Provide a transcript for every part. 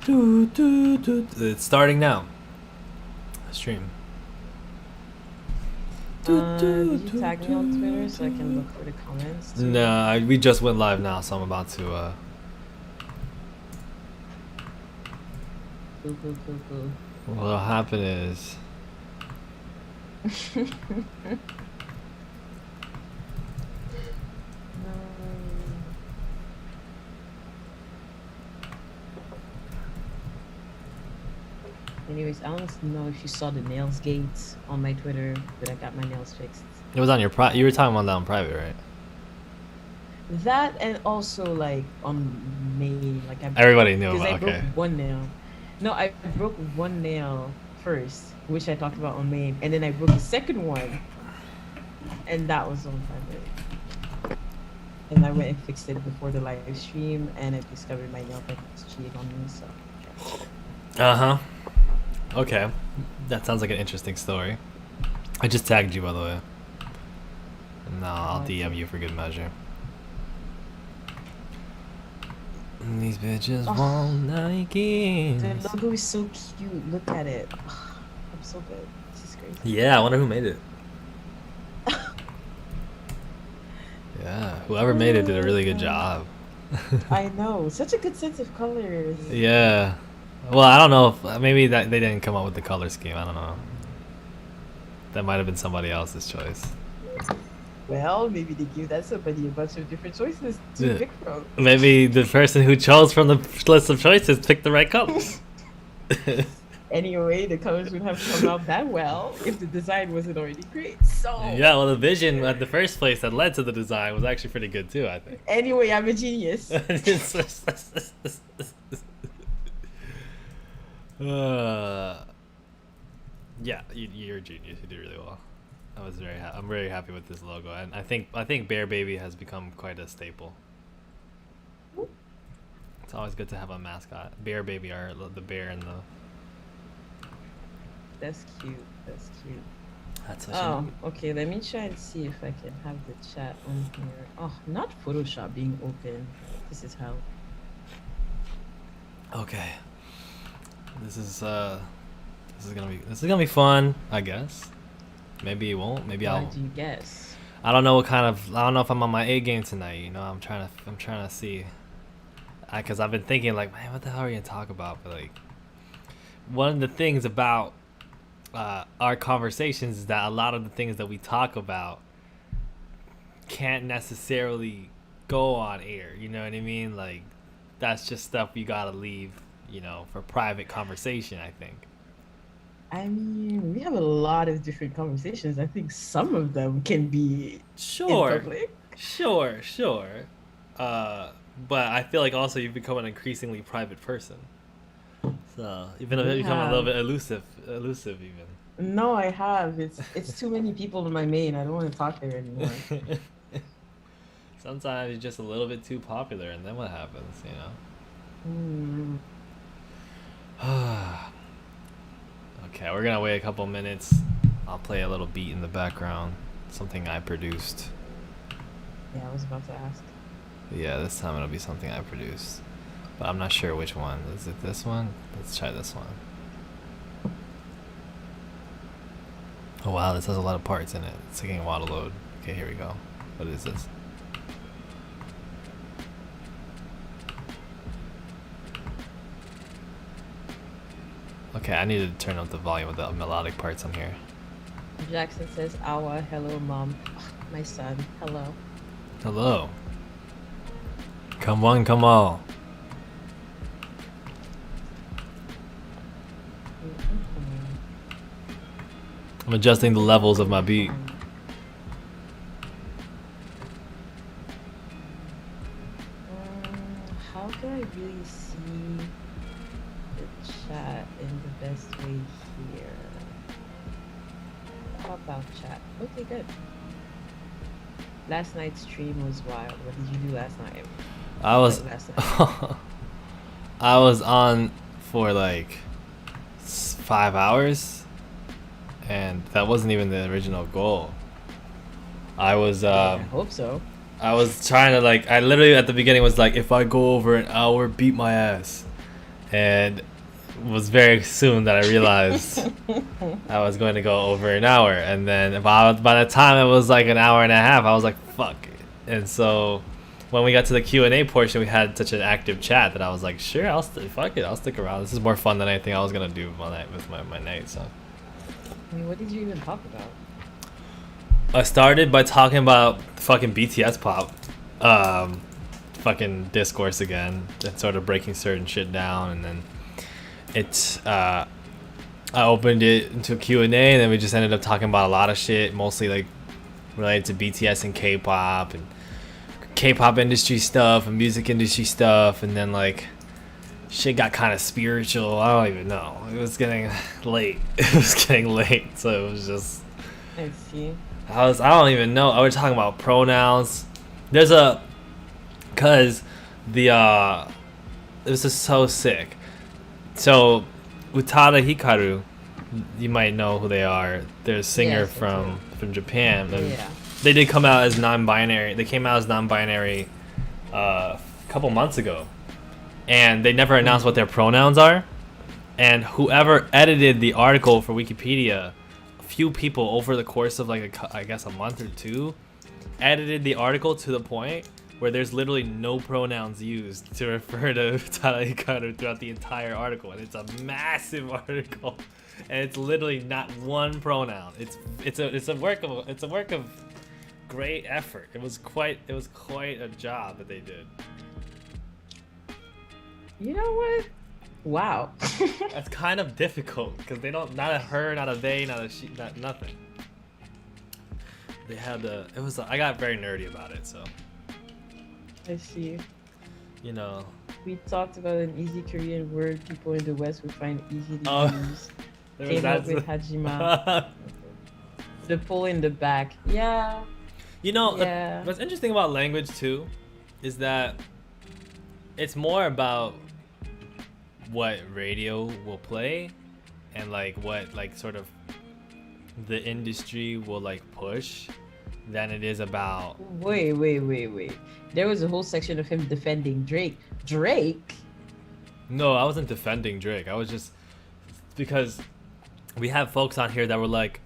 It's starting now. Stream. Did you tag me on Twitter so I can look for the comments too? Nah, we just went live now, so I'm about to. Cool. What'll happen is. Anyways, I don't know if you saw the nails gates on my Twitter, but I got my nails fixed. It was on your you were talking about that on private, right? That and also like on main, like Everybody knew because about. I broke Okay. one nail. No, I broke one nail first, which I talked about on main, and then I broke the second one, and that was on private. And I went and fixed it before the live stream, and I discovered my nail tech was cheating on me. So. Uh-huh. Okay. That sounds like an interesting story. I just tagged you, by the way. No, I'll DM you for good measure. These bitches want Nikes. The logo is so cute. Look at it. I'm so good. This is crazy. Yeah, I wonder who made it. Yeah, whoever made it did a really good job. I know. Such a good sense of colors. Yeah. Well, I don't know if maybe that they didn't come up with the color scheme. I don't know. That might have been somebody else's choice. Well, maybe they give that somebody a bunch of different choices to pick from. Maybe the person who chose from the list of choices picked the right colors. Anyway, the colors would have come out that well if the design wasn't already great. So yeah, well, the vision at the first place that led to the design was actually pretty good too, I think. Anyway, I'm a genius. Yeah, you're a genius. You did really well. I'm very happy with this logo, and I think Bear Baby has become quite a staple. It's always good to have a mascot. Bear Baby are the bear and the. That's cute. That's cute. That's okay. Let me try and see if I can have the chat on here. Oh, not Photoshop being open. This is hell. Okay. This is gonna be fun, I guess. Maybe it won't. Maybe I'll. What do you guess? I don't know if I'm on my A game tonight. You know, I'm trying to see. Cause I've been thinking like, man, what the hell are we gonna talk about? But like, one of the things about our conversations is that a lot of the things that we talk about can't necessarily go on air. You know what I mean? Like, that's just stuff you gotta leave, you know, for private conversation, I think. I mean, we have a lot of different conversations. I think some of them can be in public. Sure. But I feel like also you've become an increasingly private person. So even if you become a little bit elusive even. No, I have. It's too many people in my main. I don't want to talk there anymore. Sometimes you're just a little bit too popular, and then what happens, you know? Okay, we're gonna wait a couple minutes. I'll play a little beat in the background, something I produced. Yeah, I was about to ask. Yeah, this time it'll be something I produced, but I'm not sure which one. Is it this one? Let's try this one. Oh wow, this has a lot of parts in it. It's taking a while to load. Okay, here we go. What is this? Okay, I need to turn up the volume of the melodic parts on here. Jackson says, "Awa, hello, mom. My son, hello." Hello. Come on, come on. I'm adjusting the levels of my beat. How can I really see the chat in the best way here? How about chat? Okay, good. Last night's stream was wild. What did you do last night? I was on for like 5 hours, and that wasn't even the original goal. I hope so. I was trying to I literally at the beginning was like, if I go over an hour, beat my ass. and it was very soon that I realized I was going to go over an hour, and then by the time it was like an hour and a half, I was like, fuck. And so when we got to the Q&A portion, we had such an active chat that I was like, sure, fuck it, I'll stick around. This is more fun than anything I was gonna do with my night. So I mean, what did you even talk about? I started by talking about fucking BTS pop, fucking discourse again, and sort of breaking certain shit down, and then it's I opened it into a Q&A, and then we just ended up talking about a lot of shit, mostly like related to BTS and K-pop and K-pop industry stuff and music industry stuff, and then like shit got kind of spiritual. I don't even know. It was getting late. It was getting late, so it was just. I see. I don't even know. I was talking about pronouns. There's a, cause the this is so sick. So Utada Hikaru, you might know who they are. They're a singer Yes, from Japan. And Yeah. they did come out as non-binary. They came out as non-binary a couple months ago, and they never announced what their pronouns are. And whoever edited the article for Wikipedia, a few people over the course of like I guess a month or two, edited the article to the point where there's literally no pronouns used to refer to Tada Hikaru throughout the entire article, and it's a massive article, and it's literally not one pronoun. It's a work of great effort. It was quite a job that they did. You know what? Wow. That's kind of difficult because they don't, not a her, not a they, not a she, not nothing. They had I got very nerdy about it, so. I see. You know. We talked about an easy Korean word people in the West would find easy to use. Came That up with Hajima. The pull in the back. Yeah. You know, Yeah. what's interesting about language too is that it's more about what radio will play and like what like sort of the industry will like push than it is about. Wait. There was a whole section of him defending Drake. Drake? No, I wasn't defending Drake. I was just because we have folks on here that were like,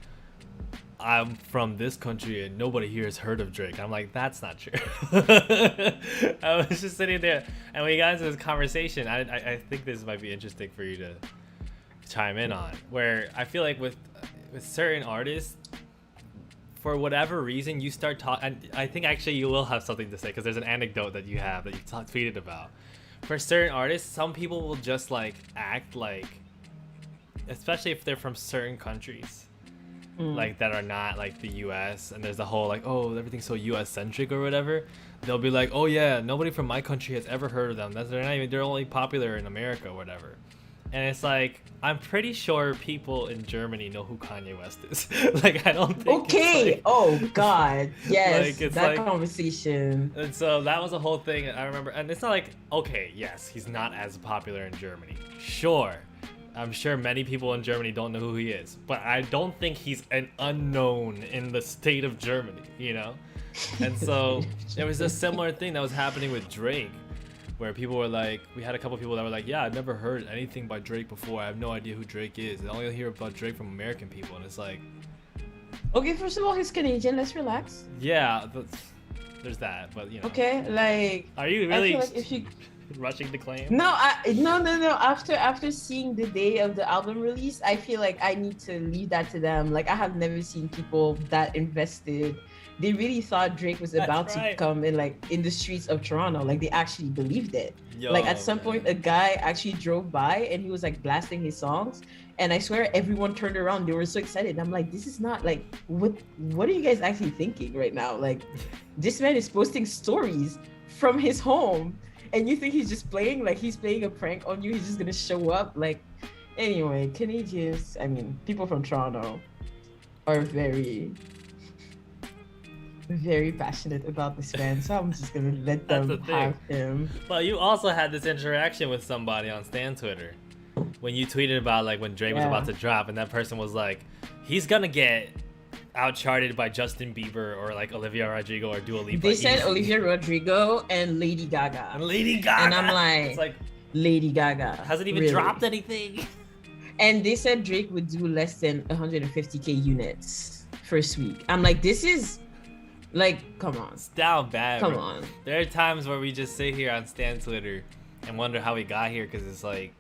I'm from this country and nobody here has heard of Drake. I'm like, that's not true. I was just sitting there, and we got into this conversation. I think this might be interesting for you to chime in on, where I feel like with certain artists, for whatever reason, you start talking, and I think actually you will have something to say because there's an anecdote that you have that you tweeted about. For certain artists, some people will just like act like, especially if they're from certain countries, like that are not like the US, and there's the whole like, oh, everything's so US centric or whatever. They'll be like, oh yeah, nobody from my country has ever heard of them. They're only popular in America or whatever. And it's like, I'm pretty sure people in Germany know who Kanye West is. Like, I don't think. Okay. Like, oh God. Yes. Like, it's that like, conversation. and so that was a whole thing. I remember, and it's not like, okay, yes, he's not as popular in Germany. Sure. I'm sure many people in Germany don't know who he is, but I don't think he's an unknown in the state of Germany, you know? And so there was a similar thing that was happening with Drake, where people were like, we had a couple people that were like, yeah, I've never heard anything by Drake before. I have no idea who Drake is. I only hear about Drake from American people. And it's like, Okay, first of all, he's Canadian. Let's relax. yeah, there's that, but you know. Okay, like. Are you I really feel like if you. rushing to claim? No, no. After seeing the day of the album release, I feel like I need to leave that to them. Like, I have never seen people that invested. They really thought Drake was about to come in the streets of Toronto. Like, they actually believed it. Yo, like, at some point, a guy actually drove by and he was like blasting his songs. And I swear everyone turned around. They were so excited. I'm like, this is not like, what are you guys actually thinking right now? Like, this man is posting stories from his home. And you think he's just playing, like he's playing a prank on you, he's just gonna show up. Like, anyway, Canadians, I mean, people from Toronto are very, very passionate about this man. So I'm just gonna let them have him. But you also had this interaction with somebody on Stan Twitter when you tweeted about like when Drake was about to drop, and that person was like, he's gonna get outcharted by Justin Bieber or like Olivia Rodrigo or Dua Lipa. They said Olivia Rodrigo and Lady Gaga. And And I'm like, it's like, Lady Gaga. Hasn't even really. dropped anything. And they said Drake would do less than 150K units first week. I'm like, this is like, come on. It's down bad. Come bro. on. There are times where we just sit here on Stan Twitter and wonder how we got here, because it's like,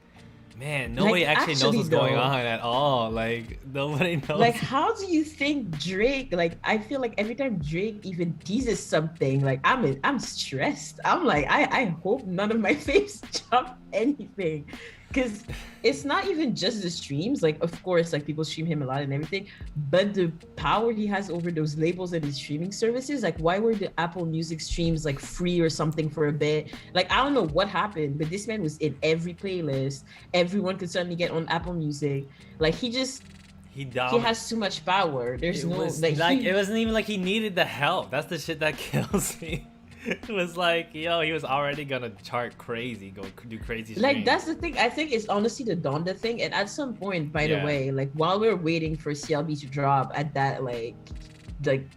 man, nobody Like, actually knows what's going though, on at all. Like, nobody knows. Like, how do you think Drake? Like, I feel like every time Drake even teases something, like I'm stressed. I'm like, I hope none of my faves drop anything, because it's not even just the streams. Like, of course, like people stream him a lot and everything, but the power he has over those labels and his streaming services. Like, why were the Apple Music streams like free or something for a bit? Like, I don't know what happened, but this man was in every playlist. Everyone could suddenly get on Apple Music. Like, he has too much power. There's it wasn't even like he needed the help. That's the shit that kills me. It was like, yo, he was already gonna chart crazy, go do crazy streams. Like, that's the thing. I think it's honestly the Donda thing. And at some point, by the way, like while we're waiting for CLB to drop at that like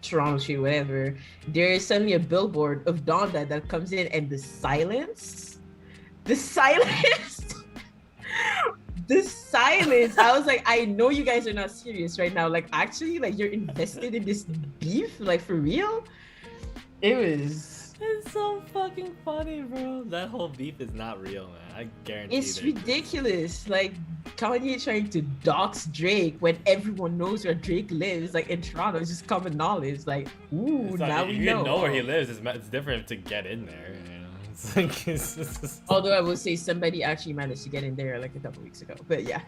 Toronto show, whatever, there is suddenly a billboard of Donda that comes in, and the silence. The silence. I was like, I know you guys are not serious right now. Like, actually, like you're invested in this beef, like for real. It's so fucking funny, bro. That whole beef is not real, man. I guarantee. It's ridiculous. Like, Kanye trying to dox Drake when everyone knows where Drake lives, like in Toronto. It's just common knowledge. Like, ooh, now we know. You know where he lives. It's different to get in there. You know? It's like, although I will say somebody actually managed to get in there like a couple weeks ago. But yeah.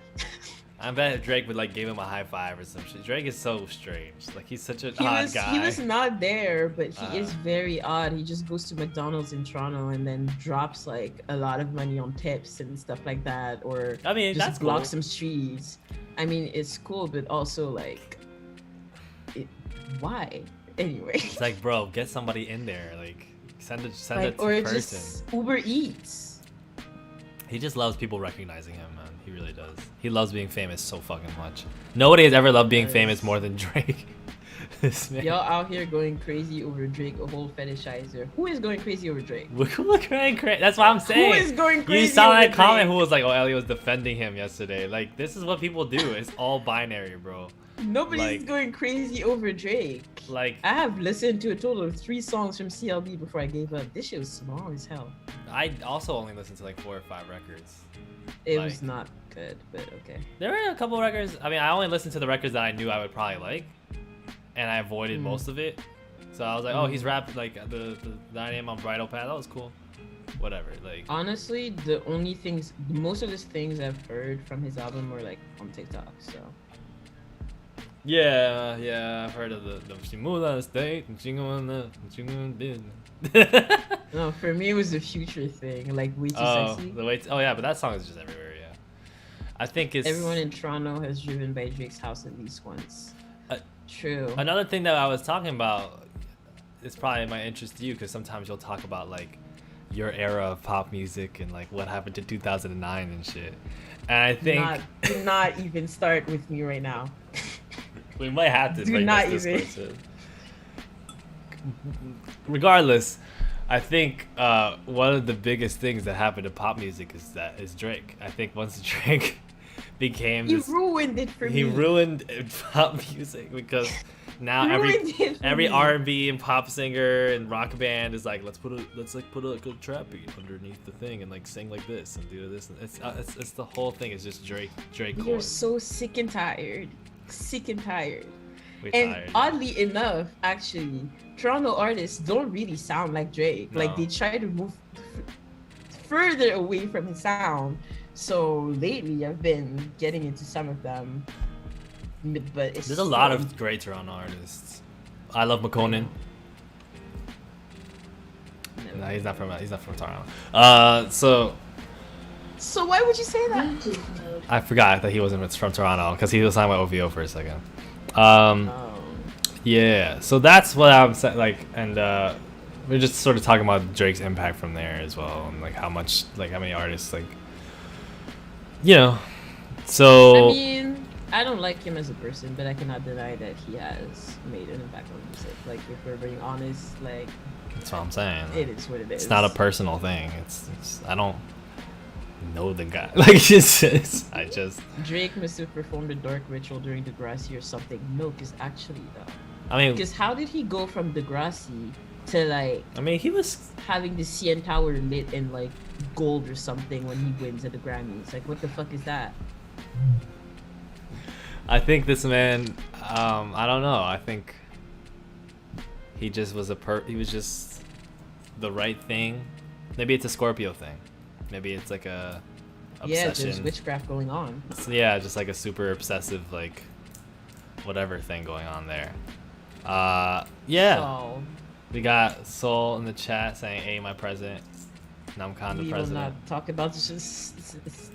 I bet Drake would like give him a high five or some shit. Drake is so strange. Like, he's such an odd guy. He was not there, but he is very odd. He just goes to McDonald's in Toronto and then drops like a lot of money on tips and stuff like that, or I mean, just that's block cool. some streets. I mean, it's cool, but also like, why? Anyway. It's like, bro, get somebody in there. Like, send like, it to or person. Just Uber Eats. He just loves people recognizing him, man. He really does. He loves being famous so fucking much. Nobody has ever loved being famous more than Drake. This man. Y'all out here going crazy over Drake, a whole fetishizer. Who is going crazy over Drake? We're going crazy. That's what I'm saying. Who is going crazy? You saw that over comment Drake? who was like, "Oh, Ellie was defending him yesterday." Like, this is what people do. It's all binary, bro. Nobody's going crazy over Drake. Like, I have listened to a total of 3 songs from CLB before I gave up. This shit was small as hell. I also only listened to like 4 or 5 records. It was not good, but okay. There were a couple records. I mean, I only listened to the records that I knew I would probably like, and I avoided most of it. So I was like, oh, he's rapped like the 9 a.m. on Bridal Path. That was cool. Whatever. Like, honestly, the only things, most of the things I've heard from his album were like on TikTok. So. Yeah, I've heard of the Shimula State and Chingon No, for me it was the Future thing, like Way Too Sexy. Yeah, but that song is just everywhere. Yeah, I think it's everyone in Toronto has driven by Drake's house at least once. True. Another thing that I was talking about is probably my interest to you, because sometimes you'll talk about like your era of pop music and like what happened to 2009 and shit. And I think do not even start with me right now. We might have to do not even. Regardless, I think one of the biggest things that happened to pop music is Drake. I think once Drake became ruined it for me. He ruined pop music, because now every R&B and pop singer and rock band is like, let's put a trap beat underneath the thing and like sing like this and do this. It's the whole thing is just Drake. You're so sick and tired. We're and tired. Oddly enough, actually, Toronto artists don't really sound like Drake. No. Like, they try to move further away from his sound. So lately, I've been getting into some of them. But there's a lot of great Toronto artists. I love McConan. No, he's not from Toronto. So why would you say that? I forgot that he wasn't from Toronto, because he was signed by OVO for a second. Yeah, so that's what I'm saying. Like, and we're just sort of talking about Drake's impact from there as well, and like how many artists, like, you know. So I mean, I don't like him as a person, but I cannot deny that he has made an impact on music. Like, if we're being honest, like, that's what I'm saying. It is what it is. It's not a personal thing. It's I don't know the guy. Like I just. Drake must have performed a dark ritual during Degrassi or something. No, because actually though. I mean, because how did he go from Degrassi to like? I mean, he was having the CN Tower lit in like gold or something when he wins at the Grammys. Like, what the fuck is that? I think this man, I don't know. I think he just was he was just the right thing. Maybe it's a Scorpio thing. Maybe it's like a obsession. Yeah, there's witchcraft going on. So, yeah, just like a super obsessive like whatever thing going on there. Yeah. So, we got Soul in the chat saying, "Hey, my president." Namkan the we will president. not talk about this.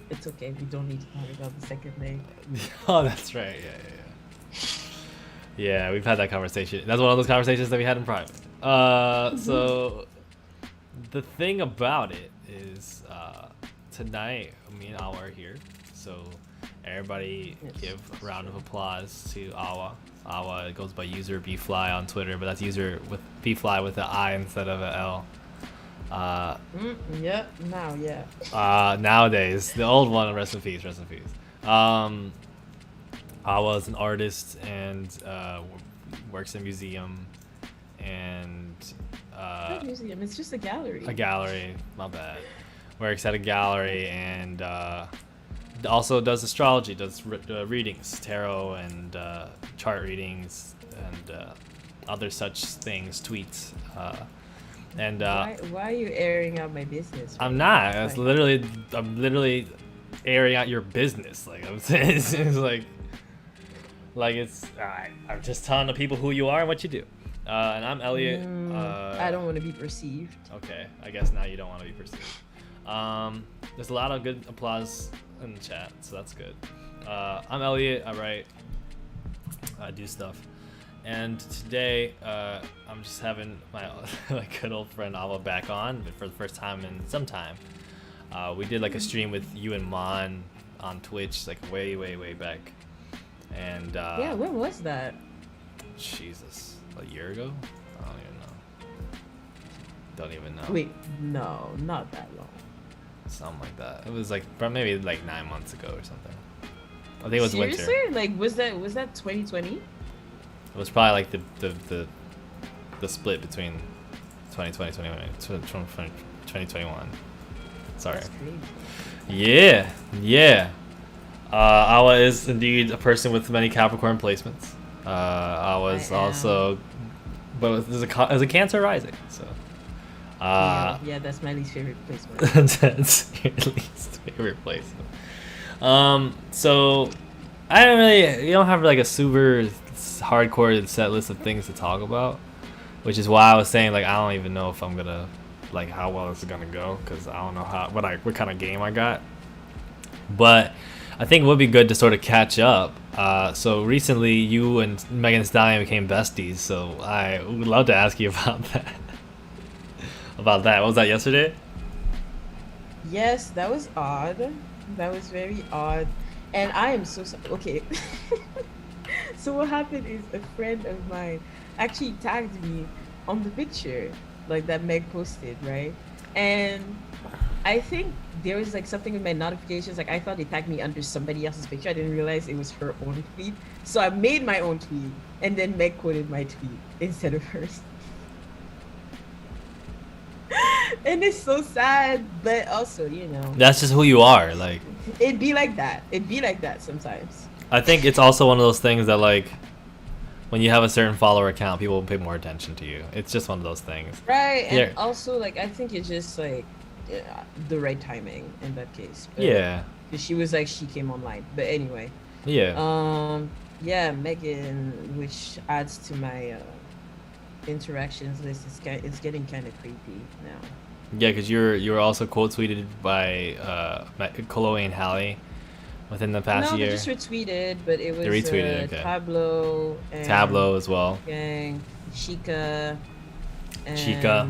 It's okay. We don't need to talk about the second name. Oh, that's right. Yeah, we've had that conversation. That's one of those conversations that we had in private. So the thing about it is, tonight me and Awa are here. So everybody give a round of applause to Awa. Awa goes by user bfly on Twitter, but that's user with bfly with an I instead of an L. Yeah, now, yeah. Nowadays, the old one, rest in peace, rest in peace. I was an artist and works in a museum and Not a museum, it's just a gallery. a gallery. My bad. Works at a gallery and also does astrology, does readings, tarot and chart readings and other such things, tweets. And why are you airing out my business? I'm not. I'm literally airing out your business. Like I'm saying, it's like it's. I'm just telling the people who you are and what you do. And I'm Elliot. I don't want to be perceived. Okay, I guess now you don't want to be perceived. There's a lot of good applause in the chat, so that's good. I'm Elliot. I write. I do stuff. And today, I'm just having my good old friend Ava back on, but for the first time in some time. We did like a stream with you and Mon on Twitch, like way back. And yeah, when was that? Jesus, a year ago? I don't even know. Wait, no, not that long. Something like that. It was like maybe like 9 months ago or something. I think it was Seriously? winter. Like, was that 2020? It was probably like the split between 2020, 2021. Sorry. That's crazy. Yeah. Awa is indeed a person with many Capricorn placements. Awa is also, but there's a Cancer rising, so. Yeah, that's my least favorite placement. That's your least favorite placement. So I don't have like a super hardcore set list of things to talk about, which is why I was saying like I don't even know if I'm gonna like how well this is gonna go because I don't know what kind of game I got. But I think it would be good to sort of catch up. So recently you and Megan Thee Stallion became besties, so I would love to ask you about that. What was that yesterday? Yes, that was odd. That was very odd, and I am so sorry. Okay. So what happened is a friend of mine actually tagged me on the picture like that Meg posted, right? And I think there was like something with my notifications, like I thought they tagged me under somebody else's picture. I didn't realize it was her own tweet. So I made my own tweet and then Meg quoted my tweet instead of hers. And it's so sad, but also, you know, That's just who you are. Like it'd be like that. It'd be like that sometimes. I think it's also one of those things that like when you have a certain follower account, people will pay more attention to you. It's just one of those things. Right, and Yeah. also like I think it's just like the right timing in that case. But, Yeah. 'cause she was like she came online, but anyway. Yeah. Yeah, Megan, which adds to my interactions list. It's getting kind of creepy now. Yeah, because you were also quote tweeted by Chloe and Halle within the past No, year. they just retweeted, but it was retweeted, okay. Tableau and Tableau as well. Gang, Chica, and Chica.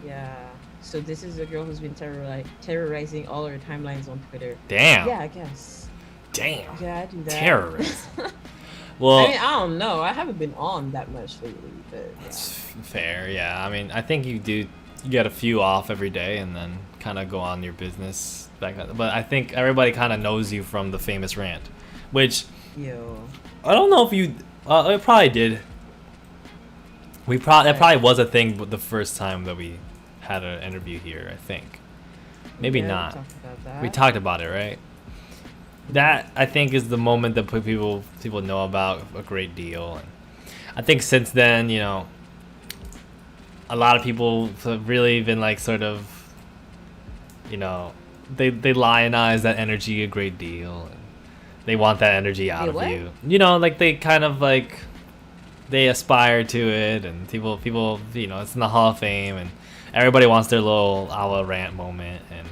Yeah. So this is a girl who's been terrorizing all her timelines on Twitter. Damn. Yeah, I guess. Damn. Yeah, I do that. Terrorist. Well, I mean, I don't know. I haven't been on that much lately, but yeah. it's fair. Yeah. I mean, I think you get a few off every day and then kind of go on your business back then. But I think everybody kind of knows you from the famous rant, which Yo. I don't know if you. It probably did. That probably was a thing, but the first time that we had an interview here, I think. Maybe Yeah, not. We talked about that. We talked about it, right? That I think is the moment that people know about a great deal, and I think since then, you know, a lot of people have really been like sort of, you know, they lionize that energy a great deal, and they want that energy out of what? you. You know, like they kind of like they aspire to it, and people you know, it's in the Hall of Fame, and everybody wants their little Ala rant moment, and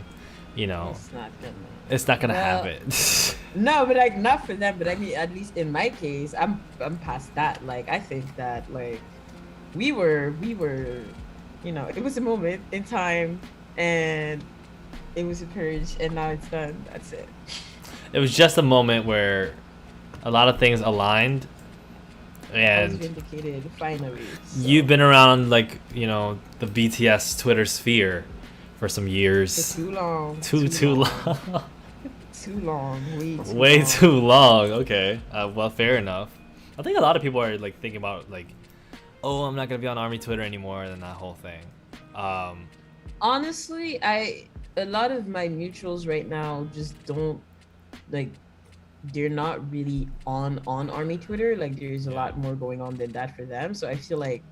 you know, it's not gonna happen. No, but like not for them. But I mean, at least in my case, I'm past that. Like I think that like we were, you know, it was a moment in time, and it was a purge, and now it's done. That's it. It was just a moment where a lot of things aligned, I was and vindicated finally. So. you've been around like, you know, the BTS Twitter sphere for some years. For too long. Too long. Too long. Way too long. Okay. Well, fair enough. I think a lot of people are like thinking about like, oh, I'm not gonna be on Army Twitter anymore, and that whole thing. Honestly, a lot of my mutuals right now just don't like. They're not really on Army Twitter. Like there's a lot more going on than that for them. So I feel like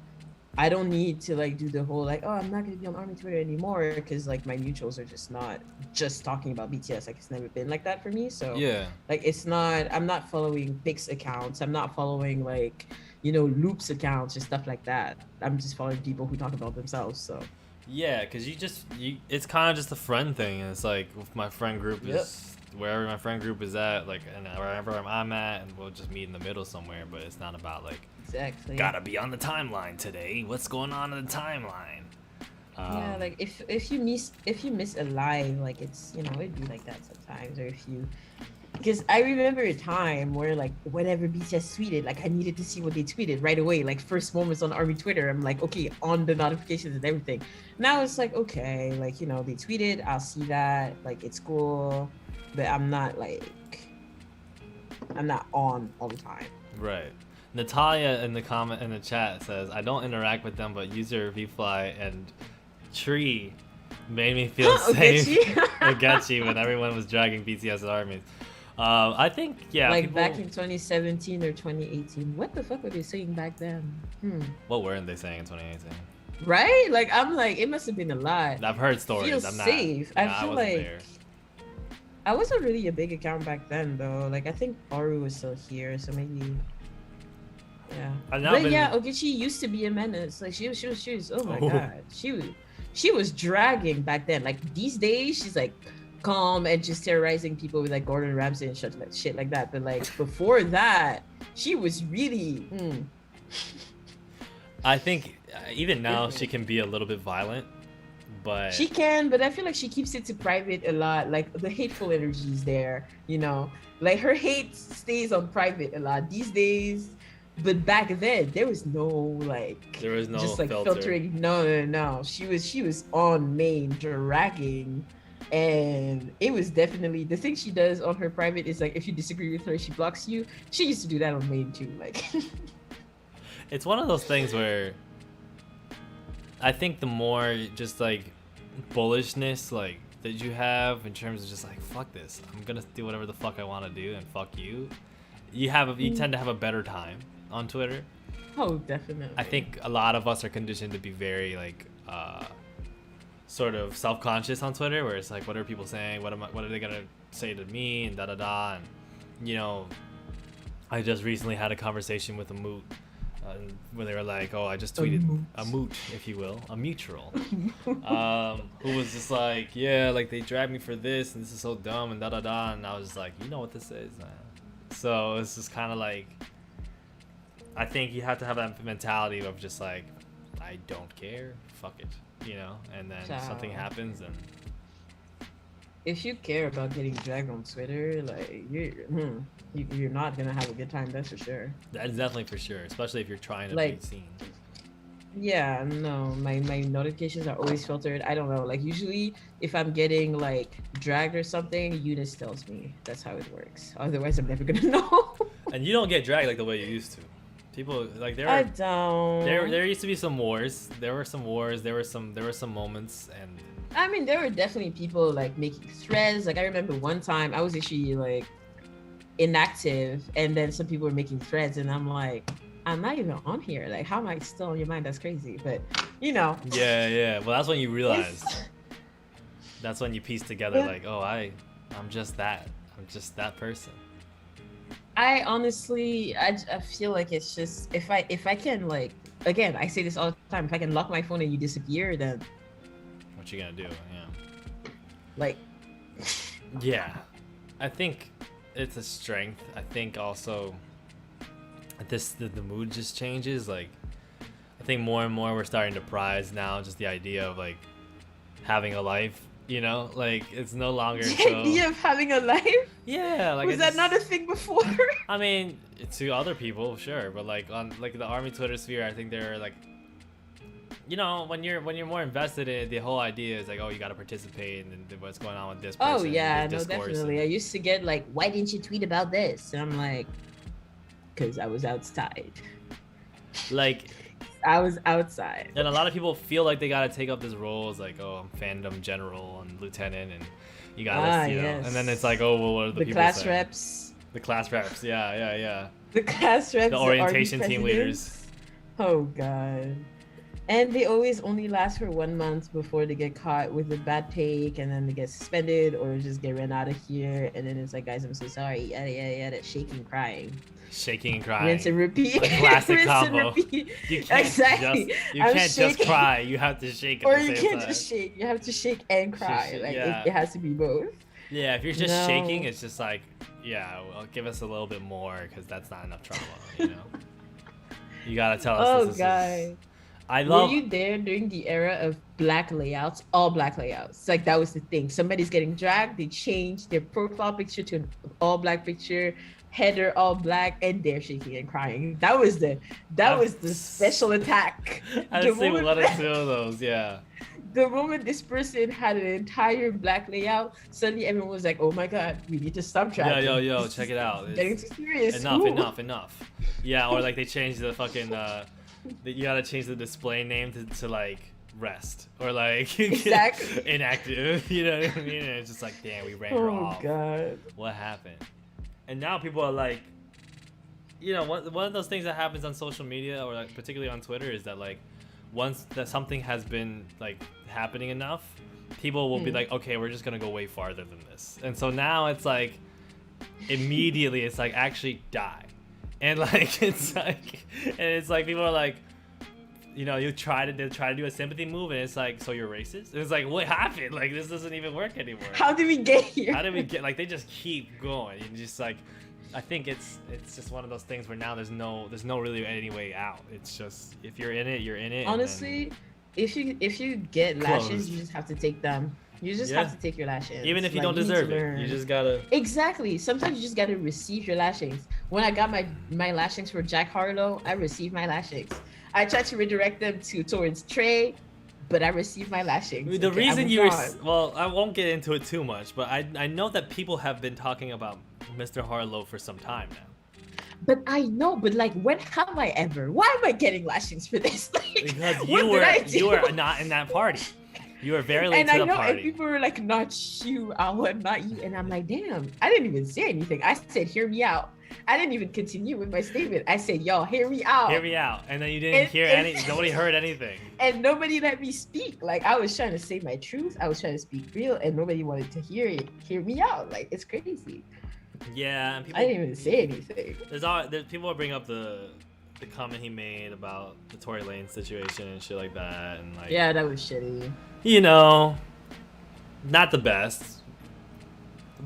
I don't need to like do the whole like, oh, I'm not gonna be on Army Twitter anymore, because like my mutuals are just not just talking about BTS. Like it's never been like that for me. So Yeah. like it's not. I'm not following Pix accounts. I'm not following like, you know, Loops accounts or stuff like that. I'm just following people who talk about themselves. So Yeah, because it's kind of just a friend thing. And it's like if my friend group is wherever my friend group is at, like, and wherever I'm at, and we'll just meet in the middle somewhere. But it's not about like, exactly. gotta be on the timeline today. What's going on in the timeline? Yeah, like if you miss a live, like it's, you know, it'd be like that sometimes. Or if you, because I remember a time where like whenever BTS tweeted, like I needed to see what they tweeted right away. Like first moments on Army Twitter, I'm like, okay, on the notifications and everything. Now it's like, okay, like, you know, they tweeted, I'll see that, like it's cool, but I'm not on all the time. Right. Natalia in the chat says, I don't interact with them, but user VFly and Tree made me feel safe. Ogechi when everyone was dragging BTS armies. I think, yeah. Like people... back in 2017 or 2018. What the fuck were they saying back then? What weren't they saying in 2018? Right? Like I'm like, it must have been a lot. I've heard stories. Feels I'm not safe. Yeah, I feel like there. I wasn't really a big account back then though. Like I think Aru was still here, so maybe. Yeah. But yeah, Ogechi used to be a menace. Like she was. Oh my god, she was dragging back then. Like these days, she's like calm and just terrorizing people with like Gordon Ramsay and shit like that. But like before that, she was really. I think even now she can be a little bit violent, but she can. But I feel like she keeps it to private a lot. Like the hateful energy is there, you know. Like her hate stays on private a lot these days. But back then, there was no just like filtering. No. She was on main dragging, and it was definitely the thing she does on her private is like if you disagree with her, she blocks you. She used to do that on main too. Like, it's one of those things where I think the more just like bullishness like that you have in terms of just like fuck this, I'm gonna do whatever the fuck I want to do and fuck you. You tend to have a better time on Twitter. Oh, definitely. I think a lot of us are conditioned to be very like sort of self-conscious on Twitter, where it's like, what are people saying? What are they gonna say to me? And da. And you know, I just recently had a conversation with a moot where they were like, oh, I just tweeted a moot, if you will, a mutual, who was just like, yeah, like they dragged me for this and this is so dumb and da. And I was just like, you know what this is, man. So it's just kind of like, I think you have to have that mentality of just like, I don't care, fuck it, you know, and then something happens and... If you care about getting dragged on Twitter, like, you're not gonna have a good time, that's for sure. That is definitely for sure, especially if you're trying to like, be seen. Yeah, no, my notifications are always filtered. I don't know. Like usually if I'm getting like dragged or something, Eunice tells me. That's how it works. Otherwise I'm never gonna know. And you don't get dragged like the way you used to. People like I don't. there used to be some wars. There were some wars. There were some moments, and I mean, there were definitely people like making threads. Like I remember one time I was actually like inactive, and then some people were making threads, and I'm like, I'm not even on here. Like, how am I still on your mind? That's crazy. But you know, yeah. Well, that's when you realized. it's, That's when you piece together like, oh, I'm just that. I'm just that person. I honestly, I feel like it's just if I can like again, I say this all the time. If I can lock my phone and you disappear, then What you gonna do? Yeah. like, Yeah, I think it's a strength. I think also the mood just changes. Like, I think more and more we're starting to prize now just the idea of like having a life. You know, like it's no longer the so. idea of having a life Yeah, like was that not a thing before? I mean, to other people, sure, but like on like the army Twitter sphere, I think they're like, you know, when you're more invested in it, the whole idea is like, oh, you got to participate in what's going on with this person. Oh yeah, this no, discourse, definitely. I used to get like, why didn't you tweet about this? And I'm like, because I was outside. like, I was outside. and a lot of people feel like they got to take up this role as like, oh, I'm fandom general and lieutenant, and you got to, you know, Yes. and then it's like, oh, well, what are the people class saying? reps. The class reps, yeah. The class reps. The army orientation team leaders. presidents. Oh god. And they always only last for 1 month before they get caught with a bad take, and then they get suspended or just get run out of here. And then it's like, guys, I'm so sorry. Yada yada yada. Shaking, crying. Shaking and crying. Rinse and repeat. A classic Rinse and combo. repeat. You can't Exactly. you I'm can't just shaking. cry. You have to shake at Or the you same can't time. just shake. You have to shake and cry. shake, Like yeah. it has to be both. Yeah, if you're just No. shaking, it's just like, yeah, well, give us a little bit more because that's not enough trauma, you know. You gotta tell us. Oh this is- god. I love. Were you there during the era of black layouts? All black layouts. Like that was the thing. Somebody's getting dragged, they change their profile picture to an all black picture, header all black, and they're shaking and crying. That was the special attack. I've The seen moment- one or two of those. Yeah. The moment this person had an entire black layout, suddenly everyone was like, "Oh my god, we need to stop dragging." Yo, This check is it out. Getting It's- too serious. enough. Yeah, or like they changed the fucking. You gotta change the display name to like rest or like Exactly. inactive. You know what I mean? And it's just like, damn, we ran her Oh off. god. What happened? And now people are like, you know, one of those things that happens on social media or like particularly on Twitter is that like once that something has been like happening enough, people will be like, okay, we're just gonna go way farther than this. And so now it's like immediately it's like actually die. And like it's like people are like, you know, they try to do a sympathy move and it's like, so you're racist? And it's like, what happened? Like this doesn't even work anymore. How did we get here? How did we get, like, they just keep going and just like, I think it's just one of those things where now there's no really any way out. It's just, if you're in it, you're in it. Honestly, if you get lashes, Closed. you just have to take them. You just Yeah. have to take your lashes. Even if you Like, don't need to deserve it, learn. you just gotta. Exactly. Sometimes you just gotta receive your lashings. When I got my lashings for Jack Harlow, I received my lashings. I tried to redirect them towards Trey, but I received my lashings. The Okay, I reason moved you, on. well, I won't get into it too much, but I know that people have been talking about Mr. Harlow for some time now. But I know, but like, when have I ever? Why am I getting lashings for this? Like, Because what you did I were do? not in that party. You were very late And to I the know, and party. people were like, "Not you, Awa, not you," and I'm like, "Damn, I didn't even say anything. I said, hear me out. I didn't even continue with my statement. I said, y'all, hear me out." Hear me out, and then you didn't And- hear and- any. Nobody heard anything. And nobody let me speak. Like, I was trying to say my truth. I was trying to speak real, and nobody wanted to hear it. Hear me out. Like, it's crazy. Yeah, and people. I didn't even say anything. There's people bring up the comment he made about the Tory Lane situation and shit like that, and like, Yeah, that was shitty. you know, not the best.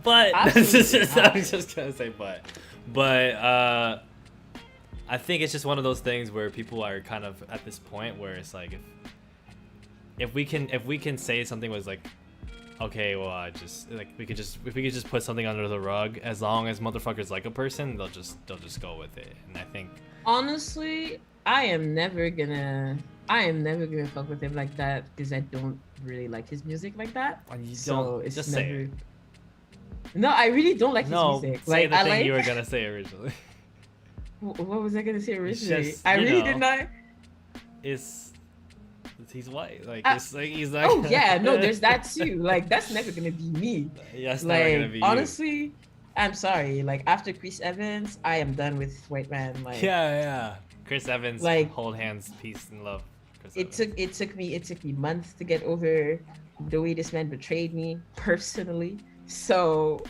But Absolutely I'm not. just gonna say but I think it's just one of those things where people are kind of at this point where it's like if we can say something was like, okay, well, I just like if we could just put something under the rug, as long as motherfuckers like a person, they'll just go with it. And I think Honestly, I am never gonna I am never gonna fuck with him like that because I don't really like his music like that. And you So don't it's just never. say it. No, I really don't like his No, music. say Like the I thing like. you were gonna say originally. What was I gonna say It's originally? just, I you really know, did not. it's he's white. Like I, it's like he's like. oh yeah, no, there's that too. Like that's never gonna be me. Yeah, that's never gonna Like be honestly, I'm sorry. Like after Chris Evans, I am done with white man. you. Like Yeah. Chris Evans, Like- hold hands, peace and love. Chris it Evans. took me months to get over the way this man betrayed me personally. So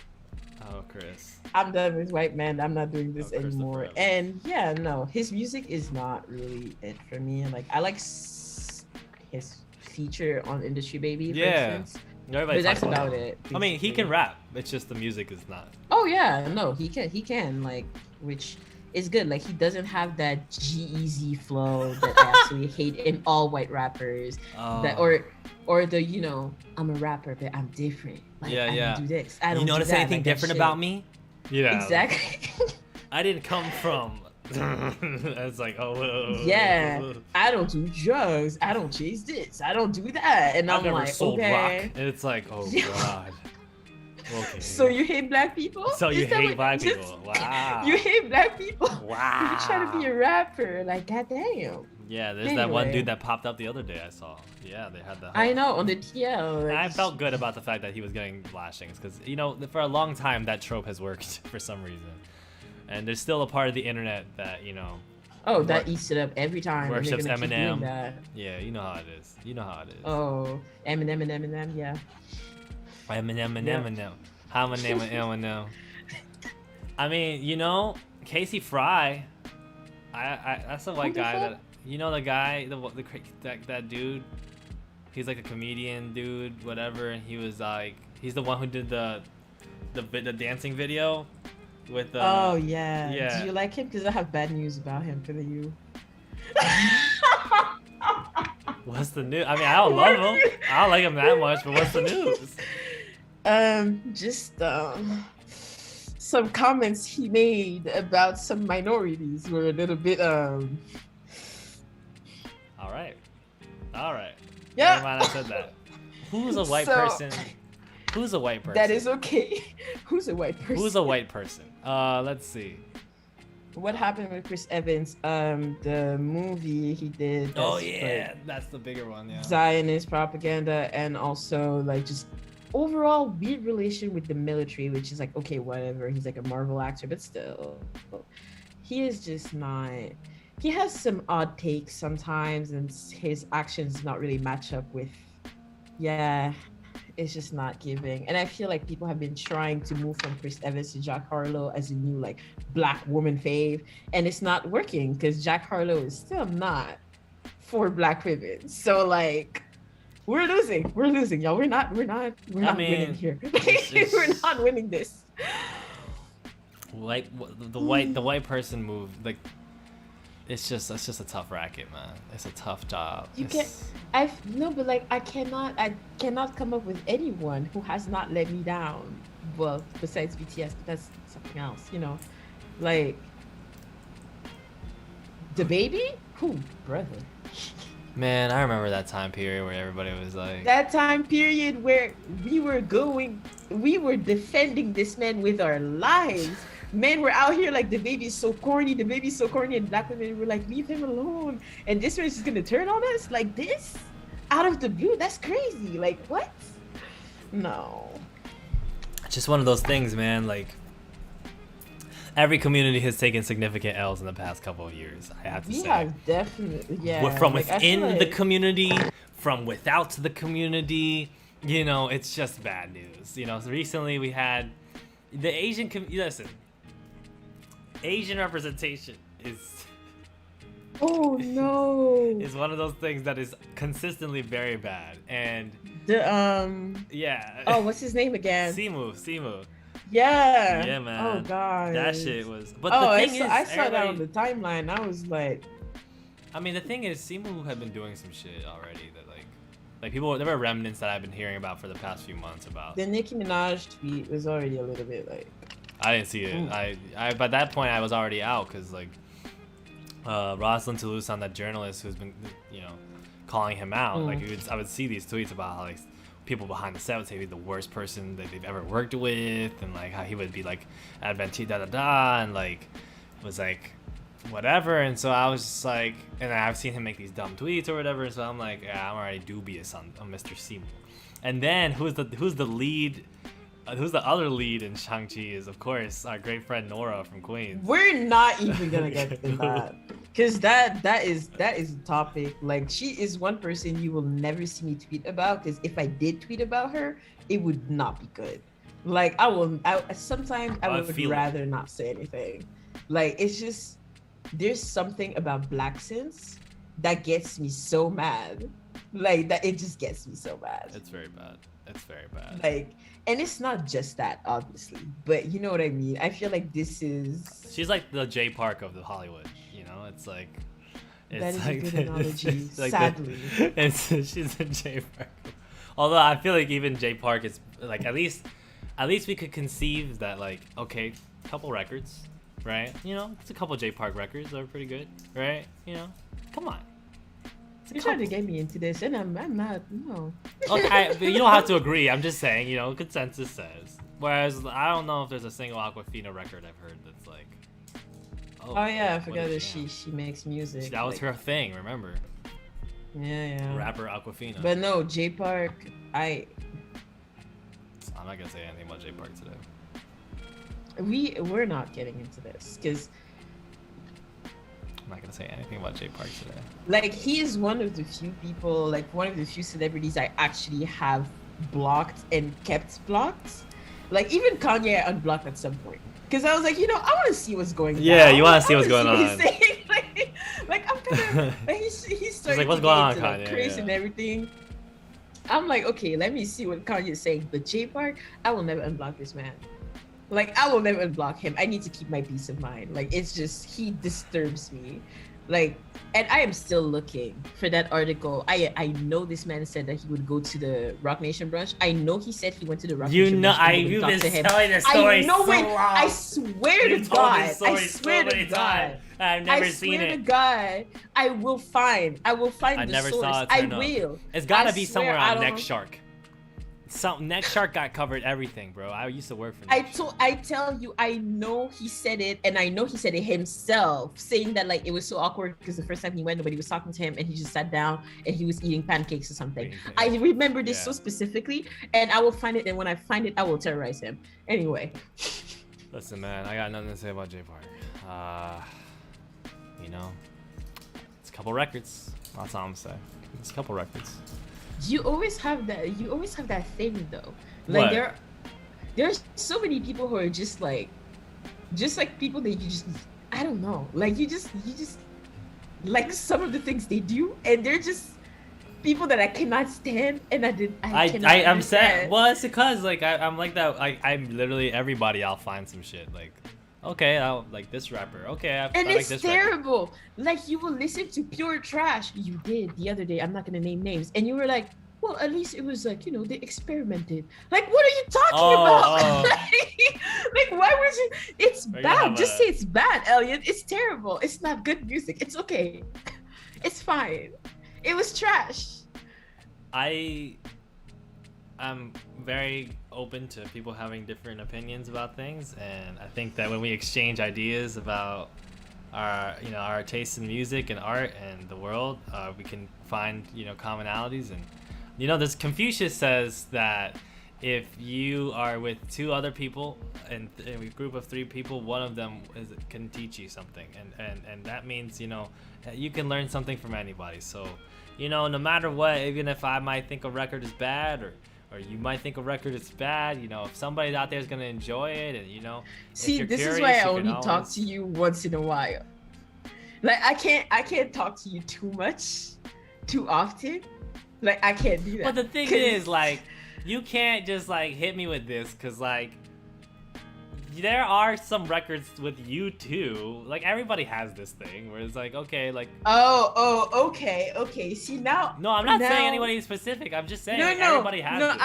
Oh, Chris. I'm done with white man. I'm not doing this Oh, Christopher anymore. Evans. And yeah, no, his music is not really it for me. Like I like his feature on Industry Baby, for Yeah. instance. Everybody But that's talks about him. it. I mean, he can basically. rap. It's just the music is not. Oh yeah, no, he can like, which is good. Like he doesn't have that G-Eazy flow that I absolutely hate in all white rappers. That or the I'm a rapper but I'm different. Like, Yeah, I yeah. don't do this. I don't You do notice that. anything Like, that different shit. about me? Yeah. Exactly. I didn't come from. It's like, oh. Yeah, I don't do drugs. I don't chase this. I don't do that. And I've I'm never like, sold okay. rock. And it's like, oh Yeah. god. Okay. So you hate black people? So you Is that hate what- black just- people? Wow. You hate black people? Wow. You trying to be a rapper? Like, goddamn. Yeah, there's that one Anyway. dude that popped up the other day I saw. Yeah, they had that. I know on the TL. Like, I felt good about the fact that he was getting lashings because for a long time that trope has worked for some reason, and there's still a part of the internet that Oh, that wor- eats it up every time. and they're worships gonna keep doing Eminem. that. Yeah, you know how it is. You know how it is. Oh, Eminem, yeah. Eminem. How my name Eminem. I mean, Casey Fry. I that's a white Who the guy fuck? that the guy that dude. He's like a comedian dude, whatever. And he was like, he's the one who did the dancing video with. Oh yeah. yeah. Do you like him? Because I have bad news about him for the you. What's the news? I mean, I don't love him. I don't like him that much, but what's the news? Just some comments he made about some minorities were a little bit All right. Yeah. Never mind, I said that. Who's a white So- person? Who's a white person? That is okay. Who's a white person? Who's a white person? Let's see. What happened with Chris Evans? The movie he did. Oh that's, yeah, like, that's the bigger one. Yeah. Zionist propaganda, and also like just overall weird relation with the military, which is like, okay, whatever. He's like a Marvel actor, but still, he is just not. He has some odd takes sometimes, and his actions not really match up with. Yeah, it's just not giving. And I feel like people have been trying to move from Chris Evans to Jack Harlow as a new like black woman fave, and it's not working because Jack Harlow is still not for black women. So like, we're losing, y'all. We're not winning here. it's- We're not winning this. The white person move, like, it's just a tough racket, man. It's a tough job. You It's- but like I cannot come up with anyone who has not let me down. Well, besides BTS, but that's something else, like the baby. Who, brother? Man, I remember that time period where everybody was like, That time period where we were defending this man with our lives. Men were out here like the baby's so corny, and black women were like, leave him alone. And this man's just gonna turn on us like this? Out of the blue? That's crazy. Like, what? No. just one of those things, man. Like, every community has taken significant L's in the past couple of years. I have to We say. have definitely, yeah. From like, I feel within the like- community, from without the community, it's just bad news. So recently we had the Asian listen. Asian representation is Oh no. is one of those things that is consistently very bad. And The yeah. oh, what's his name again? Simu. Yeah. Yeah, man. Oh god. That shit was. But Oh, the thing I is, saw that on everybody- the timeline. I was like, I mean, the thing is, Simu had been doing some shit already that like people. There were remnants that I've been hearing about for the past few months about. the Nicki Minaj tweet was already a little bit like. I didn't see it. Ooh. I by that point I was already out because like Rosalind Toulouse, that journalist who's been, you know, calling him out. Like I would see these tweets about how like people behind the set would say he's the worst person that they've ever worked with, and like how he would be like adventiste da da da, and like was like whatever. And so I was just like, and I've seen him make these dumb tweets or whatever. So I'm like, yeah, I'm already dubious on Mr. Seymour. And then who's the lead? Who's the other lead in Shang-Chi is, of course, our great friend Nora from Queens. We're not even gonna get to that, because that is a topic. Like, she is one person you will never see me tweet about, because if I did tweet about her, it would not be good. Like, sometimes I would rather not say anything. Like, it's just, there's something about Black Sense that gets me so mad. Like, that it just gets me so mad. It's very bad. It's very bad. Like, and it's not just that, obviously, but you know what I mean. I feel like this is. She's like the Jay Park of the Hollywood. You know, it's like. That is like, a good analogy. like sadly, she's a Jay Park. Although I feel like even Jay Park is like at least we could conceive that, like, okay, couple records, right? You know, it's a couple Jay Park records that are pretty good, right? You know, come on. You're trying to get me into this, and I'm not. No. Okay, but you don't have to agree. I'm just saying, you know, consensus says. Whereas I don't know if there's a single Aquafina record I've heard that's like. Oh yeah, I forgot that she makes music. That was her thing. Remember? Yeah. Rapper Aquafina. But no, Jay Park. I'm not gonna say anything about Jay Park today. We're not getting into this because. I'm not gonna say anything about Jay Park today. Like, he is one of the few people, like one of the few celebrities I actually have blocked and kept blocked. Like, even Kanye I unblocked at some point. Because I was like, you know, I want to see what's going on. Yeah, you want to see what's going on. Like, I'm kind of, like, he's starting like, what's to going on, get into, Kanye? like, crazy and everything. I'm like, okay, let me see what Kanye is saying. But Jay Park, I will never unblock this man. Like, I will never unblock him. I need to keep my peace of mind. Like, it's just, he disturbs me. Like, and I am still looking for that article. I know this man said that he would go to the Rock Nation brunch. I know he said he went to the Rock Nation brunch. You've been telling this story I know so it. long. I swear to God. I swear to God. I've never seen it. I swear to God. I will find the source. I never saw it. I will. It's gotta be somewhere on Next Shark. Next Shark got covered everything, bro. I used to work for Next Shark. I tell you, I know he said it, and I know he said it himself, saying that, like, it was so awkward because the first time he went, nobody was talking to him, and he just sat down and he was eating pancakes or something. I remember this so specifically, and I will find it, and when I find it, I will terrorize him. Anyway. Listen, man, I got nothing to say about Jay Park. You know, it's a couple records. That's all I'm saying. It's a couple records. You always have that thing though. Like, what? there's so many people who are just like people that you just, I don't know. Like, you just like some of the things they do, and they're just people that I cannot stand, and I'm sad. Well, it's because, like, I'm like that. I'm literally everybody. I'll find some shit like. Okay, I'll like this rapper. Okay, I and like it's this terrible. Rapper. Like, you will listen to pure trash. You did the other day. I'm not gonna name names, and you were like, "Well, at least it was like, you know, they experimented." Like, what are you talking about? Like, why would you? It's bad. Just say it's bad, Elliot. It's terrible. It's not good music. It's okay. It's fine. It was trash. I'm very open to people having different opinions about things, and I think that when we exchange ideas about our tastes in music and art and the world, we can find, you know, commonalities. And, you know, this Confucius says that if you are with two other people and in a group of three people, one of them can teach you something, and that means, you know, you can learn something from anybody. So, you know, no matter what, even if I might think a record is bad, or you might think a record is bad, you know, if somebody out there is going to enjoy it, and, you know, see, this is why I only talk to you once in a while. Like, I can't talk to you too much, too often. Like, I can't do that. But the thing is, like, you can't just, like, hit me with this, because, like, there are some records with you too. Like, everybody has this thing where it's like, okay, like. Okay. See, now. No, I'm not saying anybody specific. I'm just saying everybody has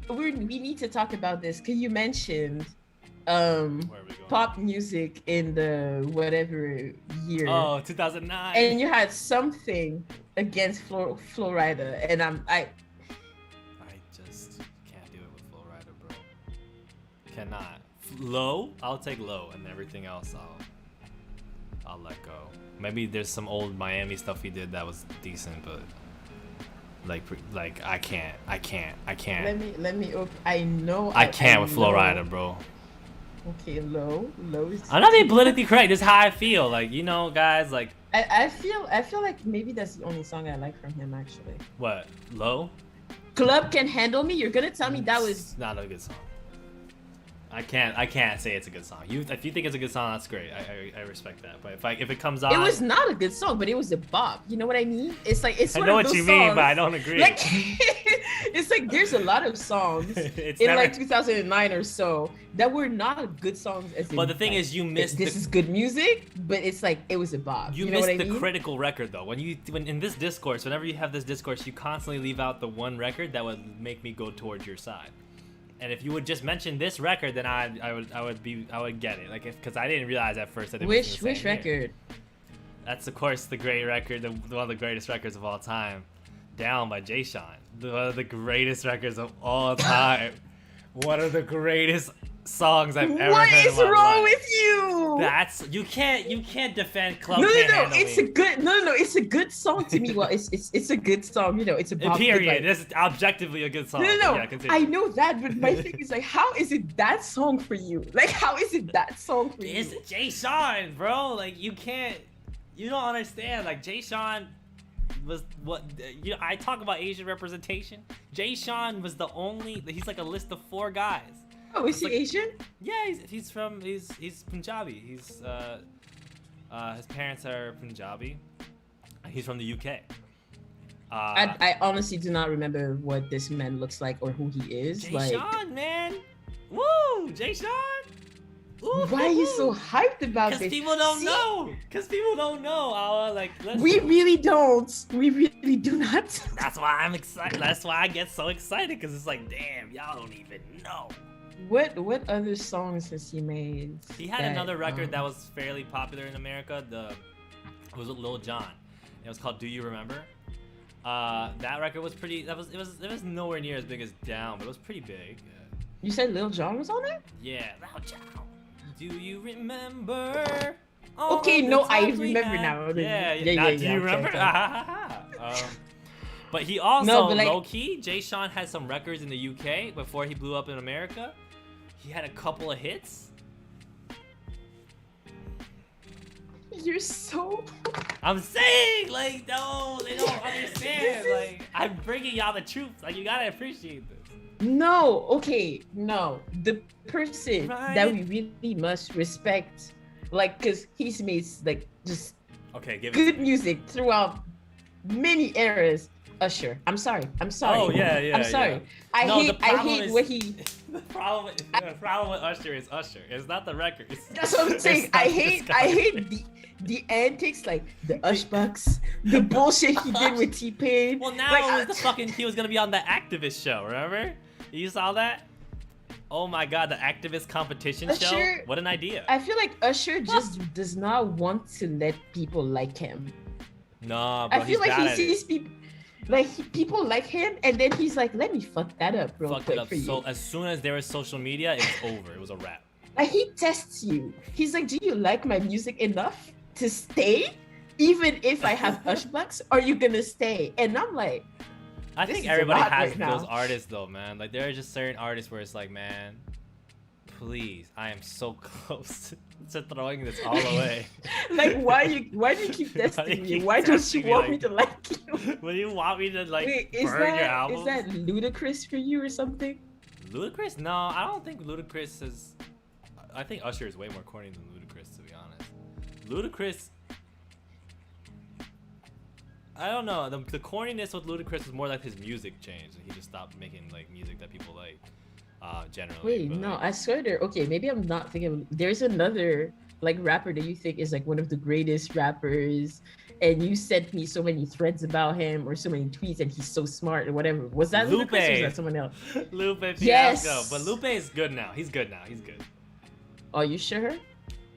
this. We need to talk about this because you mentioned Where are we going? pop music in the whatever year. Oh, 2009. And you had something against Flo Rida, and I just can't do it with Flo Rida, bro. Cannot. Low, I'll take Low, and everything else I'll let go. Maybe there's some old Miami stuff he did that was decent, but like I can't. let me I know I can't with Flo Rida, bro. Okay, Low is. I'm not being politically correct. This is how I feel. Like, you know, guys, like I feel like maybe that's the only song I like from him, actually. what? Low? Club Can Handle Me. You're gonna tell me that was not a good song. I can't say it's a good song. If you think it's a good song, that's great. I respect that. But if it comes on, it was not a good song, but it was a bop. You know what I mean? It's like it's. I one know of what those you songs, mean, but I don't agree. Like, it's like there's a lot of songs in like 2009 or so that were not good songs. But the thing is, you missed. This is good music, but it's like it was a bop. You know missed what I the mean? critical record though. When in this discourse, whenever you have this discourse, you constantly leave out the one record that would make me go towards your side. And if you would just mention this record, then I would get it. Like, because I didn't realize at first that it was the same Which record? year. That's of course the great record, one of the greatest records of all time, Down by Jay Sean. One of the greatest records of all time. One of the greatest songs I've ever heard. What is in my wrong life. with you? That's you can't defend Club. No, It's a good it's a good song to me. Well, it's a good song. You know, it's a bop. Period. Like, This is objectively a good song. No. Yeah, continue. I know that, but my thing is like, how is it that song for you? Like, how is it that song for you? It's Jay Sean, bro. Like, you don't understand. Like, Jay Sean was what I talk about Asian representation. Jay Sean was the only. He's like a list of 4 guys. Oh, is he like, Asian? Yeah, he's Punjabi. His parents are Punjabi. He's from the UK. I honestly do not remember what this man looks like or who he is. Jay Sean, man. Woo! Jay Sean! Ooh, why are you so hyped about this? Because people don't know. Because people don't know. We really don't. We really do not. That's why I'm excited. That's why I get so excited. Because it's like, damn, y'all don't even know. What other songs has he made? He had another record that was fairly popular in America. It was with Lil Jon. It was called Do You Remember? That record was pretty. It was nowhere near as big as Down, but it was pretty big. You said Lil Jon was on it? Yeah, Lil Jon. Do you remember? Okay, no, I remember now. Yeah. Do you remember? Okay. But he also, like, low key, Jay Sean had some records in the UK before he blew up in America. He had a couple of hits. You're so. I'm saying, like, no, they don't understand. Like, I'm bringing y'all the truth. Like, you gotta appreciate this. No, okay, no. The person that we really must respect, like, cause he's made like just good music throughout many eras. Usher. I'm sorry. Oh yeah. I'm sorry. Yeah. I hate what he. The problem with Usher is Usher. It's not the record. That's what I'm saying. I hate the antics, like the Ushbucks, the bullshit he did with T-Pain. Well, now like, he was gonna be on the Activist show. Remember? You saw that? Oh my God, the Activist competition show. What an idea! I feel like Usher just does not want to let people like him. No, bro, I feel like he sees people. Like, people like him, and then he's like, let me fuck that up real quick for you. So as soon as there was social media, it was over. It was a wrap. Like, he tests you. He's like, do you like my music enough to stay? Even if I have Ushbucks, are you gonna stay? And I'm like, I think everybody has those artists though, man. Like, there are just certain artists where it's like, man, please, I am so close to throwing this all away. Like, why do you keep testing me? Why don't you want me to like you? Will you want me to like burn your album? Is that ludicrous for you or something? Ludicrous? No, I don't think Ludacris is. I think Usher is way more corny than Ludacris, to be honest. Ludacris. I don't know. The corniness with Ludacris was more like his music changed, and he just stopped making like music that people like. Generally. Wait, no, I swear there. Okay, maybe I'm not thinking. There's another like rapper that you think is like one of the greatest rappers, and you sent me so many threads about him or so many tweets, and he's so smart or whatever. Was that Lupe? Or was that someone else? Lupe Fiasco. Yes. But Lupe is good now. He's good now. He's good. Are you sure?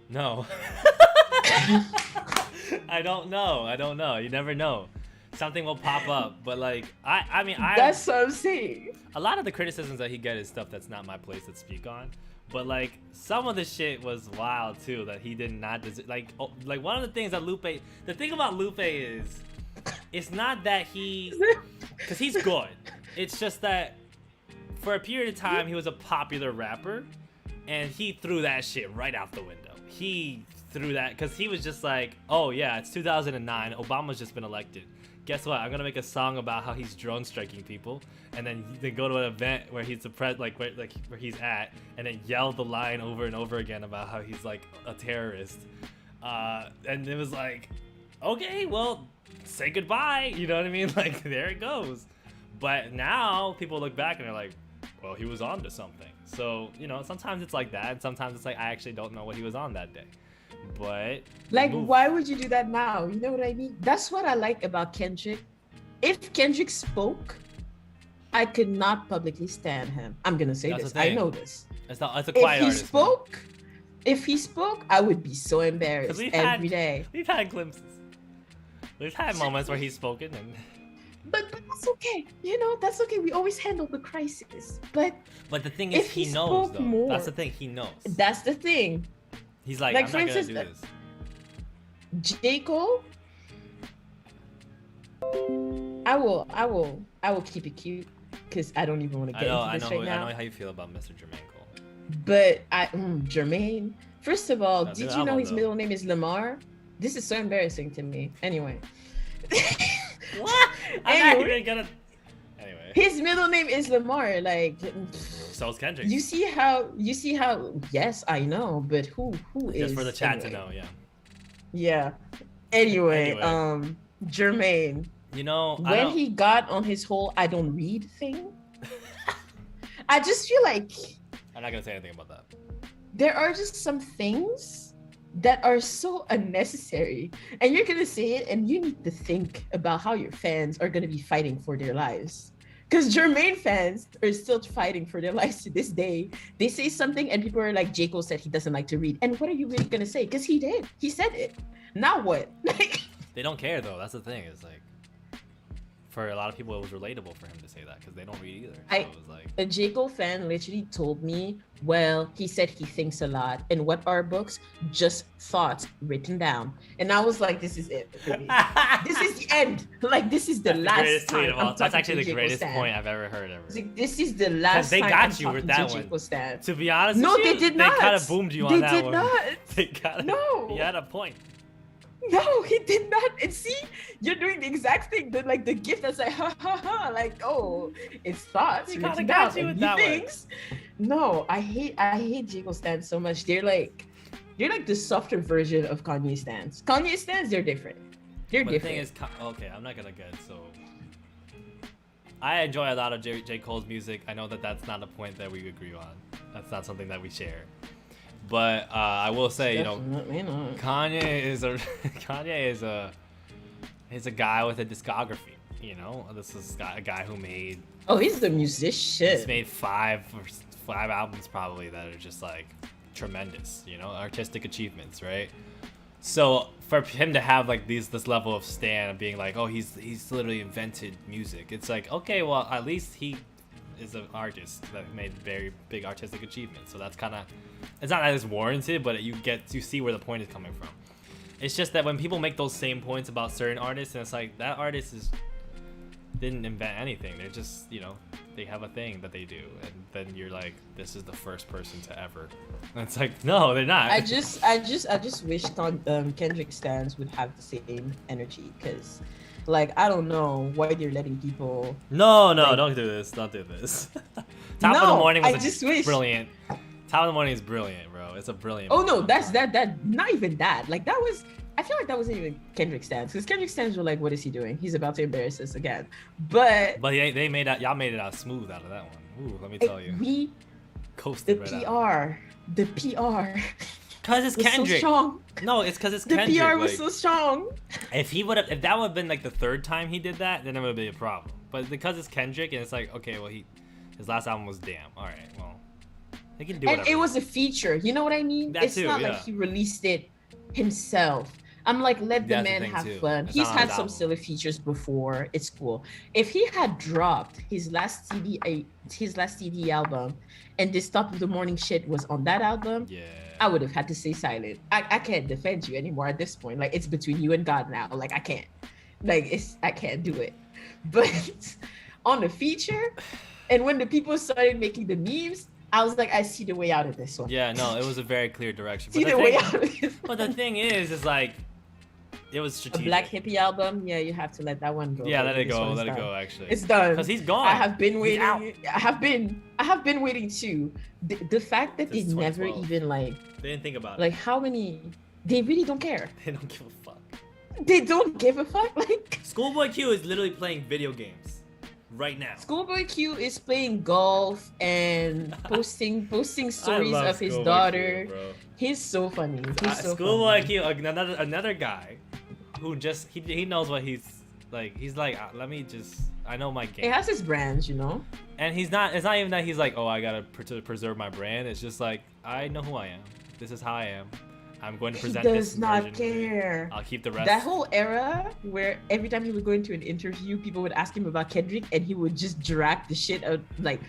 No. I don't know. I don't know. You never know. Something will pop up, but like I mean That's what I'm saying. a lot of the criticisms that he get is stuff that's not my place to speak on. But like some of the shit was wild too that he did not like one of the things that Lupe, the thing about Lupe is it's not that he, cuz he's good. It's just that for a period of time he was a popular rapper and he threw that shit right out the window. He threw that cuz he was just like, "Oh yeah, it's 2009. Obama's just been elected. Guess what? I'm gonna make a song about how he's drone striking people, and then they go to an event where he's suppressed, like where he's at, and then yell the line over and over again about how he's like a terrorist." And it was like, okay, well, say goodbye. You know what I mean? Like there it goes. But now people look back and they're like, well, he was on to something. So you know, sometimes it's like that. And sometimes it's like I actually don't know what he was on that day. But Like, why would you do that now? You know what I mean? That's what I like about Kendrick. If Kendrick spoke, I could not publicly stand him. I'm gonna say That's this. the I thing. know this. It's a quiet artist. If he spoke, I would be so embarrassed every day. We've had glimpses. We've had moments where he's spoken and. But that's okay. You know, that's okay. We always handle the crisis. But the thing is, he knows though. More, that's the thing. He knows. That's the thing. He's like for I'm not instance, gonna do this. J. Cole, I will keep it cute because I don't even want to get into this right now. I know how you feel about Mr. Jermaine Cole. But Jermaine, first of all, That's did you know his middle name is Lamar? This is so embarrassing to me. Anyway. What? I'm not even gonna. Anyway. His middle name is Lamar. Like. So is Kendrick. You see how? Yes, I know, but who is? Just for the chat to know, yeah. Yeah. Anyway, Jermaine. You know, when he got on his whole "I don't read" thing, I just feel like I'm not gonna say anything about that. There are just some things that are so unnecessary, and you're gonna say it, and you need to think about how your fans are gonna be fighting for their lives. Because Jermaine fans are still fighting for their lives to this day. They say something and people are like, J. Cole said he doesn't like to read. And what are you really going to say? Because he did. He said it. Now what? They don't care, though. That's the thing. It's like, for a lot of people, it was relatable for him to say that because they don't read either. So it was like... A J. Cole fan literally told me, well, he said he thinks a lot. And what are books? Just thoughts written down. And I was like, this is it. This is the end. Like, this is the last time. That's actually the greatest point I've ever heard ever. Like, this is the last time. They got you with that one. To be honest with you, they did not. They kind of boomed you on that one. They did not. No. You had a point. No, he did not. And see, you're doing the exact thing. The gift that's like, ha ha ha, like, oh, it's thoughts. He kind of got you with that one. No, I hate J. Cole stans so much. They're like the softer version of Kanye stans. Kanye stans, they're different. They're different. The thing is, okay, I'm not gonna get so. I enjoy a lot of J. Cole's music. I know that that's not a point that we agree on. That's not something that we share. But I will say, Kanye is a guy with a discography. You know, this is a guy who made. Oh, he's the musician. He's made five albums probably that are just like tremendous. You know, artistic achievements, right? So for him to have like this level of stan, being like, oh, he's literally invented music. It's like, okay, well, at least he is an artist that made very big artistic achievements. So that's kind of, it's not that it's warranted, but you see where the point is coming from. It's just that when people make those same points about certain artists, and it's like that artist didn't invent anything. They're just, you know, they have a thing that they do, and then you're like, this is the first person to ever. And it's like, no, they're not. I just wish Kendrick stans would have the same energy, because, like, I don't know why they're letting people. No, like... don't do this. Don't do this. Top of the Morning was brilliant. Top of the Morning is brilliant, bro. It's a brilliant. Oh no, that's that. Not even that. Like that was. I feel like that wasn't even Kendrick stans, because Kendrick stans were like, what is he doing? He's about to embarrass us again. But they made out. Y'all made it out smooth out of that one. Ooh, let me tell you. We coasted the PR. The PR. Cause it's Kendrick. So strong. No, it's because it's the Kendrick. The PR was so strong. If that would have been like the third time he did that, then it would have been a problem. But because it's Kendrick and it's like, okay, well his last album was Damn. All right, well, He can do And whatever. it was a feature. You know what I mean? That It's too, not yeah. like he released it himself. I'm like, let the That's the man thing, have too. fun. It's He's not on had his some album. silly features before. It's cool. If he had dropped his last CD album, and this Top of the Morning shit was on that album, Yeah. I would have had to stay silent. I can't defend you anymore at this point. Like, it's between you and God now. Like, I can't. Like, I can't do it. But on the feature, and when the people started making the memes, I was like, I see the way out of this one. Yeah, no, it was a very clear direction. See But the way out of this but the one. thing is like, it was A strategic. Black Hippie album, yeah, you have to let that one go. Yeah, let baby. it This go. one's Let it done. go. Actually, It's done. because he's gone. I have been He's waiting. out. I have been waiting too. The fact that Since they never 2012. even They didn't think about like how many, they really don't care. it. They don't give a fuck. They don't give a fuck. Like, Schoolboy Q is literally playing video games right now. Schoolboy Q is playing golf and posting stories love of his Schoolboy daughter. Q, bro. He's so funny. He's so Schoolboy funny. Q, another guy, who just he knows what he's like. He's like, let me just. I know my game. He has his brands, you know. And he's not. It's not even that he's like, oh, I gotta preserve my brand. It's just like, I know who I am. This is how I am. I'm going to He present this does not version. care. I'll keep the rest. That whole era where every time he would go into an interview, people would ask him about Kendrick, and he would just drag the shit out. Like,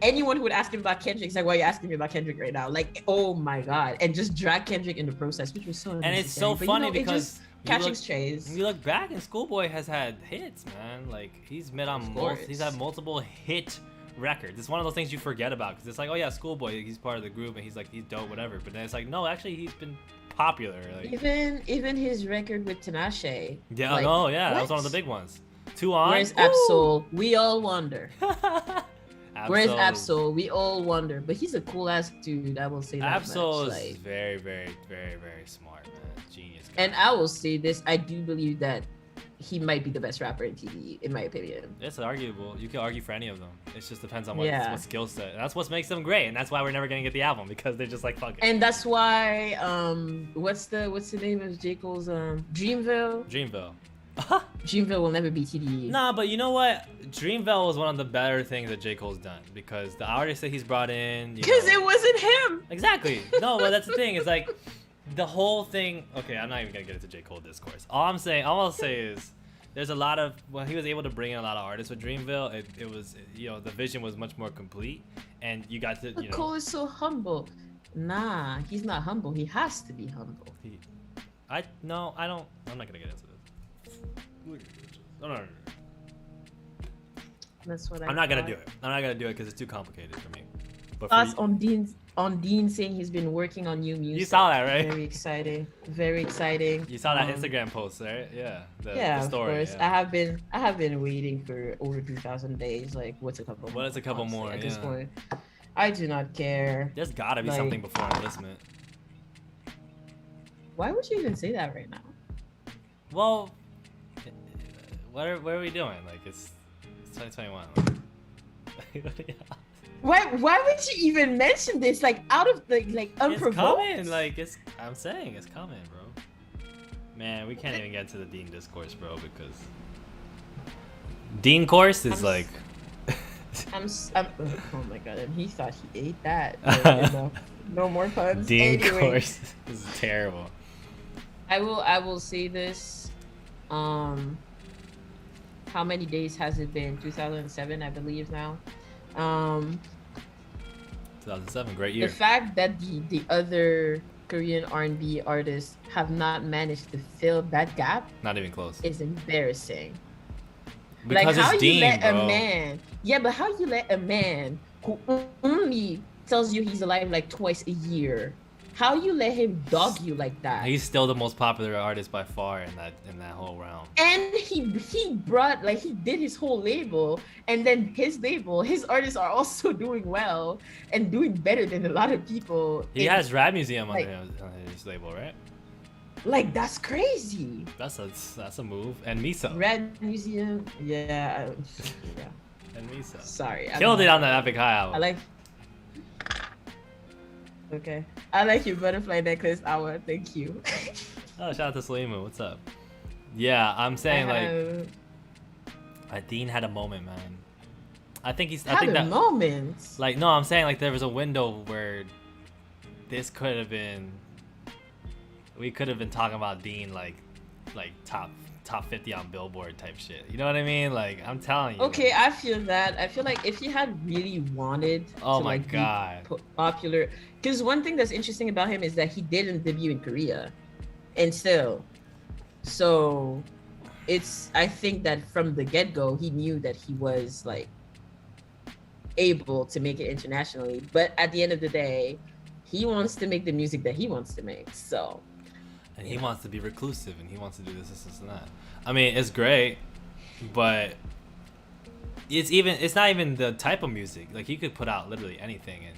anyone who would ask him about Kendrick, he's like, "Why are you asking me about Kendrick right now?" Like, oh my god, and just drag Kendrick in the process, which was so. And it's so unnecessary. But, funny it because just catching strays. you look back, and Schoolboy has had hits, man. Like he's been on he's had multiple hit records. It's one of those things you forget about because it's like, oh yeah, Schoolboy, he's part of the group and he's dope, whatever. But then it's like, no, actually, he's been popular. Like Even his record with Tinashe. yeah, like, no, yeah, that was what? one of the big ones. 2 on. Where's Woo! Absol? We all wonder. Where's Absol- Absol? We all wonder. But he's a cool ass dude. I will say that Absol much. is Like, very, very, very, very smart, man. Genius guy. and I will say this: I do believe that he might be the best rapper in TV, in my opinion. It's arguable. You can argue for any of them. It just depends on what skill set. And that's what makes them great, and that's why we're never gonna get the album because they're just like fuck it. And that's why what's the name of J. Cole's Dreamville? Dreamville. Dreamville will never be TDE. Nah, but you know what? Dreamville was one of the better things that J. Cole's done because the artists that he's brought in. Because it wasn't him. Exactly. No, but that's the thing. It's like the whole thing. Okay, I'm not even gonna get into J. Cole discourse. All I'll say is there's a lot of he was able to bring in a lot of artists with Dreamville. It was the vision was much more complete, and you got to But Cole is so humble. Nah, he's not humble. He has to be humble. I don't. I'm not gonna get into this. No. That's what I'm not gonna do it. I'm not gonna do it because it's too complicated for me. But Us on Dean saying he's been working on new music. You saw that, right? Very exciting. Very exciting. You saw that Instagram post, right? Yeah. Yeah, the story, of course. yeah. I have been waiting for over 2,000 days. Like, what's a couple? What is a couple months more? at this Yeah. point? I do not care. There's gotta be Like- something before enlistment. Why would you even say that right now? Well, what are we doing? Like it's 2021. Why would you even mention this? Like, out of the unprovoked. It's coming. Like I'm saying, it's coming, bro. Man, we can't even get to the Dean discourse, bro, because Dean course is like. Oh my god! And he thought he ate that. Like, no more puns. Dean Anyway, course is terrible. I will say this. How many days has it been? 2007, I believe now. 2007, great year. The fact that the other Korean R&B artists have not managed to fill that gap Not even close. is embarrassing. Because how it's you Dean, let bro. a man, yeah, but how you let a man who only tells you he's alive like twice a year, how you let him dog you like that? He's still the most popular artist by far in that whole realm. And he brought, like, he did his whole label, and then his artists are also doing well and doing better than a lot of people. He has Rap Museum like- on his label, right? Like, that's crazy. That's a move. And Miso. Red Museum, yeah. And Miso. Sorry, Killed it on the Epic High album. I like. Okay, I like your butterfly necklace hour. Thank you. Oh, shout out to Slimu. What's up? Yeah, I'm saying like Dean had a moment, man. I think he's. I Had think a that. moment. Like no, I'm saying like there was a window where this could have been. We could have been talking about Dean like top 50 on Billboard type shit. You know what I mean? Like I'm telling you. Okay, like, I feel that. I feel like if he had really wanted oh to my like god. be popular, because one thing that's interesting about him is that he didn't debut in Korea, and still, so it's. I think that from the get go, he knew that he was like able to make it internationally. But at the end of the day, he wants to make the music that he wants to make. So. And he wants to be reclusive, and he wants to do this, and that. I mean, it's great, but it's not even the type of music. Like he could put out literally anything, and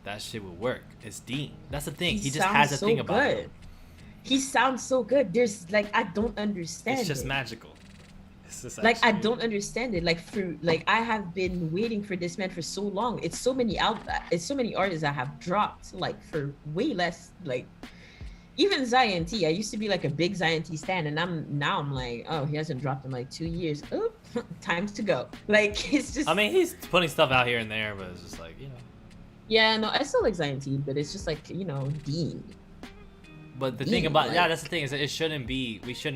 that shit would work. It's Dean. That's the thing. He just has a thing about him. He sounds so good. There's like I don't understand. It's just it. Magical. It's just like I don't understand it. Like I have been waiting for this man for so long. It's so many artists that have dropped like for way less like. Even Zion T, I used to be like a big Zion T stan, and I'm like, oh, he hasn't dropped in like 2 years. Oh, time to go. Like it's just. I mean, he's putting stuff out here and there, but it's just like Yeah, no, I still like Zion T, but it's just like Dean. But the thing about that's the thing is that we shouldn't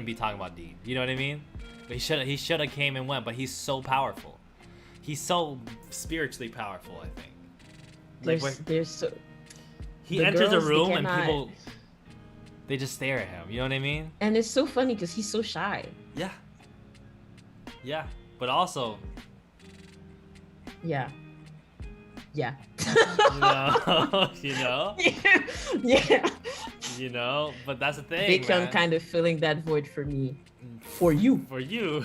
be talking about Dean. You know what I mean? He should have came and went, but he's so powerful. He's so spiritually powerful. I think. There's so. He enters a room and people. They just stare at him. You know what I mean? And it's so funny because he's so shy. Yeah. Yeah, but also. Yeah. Yeah. You know. Yeah. You know, but that's the thing. Become kind of filling that void for me. For you. For you.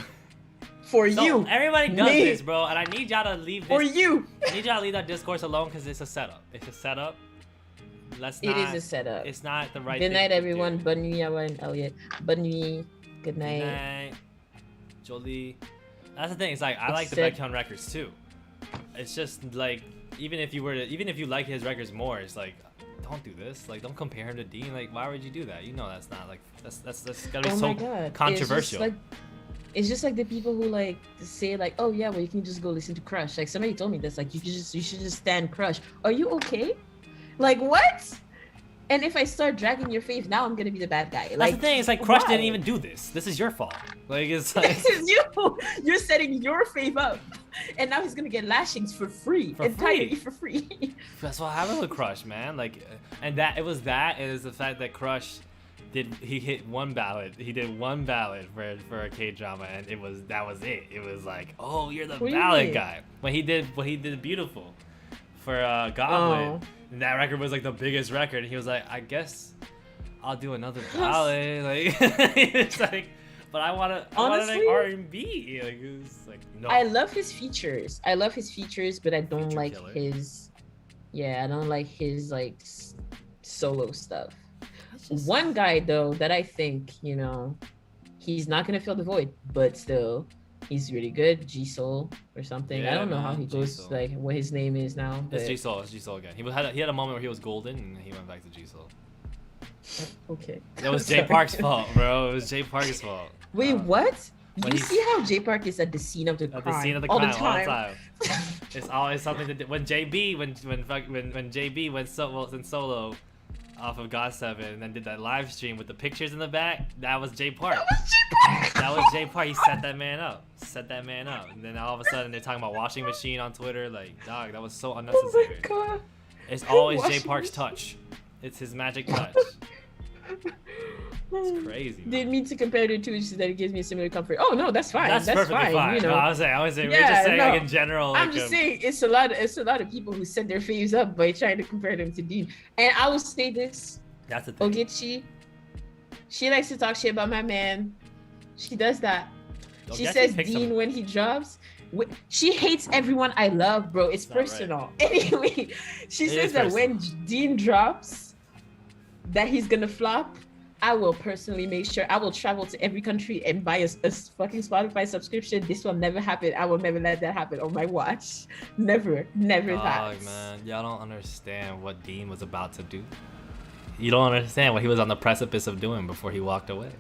For so you. Everybody does this, bro, and I need y'all to leave this. For you. I need y'all to leave that discourse alone because it's a setup. It's a setup. It is a setup. It's not the right Good thing night, to everyone. do. Bonne nuit, Awa and Elliot. Bonne nuit. Good night. Good night. Jolie. That's the thing. It's like I like the Baekhyun records too. It's just like even if you like his records more, it's like don't do this. Like don't compare him to Dean. Like why would you do that? You know that's not like that's gotta be so controversial. It's just like the people who like say like, oh yeah, well you can just go listen to Crush. Like somebody told me this. Like you should just stand Crush. Are you okay? Like what? And if I start dragging your fave, now I'm gonna be the bad guy. Like that's the thing. It's like Crush didn't even do this. This is your fault. Like it's like this is you. You're setting your fave up, and now he's gonna get lashings for free. Entirely for free. That's what happened with Crush, man. Like, and that it was the fact that Crush he hit one ballad. He did one ballad for a K-drama, and that was it. It was like, oh, you're the ballad guy. When he did Beautiful for Goblin. And that record was like the biggest record. And he was like, I guess I'll do another ballad. Like it's like, but I want like R&B. Like it was like no. I love his features. But I don't like his. Yeah, I don't like his like solo stuff. One guy though that I think he's not gonna fill the void, but still. He's really good, G-Soul or something. Yeah, I don't know how he goes, G-Soul. like what his name is now. It's G-Soul. It's G-Soul again. He had a moment where he was golden, and he went back to G-Soul. Okay. It was Jay Park's fault, bro. It was Jay Park's fault. Wait, what? You see how Jay Park is at the scene of the crime all the time. It's always something to do. When JB when JB went solo off of God7 and then did that live stream with the pictures in the back, that was Jay Park. That was Jay Park. He set that man up. And then all of a sudden they're talking about washing machine on Twitter. Like, dog, that was so unnecessary. Oh my god. It's always Jay Park's touch. It's his magic touch. It's crazy. Man. Didn't mean to compare the two, just that it gives me a similar comfort. Oh no, that's fine. That's perfectly fine. No, I was saying, we're just saying like in general. I'm just saying it's a lot of people who set their faves up by trying to compare them to Dean. And I will say this. That's the thing. Ogechi, she likes to talk shit about my man. She does that. She says Dean when he drops. She hates everyone I love, bro. It's personal. Right. Anyway, she says that when Dean drops, that he's gonna flop. I will personally make sure I will travel to every country and buy a fucking Spotify subscription. This will never happen. I will never let that happen on my watch. Never that. Oh man, y'all don't understand what Dean was about to do. You don't understand what he was on the precipice of doing before he walked away.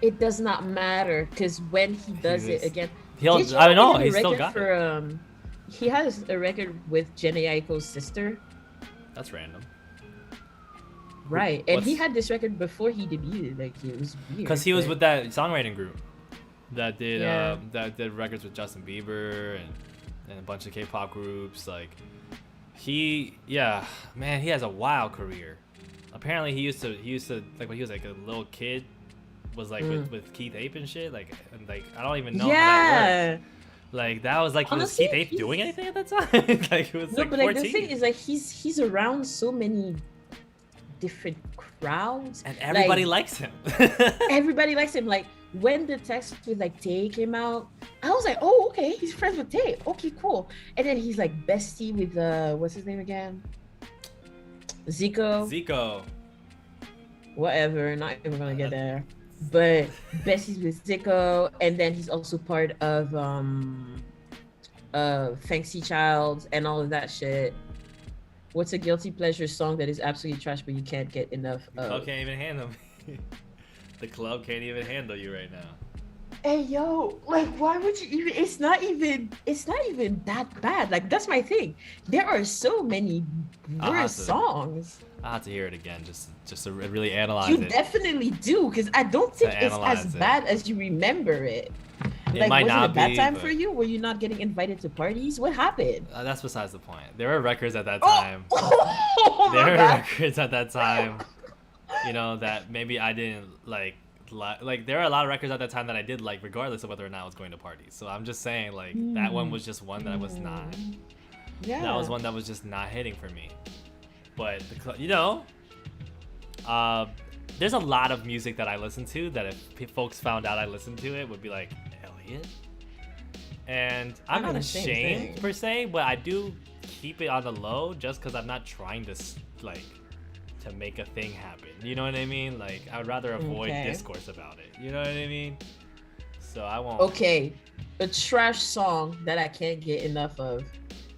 It does not matter because when he does it again, I know he still got for, it. he has a record with Jenny Aiko's sister. That's random. Right, and he What's had this record before he debuted. Like it was weird. because he was but- with that songwriting group Yeah. that did records with Justin Bieber and a bunch of K-pop groups. Like yeah, man, he has a wild career. Apparently he used to like when he was like a little kid was like with Keith Ape and shit. Like and like I don't even know how that worked. Like that was like Honestly, was Keith Ape he's- doing anything at that time? Like it was No, like but 14. like the thing is, like he's around so many different crowds, and everybody like, likes him. everybody likes him. Like when the text with like Tay came out, I was like, oh okay, he's friends with Tay. Okay, cool. And then he's like bestie with what's his name again? Zico. Whatever. Not even gonna get there. But bestie's with Zico, and then he's also part of Fancy Child and all of that shit. What's a guilty pleasure song that is absolutely trash but you can't get enough The of? club can't even handle me. The club can't even handle you right now. Hey yo, like why would you even it's not even that bad. Like that's my thing. There are so many worse songs. I'll have to hear it again just to really analyze You it. definitely do, because I don't think To it's analyze as it. bad as you remember it. It Like, might was it not a bad be, time but- for you? Were you not getting invited to parties? What happened? That's besides the point. There were records at that time. Oh, There my were bad. records at that time, you know, that maybe I didn't like. Like there are a lot of records at that time that I did like, regardless of whether or not I was going to parties. So I'm just saying, like that one was just one that I was not. Yeah. That was one that was just not hitting for me. But you know, there's a lot of music that I listen to that if folks found out I listened to it would be like, Elliot. And I'm not ashamed per se, but I do keep it on the low just because I'm not trying to like to make a thing happen. You know what I mean? Like I would rather avoid discourse about it. You know what I mean? So I won't. Okay, a trash song that I can't get enough of.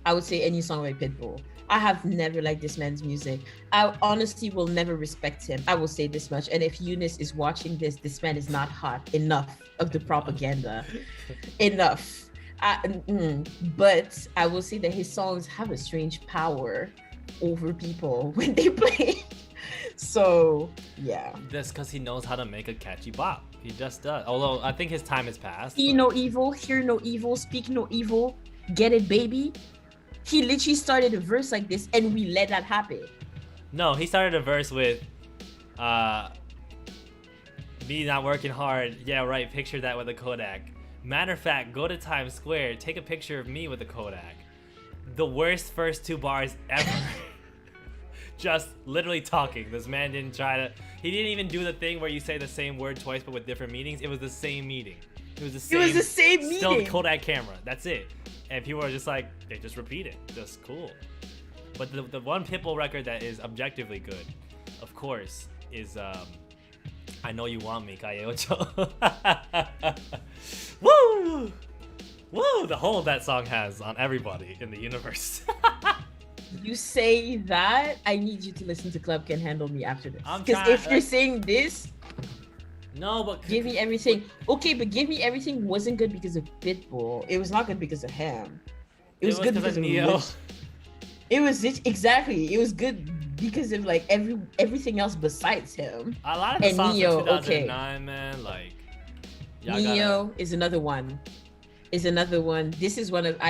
I would say any song by Pitbull. I have never liked this man's music. I honestly will never respect him. I will say this much. And if Eunice is watching this man is not hot enough of the propaganda. Enough. But I will say that his songs have a strange power over people when they play. So yeah. That's because he knows how to make a catchy bop. He just does. Although I think his time has passed. See no evil, hear no evil, speak no evil. Get it, baby? He literally started a verse like this and we let that happen. No, he started a verse with me not working hard. Yeah, right. Picture that with a Kodak. Matter of fact, go to Times Square, take a picture of me with a Kodak. The worst first two bars ever. Just literally talking. This man didn't try to. He didn't even do the thing where you say the same word twice but with different meanings. It was the same meaning. It was the same. Still meaning. Kodak camera. That's it. And people are just like, they just repeat it. Just cool. But the one Pitbull record that is objectively good, of course, is I Know You Want Me, Calle Ocho. Woo! Woo! The hold that song has on everybody in the universe. You say that, I need you to listen to Club Can Handle Me after this. I'm Because trying- if you're saying this, No, but Give Me Everything. Okay, but Give Me Everything wasn't good because of Pitbull. It was not good because of him. It was good because of Neo. It was exactly. It was good because of like everything else besides him. A lot of the And songs Neo, from 2009, man, like y'all Neo gotta- is another one. This is one of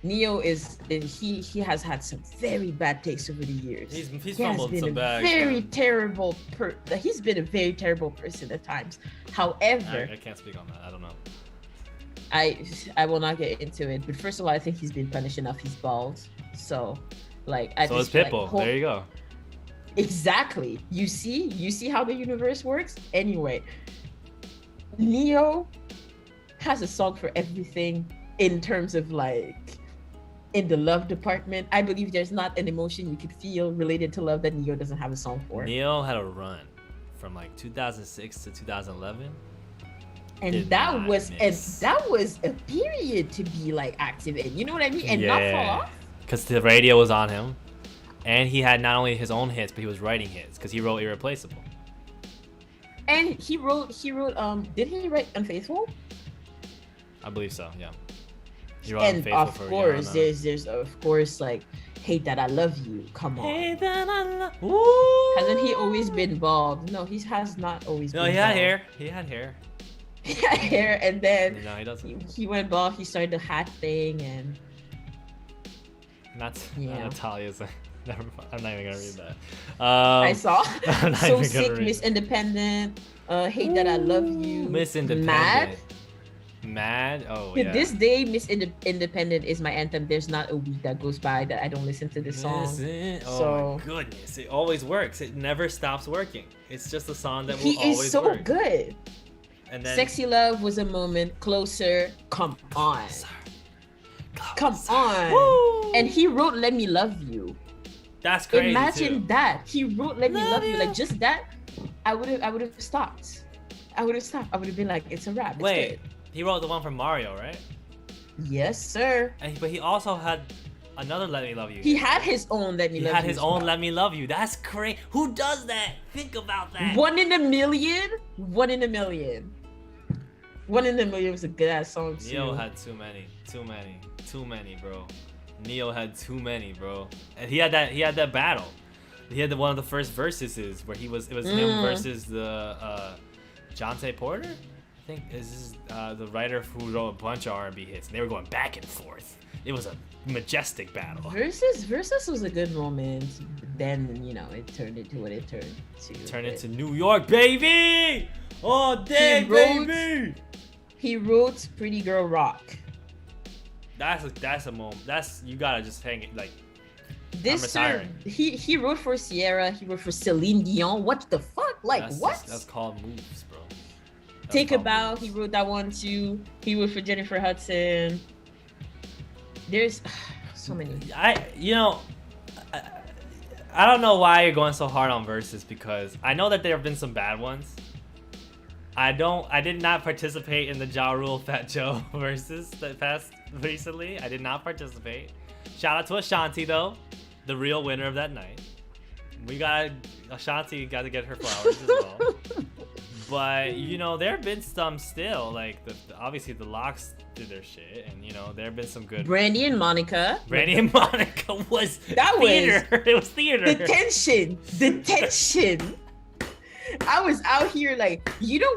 Neo he has had some very bad takes over the years. He's He has fumbled been some a bags. very man. terrible he's been a very terrible person at times. However, I can't speak on that. I don't know. I will not get into it. But first of all, I think he's been punished enough. He's bald, so like I So is just feel Pitbull. like, There you go. Exactly. You see how the universe works? Anyway, Neo has a song for everything in terms of like in the love department. I believe there's not an emotion you could feel related to love that Neo doesn't have a song for. Neo had a run from like 2006 to 2011. And did that not was miss. a period to be like active in. You know what I mean? And not fall off. Because the radio was on him, and he had not only his own hits, but he was writing hits because he wrote Irreplaceable. And he wrote did he write Unfaithful? I believe so. Yeah. You're And unfaithful of for course, Rihanna. there's of course like Hate That I Love You. Come Hey, on. then I love. Woo! Hasn't he always been bald? No, he has not always No, been he had bald. hair. He had hair. He had hair, and then No, he doesn't. he went bald. He started the hat thing, and Not Yeah. Natalia's. Never mind. I'm not even gonna read that. I saw I'm not So even gonna Sick, read Miss that. Independent, Hate That I Love You, Miss Independent. Mad. Mad? Oh, To yeah. this day, Independent is my anthem. There's not a week that goes by that I don't listen to this song. Oh So- my goodness. It always works. It never stops working. It's just a song that will He always is so work. good. And then Sexy Love was a moment. Closer. Come on. Come on. Woo! And he wrote Let Me Love You. That's crazy Imagine too. that. He wrote Let Me Love Love You. you. Like just that, I would have stopped. I would have stopped. I would have been like, it's a wrap. It's Wait, good. he wrote the one from Mario, right? Yes, sir. But he also had another Let Me Love You. He had his own Let Me He Love had You. his as own well. Let Me Love You. That's crazy. Who does that? Think about that. 1 in a million. 1 in a million. 1 in a million was a good ass song too. Neo had too many, bro. Neo had too many, bro. And he had that battle. He had one of the first verses where it was him versus the Jonte Porter. I think this is the writer who wrote a bunch of R&B hits. And they were going back and forth. It was a majestic battle. Versus was a good moment. Then it turned into what it turned to. Turned into New York, baby. All day, wrote- baby. He wrote Pretty Girl Rock. That's a moment. You gotta just hang it like. This sir, retiring. he wrote for Sierra. He wrote for Celine Dion. What the fuck? Like what? That's called moves, bro. That's Take a called Bow. moves. He wrote that one too. He wrote for Jennifer Hudson. There's so many. I don't know why you're going so hard on verses because I know that there have been some bad ones. I did not participate in the Ja Rule Fat Joe verses that passed recently. I did not participate. Shout out to Ashanti though, the real winner of that night. Ashanti got to get her flowers as well. But there have been some still like obviously the Locks did their shit, and there have been some good. Brandy and Monica. Brandy and Monica was That was- theater. It was theater. The tension. I was out here like,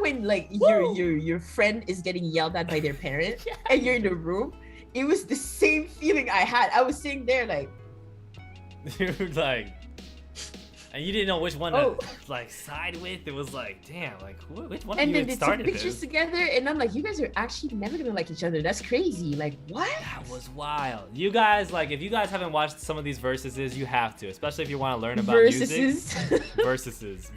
when like your friend is getting yelled at by their parent and you're in the room. It was the same feeling I had. I was sitting there like, You were like, and you didn't know which one Oh. to like side with. It was like, damn, like which one and of you then had they took started pictures this? together, and I'm like, you guys are actually never gonna like each other. That's crazy. Like what? That was wild. You guys, like, if you guys haven't watched some of these versuses, you have to, especially if you want to learn about music. Versuses.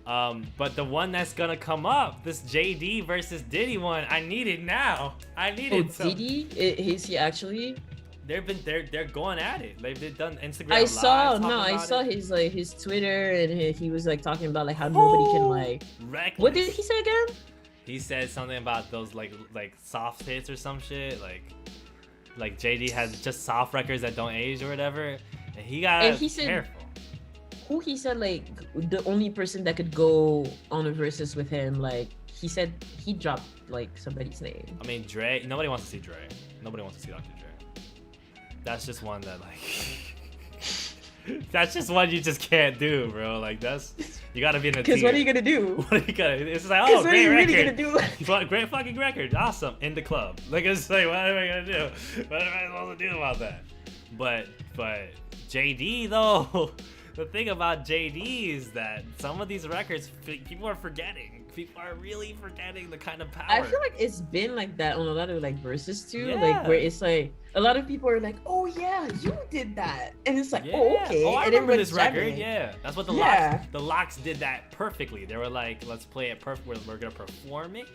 But the one that's gonna come up, this JD versus Diddy one, I need it now. I need Oh, it. So Diddy? Is he actually? they're going at it. They've done Instagram. I Lives saw talking I about saw it. his Twitter, and he was like talking about like how nobody can like. Reckless. What did he say again? He said something about those like soft hits or some shit. Like JD has just soft records that don't age or whatever. And he got And he said- careful. Who he said like the only person that could go on a versus with him, like he said he dropped like somebody's name. I mean Dre. Nobody wants to see Dre. Nobody wants to see Dr. Dre. That's just one that like. That's just one you just can't do, bro. Like you gotta be in a Because tier. what are you gonna do? What are you gonna? It's just like, Because oh, what are great you record. really gonna do? Great fucking record. Awesome. In the club. Like, it's like, what am I gonna do? What am I supposed to do about that? But JD though, the thing about JD is that some of these records people are forgetting. People are really forgetting the kind of power. I feel like it's been like that on a lot of like verses too, Yeah. like where it's like a lot of people are like, "Oh yeah, you did that," and it's like, Yeah. "Oh okay." Oh, I and remember everybody's this record. jamming. Yeah, that's what the Yeah. Locks. The Locks did that perfectly. They were like, "Let's play it perfect. We're gonna perform it.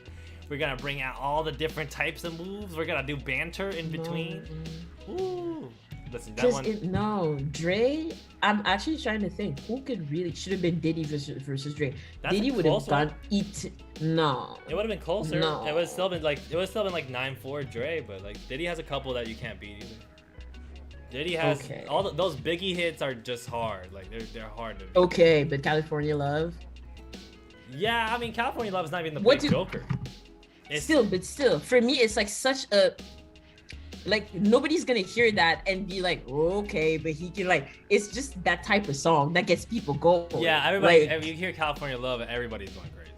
We're gonna bring out all the different types of moves. We're gonna do banter in between." Ooh, listen, that one. No, Dre. I'm actually trying to think who could really should have been Diddy versus Dre. That's Diddy a would have close gone one. No. It would have been closer. No. It would still been like 9-4 Dre, but like Diddy has a couple that you can't beat either. Diddy has Okay. all those Biggie hits are just hard. Like they're hard to. Okay, but California Love. Yeah, I mean California Love's not even the What big do- Joker. It's Still, for me, it's like such a like nobody's gonna hear that and be like, okay, but he can like. It's just that type of song that gets people going. yeah. Everybody, like, you hear California Love, and everybody's going crazy.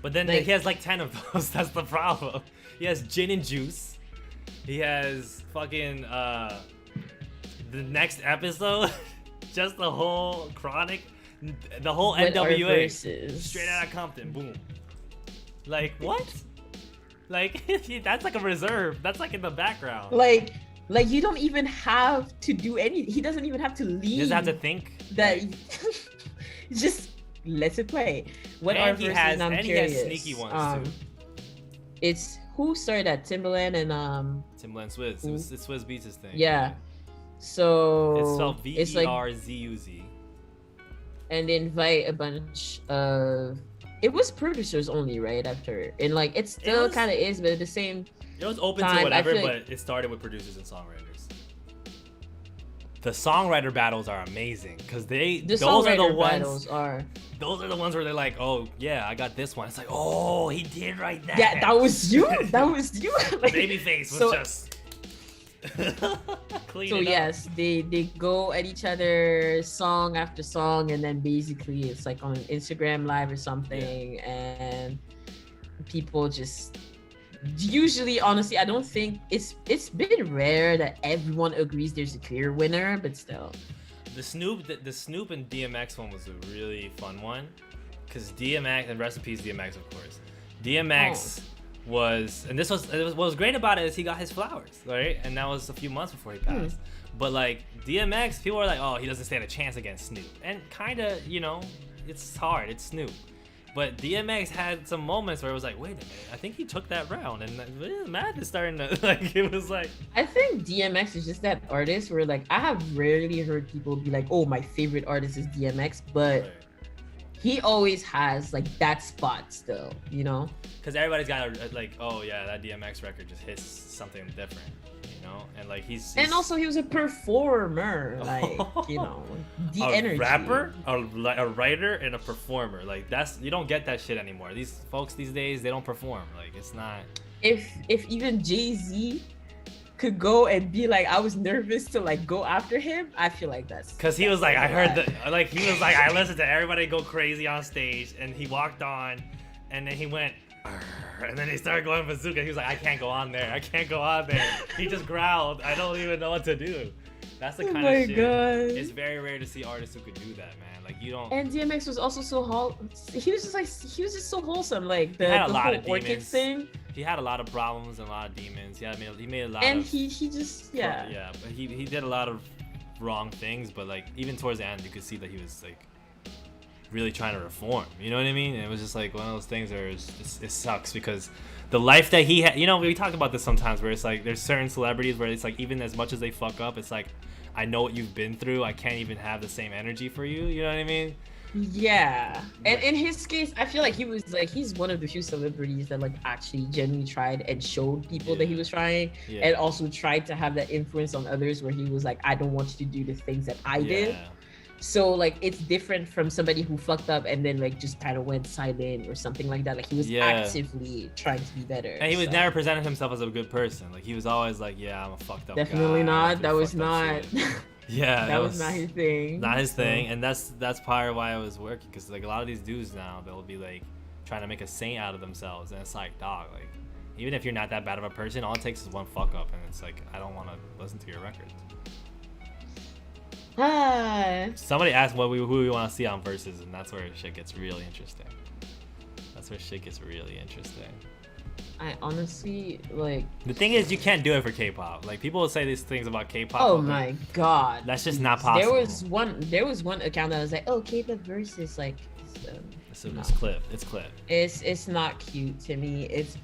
But then Like- he has like 10 of those. That's the problem. He has Gin and Juice. He has fucking the next episode, just the whole Chronic, the whole What are NWA, verses? straight out of Compton, boom. Like what? Like that's like a reserve. That's like in the background. like you don't even have to do any. He doesn't even have to leave. He doesn't have to think. that. Just let it play. What And are he verses? has- I'm and he has curious. sneaky ones, too. It's who started that? Timbaland and Timbaland Swizz. It's Swizz Beats' thing. yeah. So It's spelled it's like, VERZUZ. and they invite a bunch of. It was producers only, right? After, and like it still was- kind of is, but at the same. It was open time, to I whatever, feel but like- it started with producers and songwriters. The songwriter battles are amazing because The those are the songwriter ones. battles are. Those are the ones where they're like, oh yeah, I got this one. It's like, oh, he did write that. Yeah, that was you. That was you. Like, Babyface was so- just clean So it up. yes, they go at each other song after song, and then basically it's like on Instagram Live or something, and people just usually, honestly, I don't think it's been rare that everyone agrees there's a clear winner, but still. The Snoop and DMX one was a really fun one, because DMX, and rest in peace DMX, of course. DMX was, and what was great about it is he got his flowers, right? And that was a few months before he passed. But like DMX, people were like, oh, he doesn't stand a chance against Snoop, and kind of, you know, it's hard, it's Snoop. But DMX had some moments where it was like, wait a minute, I think he took that round, and Matt is starting to like. It was like, I think DMX is just that artist where like I have rarely heard people be like, oh, my favorite artist is DMX, but right. he always has like that spot still, you know? Because everybody's got a, like, oh yeah, that DMX record just hits something different, you know? And like he's And also he was a performer, like, you know, the a energy. rapper, a writer, and a performer. Like that's, you don't get that shit anymore. These folks these days, they don't perform. Like it's not. If even Jay-Z could go and be like, I was nervous to like go after him, I feel like that's Because he was like, I heard that, like he was like, I listened to everybody go crazy on stage, and he walked on, and then he went. And then he started going bazooka. He was like, I can't go on there. I can't go on there. He just growled. I don't even know what to do. That's the kind of shit. God. It's very rare to see artists who could do that, man. Like you don't. And DMX was also so he was just so wholesome, like the He had a lot whole of orchid demons. thing. He had a lot of problems and a lot of demons. Yeah, I mean, he made a lot And of. he just yeah. Yeah, but he did a lot of wrong things. But like even towards the end, you could see that he was like really trying to reform. You know what I mean? And it was just like one of those things where it sucks because the life that he had. You know, we talk about this sometimes where it's like there's certain celebrities where it's like even as much as they fuck up, it's like I know what you've been through. I can't even have the same energy for you. You know what I mean? Yeah. And in his case, I feel like he was like he's one of the few celebrities that like actually genuinely tried and showed people that he was trying, and also tried to have that influence on others where he was like, I don't want you to do the things that I did. So like it's different from somebody who fucked up and then like just kind of went silent or something like that. Like he was actively trying to be better. And he was never presenting himself as a good person. Like he was always like, yeah, I'm a fucked up Definitely guy. not. That was not. Yeah, that was not his thing. Not his thing, and that's part of why I was working, because like a lot of these dudes now, they'll be like trying to make a saint out of themselves, and it's like, dog, like even if you're not that bad of a person, all it takes is one fuck up, and it's like I don't want to listen to your record. Somebody asked who we want to see on Versus, and that's where shit gets really interesting. I honestly like. The thing is, you can't do it for K-pop. Like people will say these things about K-pop. Oh my god, that's just not possible. There was one account that was like, oh, K-pop Versus, like. It's clip. It's not cute to me. It's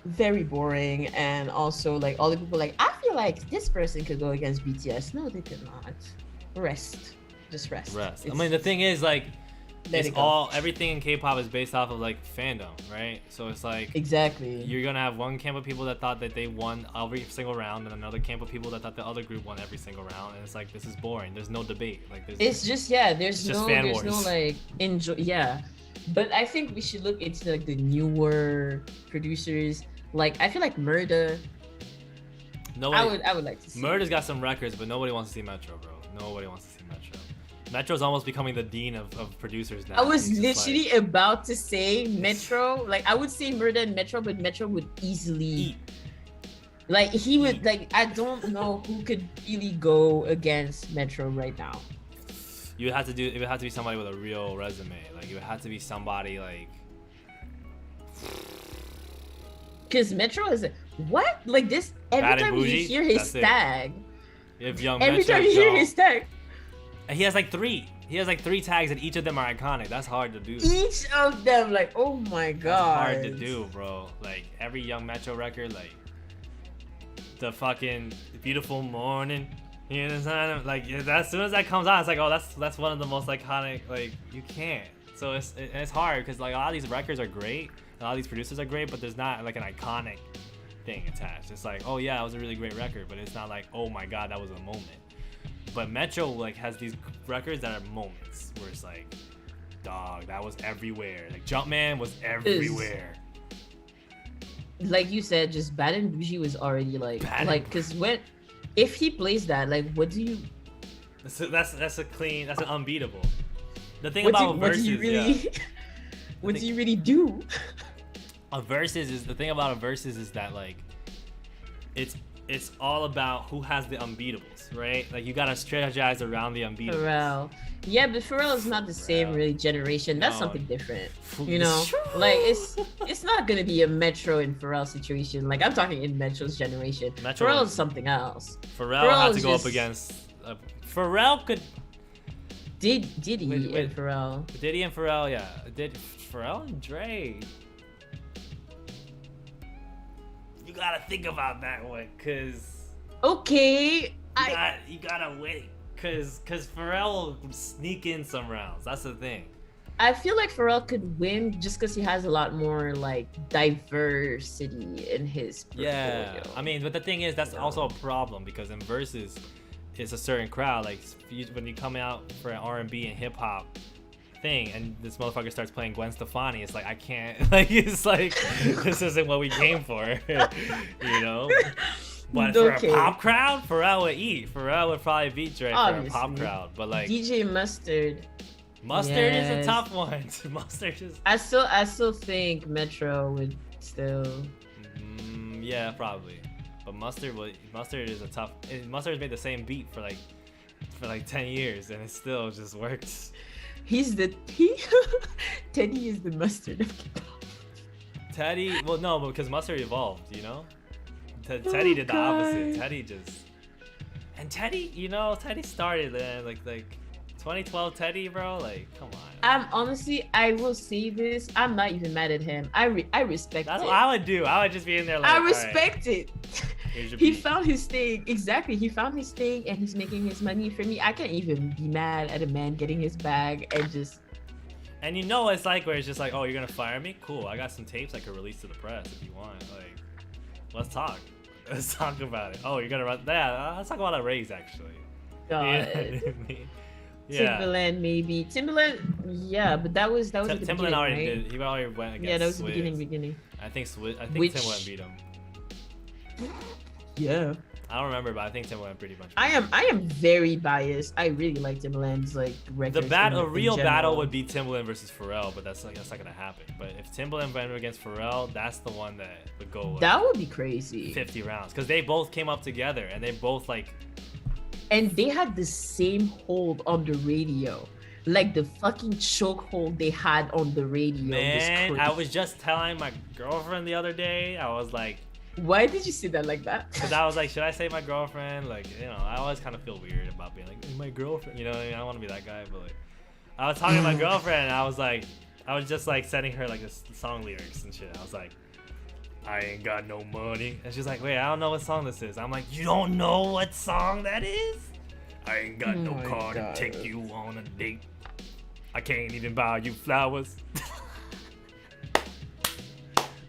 very boring, and also like all the people like, I feel like this person could go against BTS. No, they could not. Just rest. I mean, the thing is, like, everything in K-pop is based off of like fandom, right? So it's like exactly you're gonna have one camp of people that thought that they won every single round, and another camp of people that thought the other group won every single round, and it's like this is boring. There's no debate. Like there's no like enjoy. Yeah, But I think we should look into like the newer producers. Like I feel like Murda. Nobody. I would like to see. Murder's got some records, but nobody wants to see Metro, bro. Nobody wants to see Metro. Metro's almost becoming the dean of producers now. I was He's just literally about to say Metro. Like I would say Murda and Metro, but Metro would easily eat. like he would like I don't know who could really go against Metro right now. You would have to do. It would have to be somebody with a real resume. Like it would have to be somebody like. Because Metro is what? Like this every Bad and time you Bougie? hear his That's it. tag. If young Every Metro, time you hear Joe- his tag. And he has like 3. He has like 3 tags, and each of them are iconic. That's hard to do. Each of them, like, oh my That's god. hard to do, bro. Like every young Metro record, like the fucking beautiful morning. You know, like as soon as that comes out, it's like, oh, that's one of the most iconic. Like you can't. So it's hard because like a lot of these records are great, a lot of these producers are great, but there's not like an iconic thing attached. It's like, oh yeah, that was a really great record, but it's not like, oh my god, that was a moment. But Metro like has these records that are moments where it's like, dog, that was everywhere. Like Jumpman was everywhere. Like you said, just Bad and Bougie was already like because if he plays that, like, what do you? That's a clean. That's an unbeatable. The thing What about do verses, you really? yeah. What do you really do? A verses is the thing about a verses is that like, it's all about who has the unbeatables, right? Like you gotta strategize around the unbeatables. Pharrell. Yeah, but Pharrell is not the same really generation. That's No. something different. You know, like it's not gonna be a Metro and Pharrell situation. Like I'm talking in Metro's generation. Metro Pharrell is- is something else. Pharrell had to is go up just- against. Pharrell could. Diddy Wait. and Pharrell. Diddy and Pharrell, yeah. Pharrell and Dre. You gotta think about that one, cause Okay, you gotta wait, cause Pharrell will sneak in some rounds. That's the thing. I feel like Pharrell could win just because he has a lot more like diversity in his portfolio. Yeah, I mean, but the thing is, that's also a problem because in verses, it's a certain crowd. Like when you come out for an R&B and hip hop thing, and this motherfucker starts playing Gwen Stefani, it's like I can't. Like it's like this isn't what we came for, you know. But for a pop crowd, Pharrell would eat. Pharrell would probably beat Dre for a pop crowd. But like DJ Mustard. Mustard is a tough one. Mustard is. I still think Metro would still. Yeah, probably. But Mustard is a tough. Mustard's made the same beat for like 10 years, and it still just works. Teddy is the Mustard of K-pop. Teddy, well, no, because Mustard evolved, you know. Teddy did the opposite. Teddy, you know, Teddy started like 2012 Teddy, bro. Like, come on. Honestly, I will say this. I'm not even mad at him. I respect That's it. what I would do. I would just be in there like, I respect it. Here's your He beat. found his thing. Exactly. He found his thing and he's making his money. For me, I can't even be mad at a man getting his bag and just. And you know it's like where it's just like, oh, you're gonna fire me? Cool. I got some tapes I could release to the press if you want. Like, let's talk. Let's talk about it. Oh, you're gonna run? Yeah, let's talk about a raise actually. God. You know what I mean? Yeah. Timbaland maybe. Timbaland, yeah, but that was at the Timbaland beginning, already right? did. He already went against. Yeah, that was Swizz. the beginning. I think Which- Timbaland beat him. Yeah. I don't remember, but I think Timbaland pretty much. I am very biased. I really like Timbaland's like records. A real battle general. would be Timbaland versus Pharrell, but that's not gonna happen. But if Timbaland went against Pharrell, that's the one that would go like, That would be crazy. 50 rounds because they both came up together and they both like. And they had the same hold on the radio. Like the fucking chokehold they had on the radio. Man, I was just telling my girlfriend the other day. I was like, why did you say that like that? because I was like, should I say my girlfriend? Like, you know, I always kind of feel weird about being like my girlfriend. You know what I mean? I don't want to be that guy, but like, I was talking to my girlfriend and I was just like sending her like this song lyrics and shit. I was like, I ain't got no money. And she's like, wait, I don't know what song this is. I'm like, you don't know what song that is? I ain't got no car to take you on a date. I can't even buy you flowers.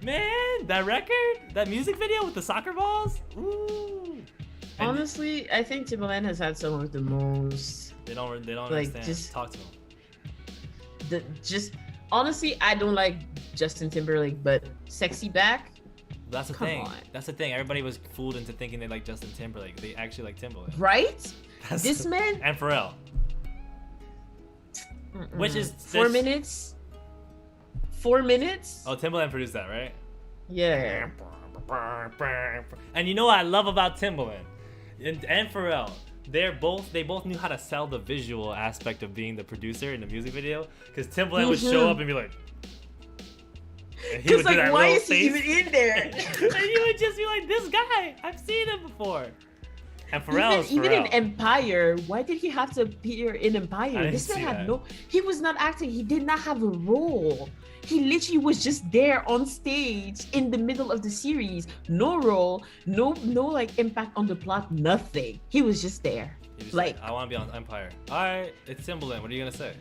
Man, that record, that music video with the soccer balls. Ooh. And Honestly, I think Timbaland has had some of the most they don't like, understand. just- Talk to them. Honestly, I don't like Justin Timberlake, but Sexy Back. That's the Come thing. on. That's the thing. Everybody was fooled into thinking they like Justin Timberlake. They actually like Timberlake. Right? That's This man. and Pharrell, which is 4 minutes. 4 minutes. Oh, Timbaland produced that, right? Yeah. And you know what I love about Timbaland and Pharrell? They both knew how to sell the visual aspect of being the producer in the music video. Because Timbaland would show up and be like, because like, why is he even in there? And he would just be like, this guy, I've seen him before. And Pharrell even in Empire, why did he have to appear in Empire? This man had he was not acting. He did not have a role. He literally was just there on stage in the middle of the series. No role, no like impact on the plot, nothing. He was just there. He was like, I want to be on Empire. All right, it's Timbaland. What are you gonna say?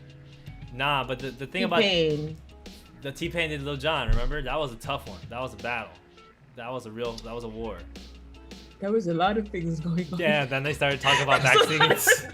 Nah, but the thing about the T-Pain did Lil Jon, remember? That was a tough one. That was a battle. That was a war. There was a lot of things going on. Yeah, then they started talking about vaccines.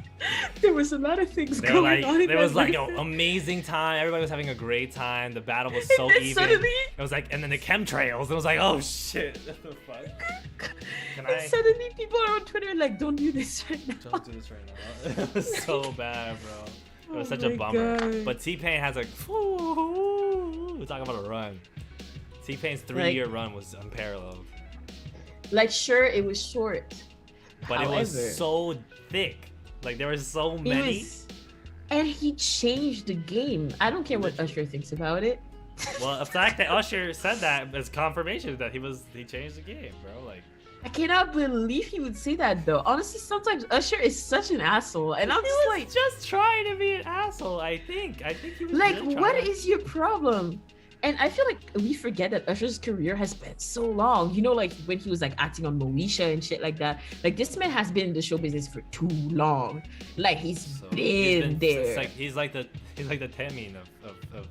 There was a lot of things going on. There was like an amazing time. Everybody was having a great time. The battle was so even. Suddenly, it was like, and then the chemtrails. It was like, oh shit. What the fuck? Suddenly people are on Twitter like, don't do this right now. Don't do this right now. It was so bad, bro. It was such a bummer. God. But T-Pain has a. We're talking about a run. T-Pain's 3-year run was unparalleled. Like, sure, it was short, but however, it was so thick. Like, there were so many. And he changed the game. I don't care what Usher thinks about it. Well, the fact that Usher said that is confirmation that he changed the game, bro. Like, I cannot believe he would say that, though. Honestly, sometimes Usher is such an asshole, and I'm just like, just trying to be an asshole. I think he was like, really what is your problem? And I feel like we forget that Usher's career has been so long. You know, like when he was like acting on Moesha and shit like that. Like, this man has been in the show business for too long. Like, he's been there. He's like the Temin of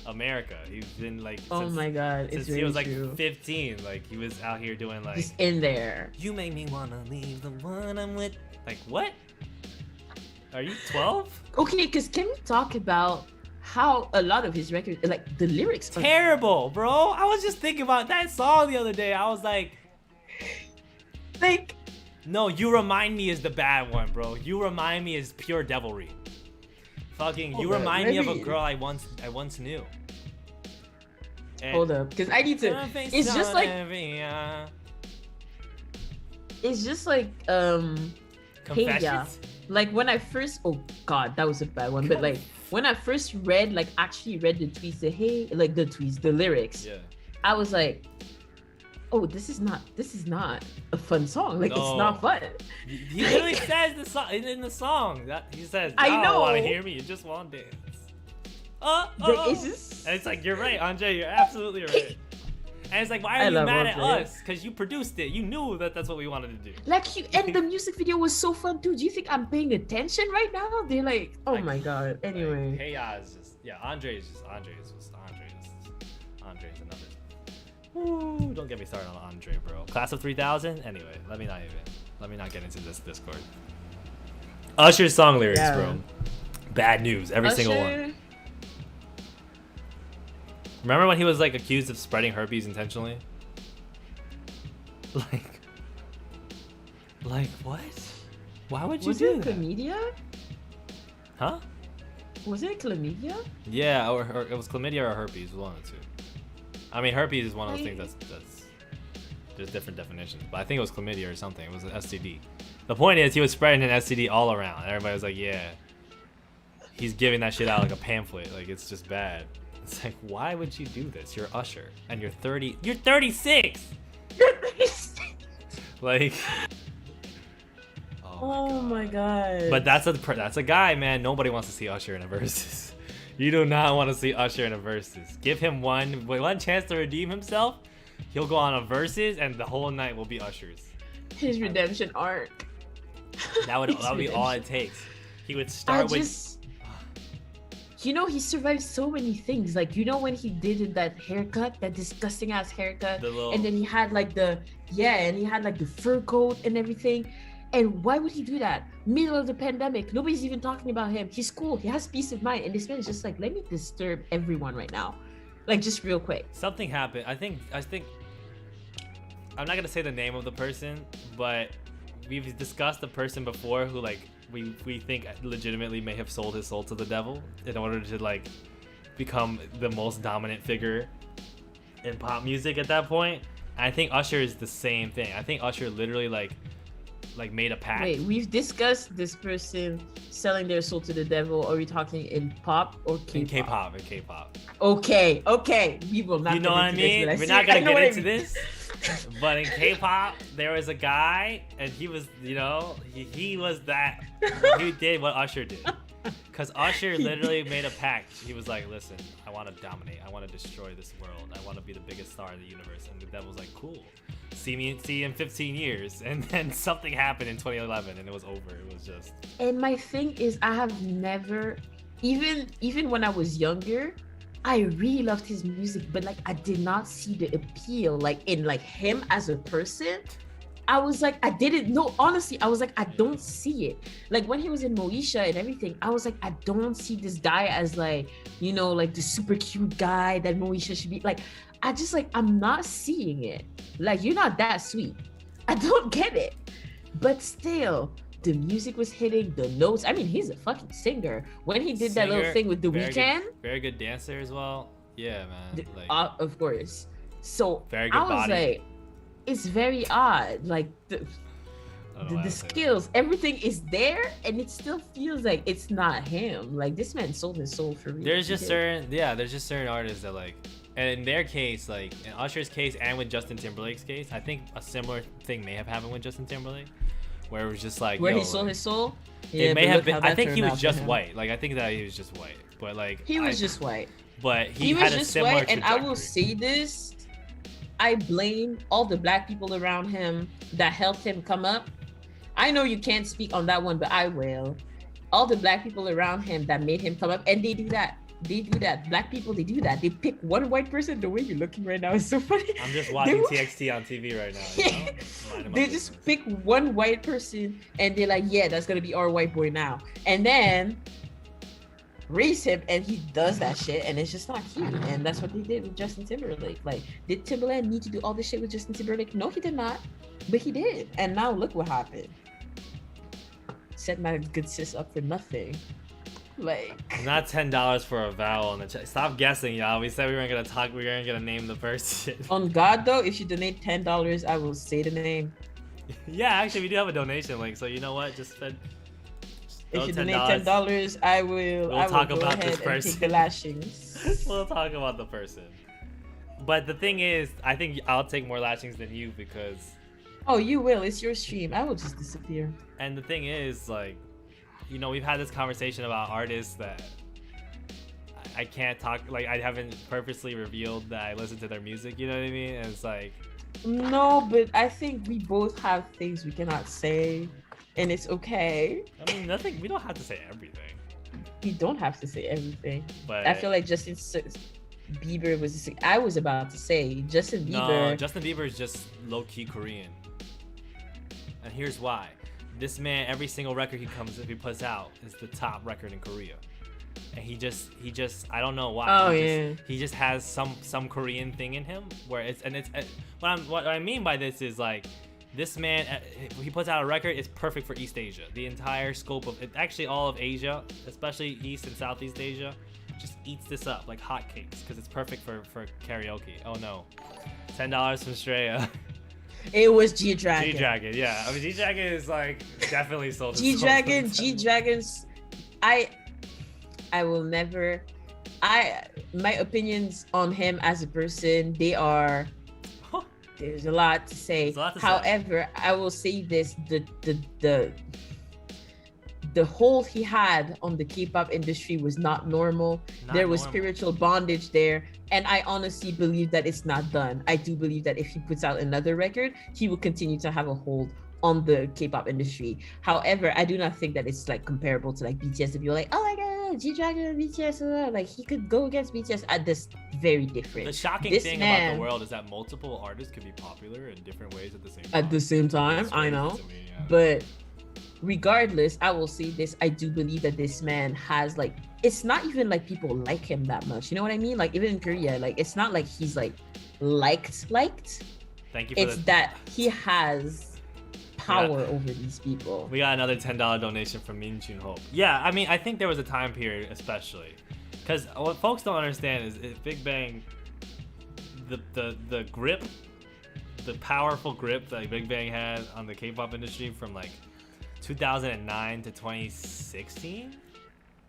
America. He's been like, oh my god, since he was like 15. Like, he was out here doing like, he's in there. You make me wanna leave the one I'm with. Like, what? Are you 12? Okay, because can we talk about how a lot of his records, like the lyrics, terrible, bro. I was just thinking about that song the other day. I was like, no, You Remind Me is the bad one, bro. You Remind Me is pure devilry. Fucking, you remind me of a girl I once knew. And hold up, because I need to. It's just like, hey, yeah. Like when I first, oh god, that was a bad one. But like when I first actually read the tweets, the lyrics. Yeah. I was like, oh, this is not a fun song. Like, it's not fun. He literally says in the song that he says, I don't want to hear me, you just want to dance. And it's like, you're right, Andre, you're absolutely right. And it's like, why are you mad at us? Because you produced it. You knew that that's what we wanted to do. Like, and the music video was so fun too. Do you think I'm paying attention right now? They're like, oh my god. Anyway. Like, chaos is just, yeah, Andre is another. Ooh, don't get me started on Andre, bro. Class of 3000? Anyway, let me not get into this Discord. Usher's song lyrics, bro. Bad news, every single one. Remember when he was like accused of spreading herpes intentionally? Like what? Why would you do that? Was it chlamydia? Huh? Was it chlamydia? Yeah, or it was chlamydia or herpes, one of the two. I mean, herpes is one of those things that's there's different definitions, but I think it was chlamydia or something. It was an STD. The point is, he was spreading an STD all around. Everybody was like, yeah, he's giving that shit out like a pamphlet. Like, it's just bad. It's like, why would you do this? You're Usher, and you're 30. You're 36. Like, oh my god. But that's a guy, man. Nobody wants to see Usher in a versus. You do not want to see Usher in a versus. Give him one chance to redeem himself. He'll go on a versus, and the whole night will be Usher's. His redemption arc. That would be all it takes. He would start with. You know, he survived so many things. Like, you know, when he did that haircut, that disgusting ass haircut, and then he had like the fur coat and everything. And why would he do that? Middle of the pandemic, nobody's even talking about him. He's cool. He has peace of mind. And this man is just like, let me disturb everyone right now. Like, just real quick. Something happened. I think I'm not gonna say the name of the person, but we've discussed the person before who like we think legitimately may have sold his soul to the devil in order to like become the most dominant figure in pop music at that point. And I think Usher is the same thing. I think Usher literally like made a pact. Wait, we've discussed this person selling their soul to the devil. Are we talking in pop or K-pop? In K-pop. Okay. We will not. You know what I mean? We're not gonna get into this. But in K-pop, there was a guy, and he was, you know, he was that. He did what Usher did. Because Usher literally made a pact. He was like, listen, I want to dominate. I want to destroy this world. I want to be the biggest star in the universe. And the devil's like, cool. See you in 15 years. And then something happened in 2011, and it was over. It was just... And my thing is, I have never, even when I was younger, I really loved his music, but like I did not see the appeal like in like him as a person. I was like, I didn't know, honestly, I was like, I don't see it. Like when he was in Moesha and everything, I was like, I don't see this guy as like, you know, like the super cute guy that Moesha should be. Like, I just like, I'm not seeing it. Like, you're not that sweet. I don't get it. But still, the music was hitting, the notes. I mean, he's a fucking singer. When he did that little thing with The Weeknd. Very good dancer as well. Yeah, man. Of course. So very good I was body. like, it's very odd. Like the skills, everything is there, and it still feels like it's not him. Like this man sold his soul for real. There's just certain artists that like, and in their case, like in Usher's case and with Justin Timberlake's case, I think a similar thing may have happened with Justin Timberlake. Where it was just like he sold his soul. Yeah, it may have been. I think he was just white. Like I think that he was just white, but like he was just white. But he had a similar white, and I will say this: I blame all the black people around him that helped him come up. I know you can't speak on that one, but I will. All the black people around him that made him come up, and they do that. Black people, they do that. They pick one white person. The way you're looking right now is so funny. I'm just watching TXT on TV right now. You know? They just pick one white person and they're like, yeah, that's gonna be our white boy now. And then raise him, and he does that shit, and it's just not cute. And that's what they did with Justin Timberlake. Like, did Timberland need to do all this shit with Justin Timberlake? No, he did not. But he did. And now look what happened. Set my good sis up for nothing. Like, not $10 for a vowel on the check. Stop guessing, y'all. We said we weren't gonna talk. We weren't gonna name the person. On God, though, if you donate $10, I will say the name. Yeah, actually, we do have a donation link. So you know what? Just spend. If you donate $10, I will. We'll talk about this person. Take the lashings. We'll talk about the person. But the thing is, I think I'll take more lashings than you because. Oh, you will. It's your stream. I will just disappear. And the thing is, like, you know, we've had this conversation about artists that I can't talk, like, I haven't purposely revealed that I listen to their music, you know what I mean? And it's like... No, but I think we both have things we cannot say, and it's okay. I mean, nothing, we don't have to say everything. We don't have to say everything. But I feel like Justin Bieber was, I was about to say, Justin Bieber... No, Justin Bieber is just low-key Korean. And here's why. This man, every single record he puts out is the top record in Korea, and he just I don't know why. Oh, he just has some Korean thing in him where it's what I mean by this is like this man, he puts out a record, it's perfect for East Asia. The entire scope of it, actually all of Asia, especially East and Southeast Asia, just eats this up like hotcakes because it's perfect for karaoke. Oh no, $10 from Straya. It was G-Dragon. G-Dragon, yeah. I mean, G-Dragon is like definitely sold. G-Dragon's. I will never. My opinions on him as a person, they are. There's a lot to say. However, I will say this: the hold he had on the K-pop industry was not normal. There was spiritual bondage there. And I honestly believe that it's not done. I do believe that if he puts out another record, he will continue to have a hold on the K-pop industry. However, I do not think that it's like comparable to like BTS to be like, oh my god, G-Dragon and BTS, like he could go against BTS at this very different. The shocking thing about the world is that multiple artists could be popular in different ways at the same time. At the same time, I know. But regardless, I will say this: I do believe that this man has like. It's not even like people like him that much. You know what I mean? Like even in Korea, like it's not like he's like liked. Thank you. It's that he has power over these people. We got another $10 donation from Min Chun Ho. Yeah, I mean, I think there was a time period, especially, because what folks don't understand is Big Bang, the grip, the powerful grip that Big Bang had on the K-pop industry from like 2009 to 2016,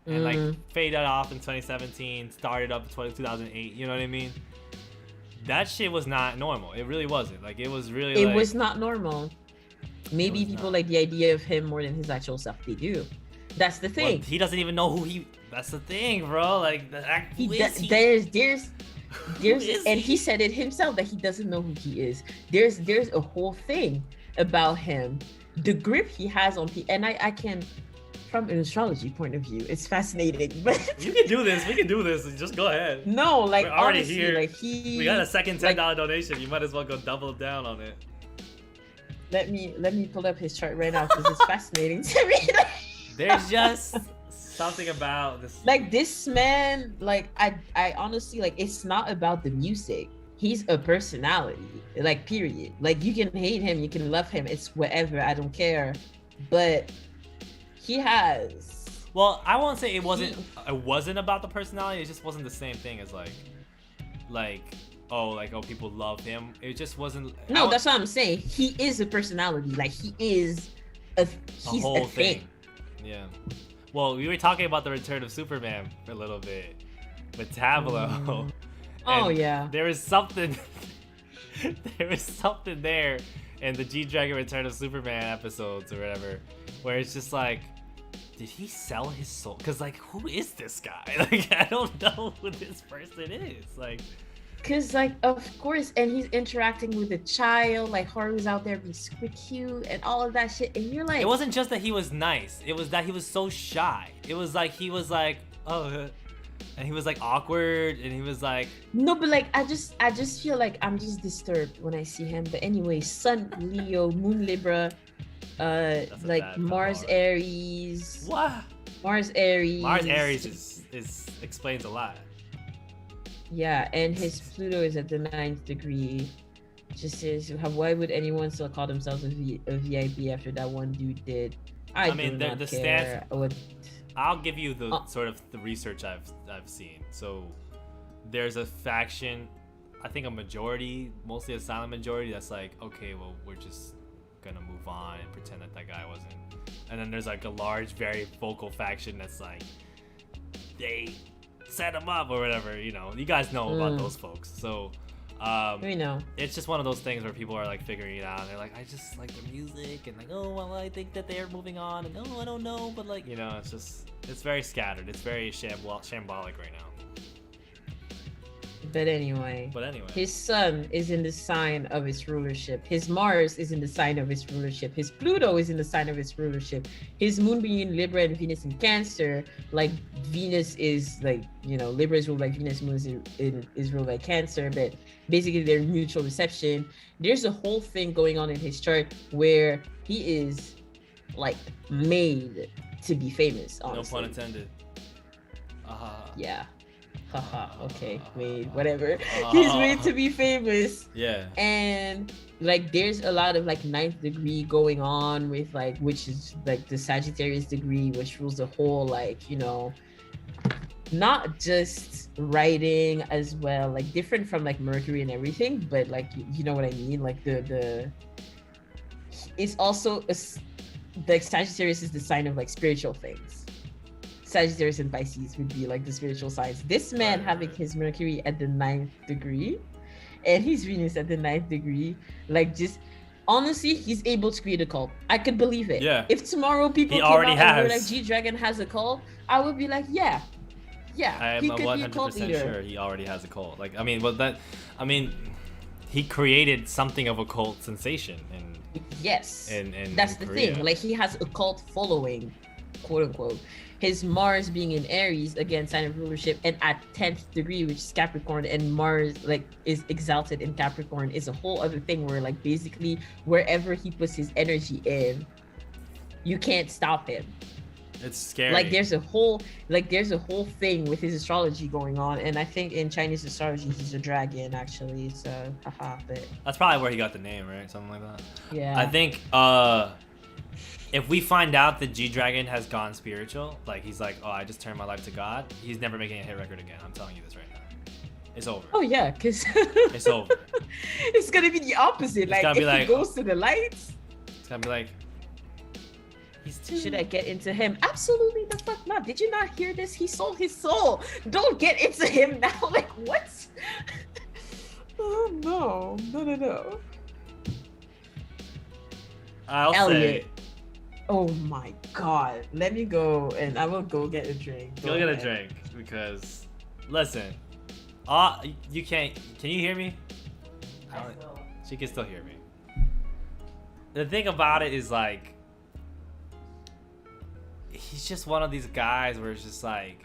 and like faded off in 2017, started up in 2008. You know what I mean? That shit was not normal. It really wasn't. Like it was really. It was not normal. Maybe people like the idea of him more than his actual self. They do. That's the thing. Well, he doesn't even know who he. That's the thing, bro. Like there's and he said it himself that he doesn't know who he is. There's a whole thing about him, the grip he has on people, and I can, from an astrology point of view, it's fascinating. But you can do this. We can do this. Just go ahead. No, like we're already honestly, here. Like we got a second $10 donation. You might as well go double down on it. Let me pull up his chart right now because it's fascinating to me. There's just something about this. Like this man, like I honestly like it's not about the music. He's a personality, like period. Like you can hate him, you can love him. It's whatever. I don't care. But he has. Well, I won't say it wasn't. It wasn't about the personality. It just wasn't the same thing as oh people love him. It just wasn't. No, that's what I'm saying. He is a personality. Like he is he's whole a thing. Yeah. Well, we were talking about the return of Superman for a little bit with Tableau. Oh yeah. There was something. There was something there in the G-Dragon Return of Superman episodes or whatever, where it's just like, did he sell his soul? Because like, who is this guy? Like, I don't know who this person is. Like. Cause like of course, and he's interacting with a child, like Haru's out there being super cute and all of that shit, and you're like, it wasn't just that he was nice, it was that he was so shy. It was like he was like, oh, and he was like awkward, and he was like, no, but like I just feel like I'm just disturbed when I see him. But anyway, Sun Leo, Moon Libra, like Mars Aries. What? Mars Aries. Mars Aries is explains a lot. Yeah, and his Pluto is at the 9th degree. Just says, why would anyone still call themselves a VIP after that one dude did? I mean, do not care. I'll give you the sort of the research I've seen. So there's a faction, I think a majority, mostly a silent majority, that's like, okay, well, we're just gonna move on and pretend that guy wasn't. And then there's like a large, very vocal faction that's like, they set him up or whatever, you know. You guys know about those folks. So we know. It's just one of those things where people are like figuring it out and they're like, I just like the music, and like, oh well, I think that they're moving on, and oh, I don't know, but like, you know, it's very scattered. It's very shambolic right now. But anyway, his sun is in the sign of his rulership. His Mars is in the sign of his rulership. His Pluto is in the sign of his rulership. His moon being in Libra and Venus in Cancer. Like Venus is like, you know, Libra is ruled by Venus, moon is ruled by Cancer. But basically they're mutual reception. There's a whole thing going on in his chart where he is like made to be famous, honestly. No pun intended. Yeah. Haha, okay, made, whatever. He's made to be famous. Yeah. And like there's a lot of like 9th degree going on with like, which is like the Sagittarius degree, which rules the whole, like, you know, not just writing as well, like different from like Mercury and everything, but like, you know what I mean? Like the it's also like Sagittarius is the sign of like spiritual things. Sagittarius and Pisces would be like the spiritual signs. This man having his Mercury at the 9th degree and his Venus at the 9th degree, like just honestly, he's able to create a cult. I could believe it. Yeah. If tomorrow people came out and were like, G-Dragon has a cult, I would be like, yeah, I am he could be a cult 100% leader. sure he already has a cult. Like, I mean, he created something of a cult sensation. Yes. In that's the Korea. thing. Like he has a cult following. quote unquote, his Mars being in Aries, again, sign of rulership, and at 10th degree, which is Capricorn, and Mars like is exalted in Capricorn, is a whole other thing where like basically wherever he puts his energy in, you can't stop him. It's scary. Like there's a whole thing with his astrology going on, and I think in Chinese astrology he's a dragon actually. So haha, but that's probably where he got the name, right? Something like that. yeah. I think if we find out that G-Dragon has gone spiritual, like he's like, oh, I just turned my life to God, he's never making a hit record again. I'm telling you this right now. It's over. Oh yeah, because it's over. It's gonna be the opposite. Like if he goes to the lights, it's gonna be like, should I get into him? Absolutely the fuck not. Did you not hear this? He sold his soul. Don't get into him now. Like what? Oh no. I'll Elliot. say. Oh my god. Let me go and I will go get a drink. Go get a drink because listen. You can't. Can you hear me? She can still hear me. The thing about it is like, he's just one of these guys where it's just like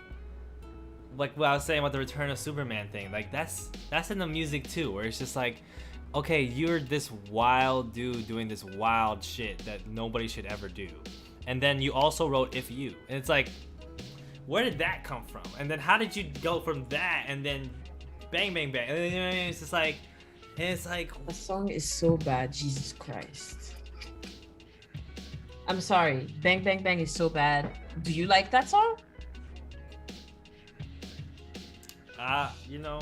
what I was saying about the Return of Superman thing. Like that's in the music too, where it's just like, okay, you're this wild dude doing this wild shit that nobody should ever do, and then you also wrote If You, and it's like, where did that come from? And then how did you go from that and then bang bang bang? And then it's just like, the song is so bad. Jesus Christ. I'm sorry. Bang Bang Bang is so bad. Do you like that song? You know.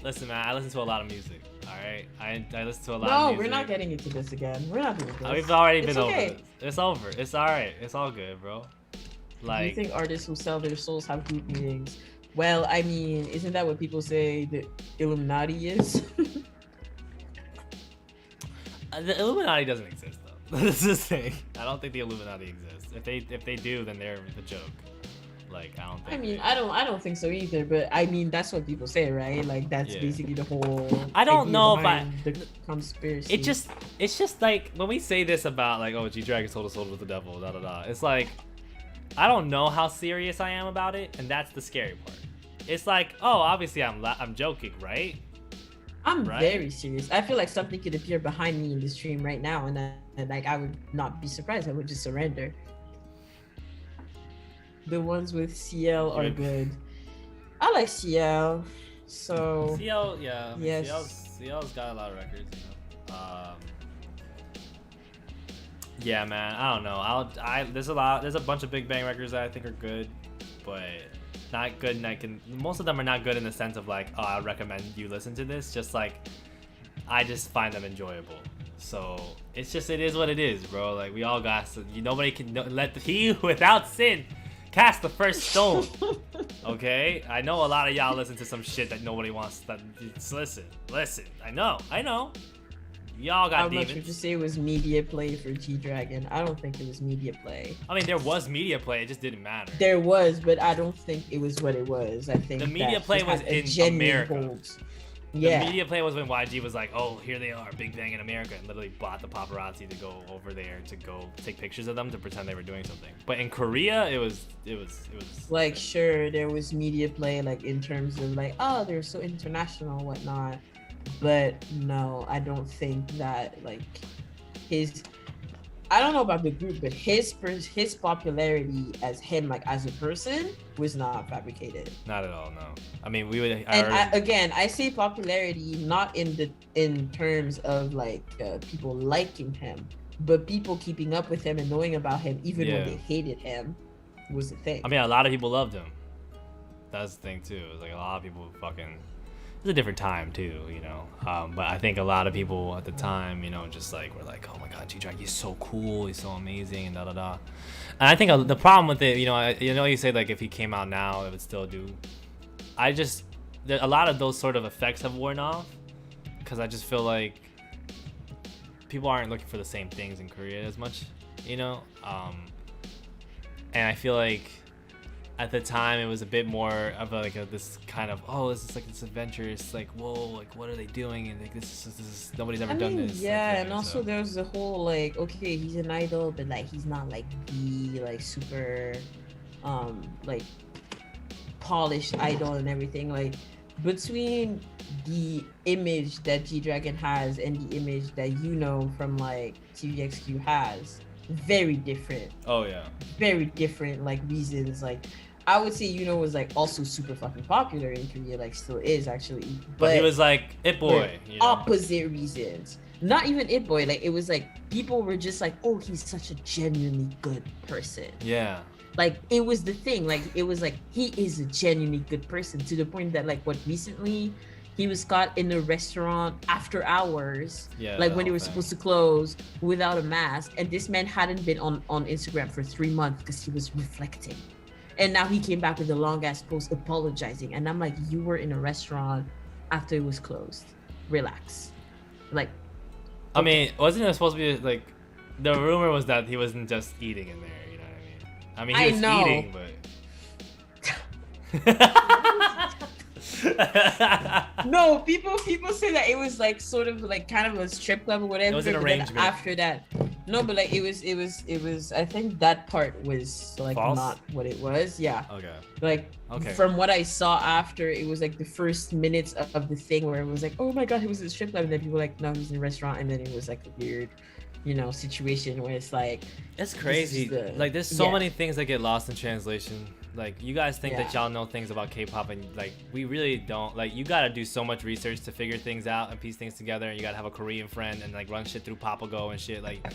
Listen, man, I listen to a lot of music. All right, I listen to a lot of music. No, we're not getting into this again. We're not doing this. We've already been over this. It's over. It's all right. It's all good, bro. Like, do you think artists who sell their souls have group meetings? Well, I mean, isn't that what people say the Illuminati is? The Illuminati doesn't exist though. This is the thing. I don't think the Illuminati exists. If they do, then they're the joke. Like I don't think. I mean, I don't think so either. But I mean, that's what people say, right? Like that's basically the whole. I don't know if the conspiracy. It's just like when we say this about like, oh, G-Dragon sold a soul with the devil, da da da. It's like, I don't know how serious I am about it, and that's the scary part. It's like, oh, obviously I'm joking, right? I'm very serious. I feel like something could appear behind me in the stream right now, and like I would not be surprised. I would just surrender. The ones with CL are good. I like CL. So CL, yeah. I mean, yes. CL's got a lot of records, you know. Yeah, man. I don't know. There's a bunch of Big Bang records that I think are good, but not good, and most of them are not good in the sense of like, oh, I recommend you listen to this. Just like, I just find them enjoyable. So it is what it is, bro. Like we all got, nobody can let he without sin cast the first stone. Okay, I know a lot of y'all listen to some shit that nobody wants. Listen. I know. Y'all got demons. How much would you say it was media play for G-Dragon? I don't think it was media play. I mean, there was media play. It just didn't matter. There was, but I don't think it was what it was. I think the media play was in America. Yeah. The media play was when YG was like, oh, here they are, Big Bang in America, and literally bought the paparazzi to go over there to go take pictures of them to pretend they were doing something. But in Korea, it was like, sure, there was media play, like in terms of like, oh, they're so international, whatnot. But no, I don't think that like I don't know about the group, but his popularity as him, like as a person, was not fabricated. Not at all, no. I mean, I say popularity not in terms of like people liking him, but people keeping up with him and knowing about him, even when they hated him, was the thing. I mean, a lot of people loved him. That's the thing too. It was like a lot of people fucking. It was a different time too, you know. But I think a lot of people at the time, you know, just like were like, "Oh my God, G-Dragon, he's so cool, he's so amazing," and da da da. And I think the problem with it, you know, you say like if he came out now, it would still do. A lot of those sort of effects have worn off, because I just feel like people aren't looking for the same things in Korea as much, you know. And I feel like at the time it was a bit more of this kind of, oh, this is like this adventure. It's like, whoa, like what are they doing? And like this is nobody's ever done this. Yeah, like, and also there's the whole like, okay, he's an idol, but like he's not like the like super like polished idol and everything. Like between the image that G-Dragon has and the image that from like TVXQ has, very different. Oh yeah. Very different like reasons. Like I would say was like also super fucking popular in Korea, like still is actually. But he was like it boy. Opposite reasons. Not even it boy. Like it was like people were just like, oh, he's such a genuinely good person. Yeah. Like it was the thing. Like it was like he is a genuinely good person, to the point that like what recently he was caught in a restaurant after hours, like when they were supposed to close, without a mask, and this man hadn't been on Instagram for 3 months because he was reflecting. And now he came back with a long ass post apologizing, and I'm like, you were in a restaurant after it was closed. Relax. Like, I mean, wasn't it supposed to be like, the rumor was that he wasn't just eating in there, you know what I mean? I mean, he was eating, but no, people say that it was like sort of like kind of a strip club or whatever. It was an arrangement. After that, no, but like it was. I think that part was like false? Not what it was. Yeah. Okay. Like from what I saw after, it was like the first minutes of the thing where it was like, oh my god, he was in a strip club, and then people were like, no, he's in a restaurant, and then it was like a weird, situation where it's like, it's crazy. Like there's so many things that get lost in translation. Like you guys think that y'all know things about K-pop, and like we really don't. Like you gotta do so much research to figure things out and piece things together, and you gotta have a Korean friend and like run shit through Papago and shit. Like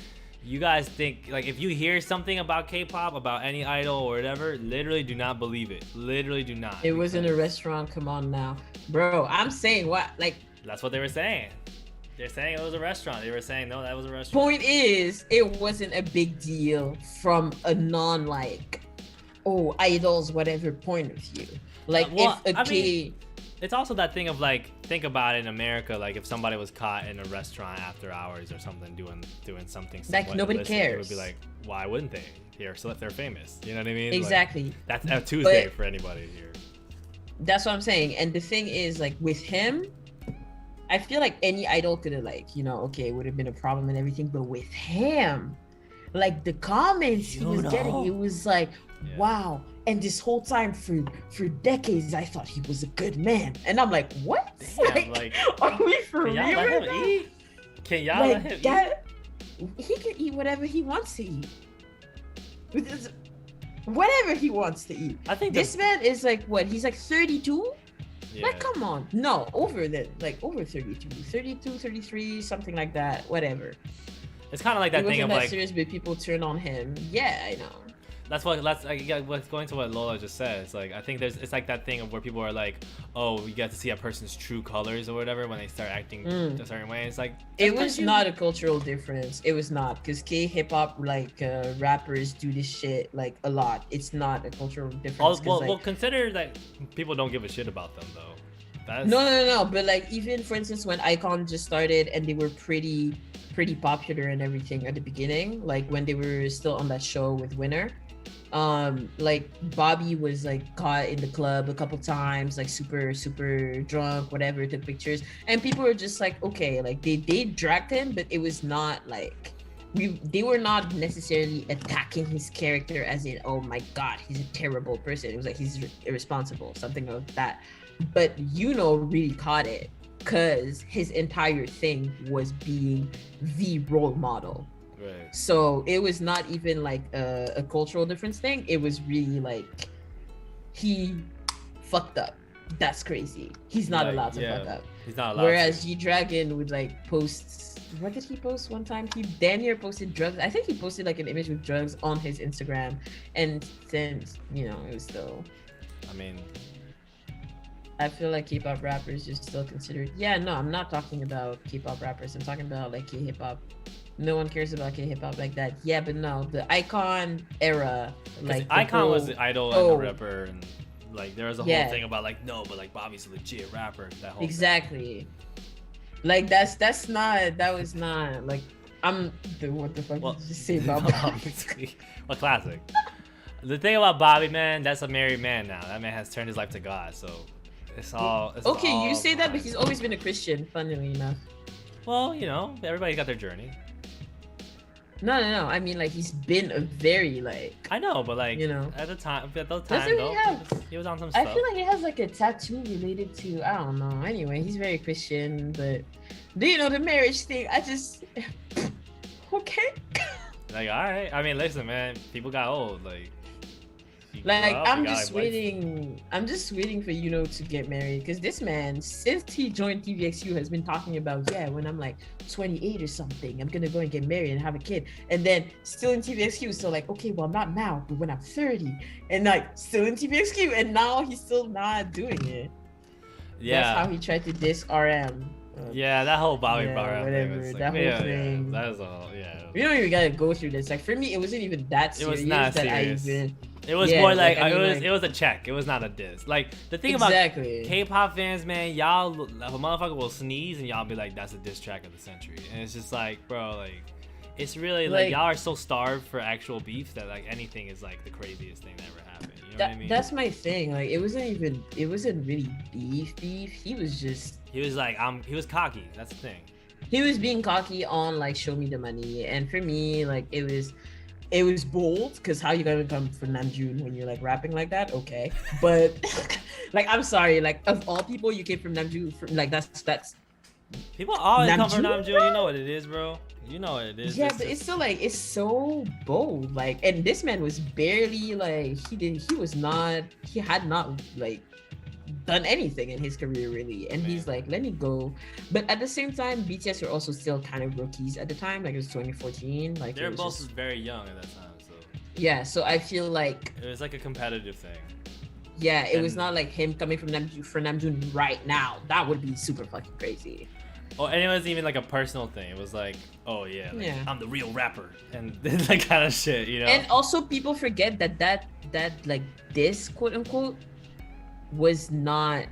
you guys think, like if you hear something about K-pop, about any idol or whatever, literally do not believe it. Literally do not. It was in a restaurant. Come on now, bro. I'm saying what? Like that's what they were saying. They're saying it was a restaurant. They were saying no, that was a restaurant. Point is, it wasn't a big deal from a non like, oh, idols, whatever point of view. Like I mean, it's also that thing of like, think about it in America, like if somebody was caught in a restaurant after hours or something doing something like nobody illicit, cares. It would be like, why wouldn't they? So if they're famous, you know what I mean? Exactly. Like, that's a Tuesday for anybody here. That's what I'm saying. And the thing is, like with him, I feel like any idol could have like, okay, it would have been a problem and everything, but with him, like the comments he was getting, it was like, wow. And this whole time for decades, I thought he was a good man. And I'm like, what? Damn, like, are we for real? Can y'all let him eat? Can y'all let him eat? He can eat whatever he wants to eat. Whatever he wants to eat. I think this man is like, what? He's like 32? Yeah. Like, come on. No, over 32, 33, something like that. Whatever. It's kind of like that thing of like, serious, but people turn on him. Yeah, I know. That's what's going to what Lola just said. It's like, I think it's like that thing of where people are like, oh, you get to see a person's true colors or whatever when they start acting a certain way. It's like, it was not a cultural difference. It was not, because K-hip hop like rappers do this shit like a lot. It's not a cultural difference. Well, consider that people don't give a shit about them though. No. But like even for instance, when iKON just started and they were pretty popular and everything at the beginning, like when they were still on that show with Winner. Like Bobby was like caught in the club a couple times, like super drunk, whatever, took pictures, and people were just like, okay, like they dragged him, but it was not like they were not necessarily attacking his character as in, oh my god, he's a terrible person. It was like he's irresponsible, something like that. But really caught it because his entire thing was being the role model. Right. So it was not even like a cultural difference thing. It was really like he fucked up. That's crazy. He's not allowed to fuck up. He's not allowed. Whereas G-Dragon would like post. What did he post one time? He damn near posted drugs. I think he posted like an image with drugs on his Instagram, and then it was still. I mean, I feel like K-pop rappers are still considered. Yeah, no, I'm not talking about K-pop rappers. I'm talking about like K-hip hop. No one cares about K-hip hop like that. Yeah, but no, the iKON era, like iKON was the idol and the rapper, and like there was a whole thing about like, no, but like Bobby's a legit rapper. That whole thing. Like that's not, that was not like, what the fuck did you say about Bobby? Well, classic. The thing about Bobby, man, that's a married man now. That man has turned his life to God, so it's all. It's Okay, all you say that, but behind. he's always been a Christian. Funnily enough. Well, you know, everybody got their journey. No. I mean, like he's been a very like. I know, but like You know. at the time, Doesn't he though, have? he was on some I stuff. feel like he has like a tattoo related to I don't know. Anyway, he's very Christian, but do you know the marriage thing? I just okay. Like, all right. I mean, listen, man. People got old. Like, you grew Like up, you I'm got, just like, life. waiting. I'm just waiting for to get married because this man, since he joined TVXU, has been talking about when I'm like 28 or something, I'm gonna go and get married and have a kid, and then still in TVXU. So like, okay, well not now, but when I'm 30, and like still in TVXU, and now he's still not doing it. Yeah. That's how he tried to diss RM. Yeah, that whole Bobby Yeah, Brown thing whatever, was like, that whole yeah, thing. Yeah, that was all, yeah. We don't even gotta go through this. Like for me, it wasn't even that It serious. was not that serious. I even. It was Yeah, more like, like, I mean, it was a check. It was not a diss. Like the thing Exactly. about K-pop fans, man, y'all, if a motherfucker will sneeze and y'all be like, that's a diss track of the century, and it's just like, bro, like, it's really like y'all are so starved for actual beef that like anything is like the craziest thing that ever happened. You know what I mean? That's my thing. Like it wasn't really beef. He was just. He was like, he was cocky. That's the thing. He was being cocky on like show me the money, and for me, like it was bold because how you gonna come for Namjoon when you're like rapping like that? Okay, but like I'm sorry, like of all people, you came from Namjoon. Like that's. People always come from Namjoon, Namjoon. You know what it is, bro. You know what it is. Yeah, but it's still like it's so bold. Like, and this man was barely like he had not like done anything in his career really, and he's like, let me go. But at the same time, BTS were also still kind of rookies at the time. Like it was 2014. Like they're both very young at that time, so yeah. So I feel like it was like a competitive thing. Yeah, it was not like him coming from Namjoon right now. That would be super fucking crazy. Oh, and it was even like a personal thing. It was like, oh yeah, like, Yeah. I'm the real rapper, and that kind of shit, you know. And also, people forget that like this quote unquote was not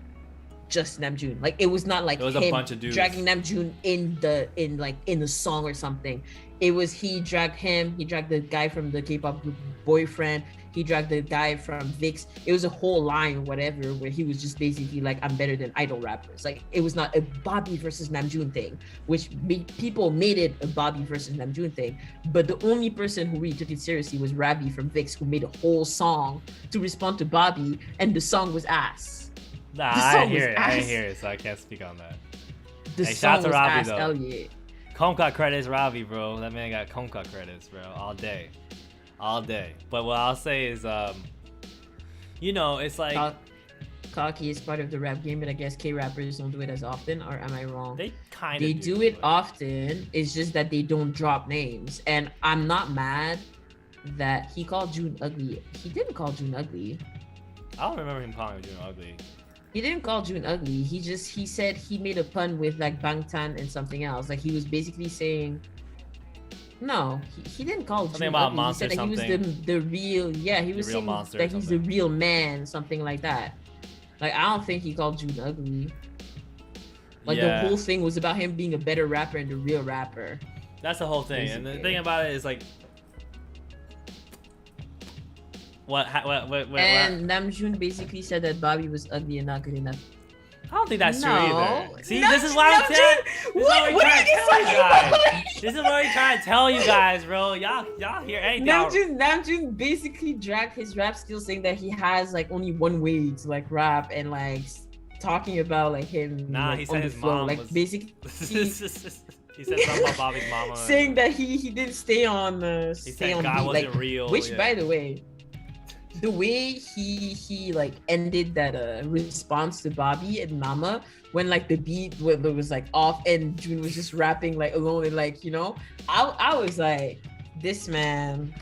just Namjoon. Like it was not like it was him a bunch of dudes dragging Namjoon in the song or something. It was he dragged the guy from the K-pop group Boyfriend. He dragged the guy from VIX. It was a whole line, whatever, where he was just basically like, I'm better than idol rappers. Like, it was not a Bobby versus Namjoon thing, which people made it a Bobby versus Namjoon thing. But the only person who really took it seriously was Ravi from VIX, who made a whole song to respond to Bobby, and the song was ass. Nah, I hear it, so I can't speak on that. The Hey, song shout out to was Ravi, ass, though. Elliot. Comcast credits, Ravi, bro. That man got Comcast credits, bro, all day. But what I'll say is, you know, it's like Cocky is part of the rap game, but I guess K-rappers don't do it as often, or am I wrong? they kind of They do it often. It's just that they don't drop names, and I'm not mad that he called June ugly. He didn't call June ugly. I don't remember him calling June ugly. He didn't call June ugly. He said he made a pun with like Bangtan and something else. Like he was basically saying. No, he didn't call Something June about ugly. monster He said that something. he was the real, yeah, he was real saying monster that or he's the something. real man, something like that. Like I don't think he called June ugly. Like Yeah. the whole thing was about him being a better rapper and the real rapper. That's the whole thing, and the Basically. thing about it is like, what? And Namjoon basically said that Bobby was ugly and not good enough. I don't think that's true No. either. See, this is why I'm telling. What are you talking about? This is what we're trying to tell you guys, bro. Y'all hear anything? Namjoon basically dragged his rap skills, saying that he has like only one way to like rap and like talking about like him. Nah, like, he on said the his floor. mom like was. basically He said something about Bobby's mama. saying that he didn't stay on he stay said on God beat, wasn't like real. which yeah. by the way, the way he like ended that response to Bobby and Mama when like the beat was like off and June was just rapping like alone and like, you know, I was like, this man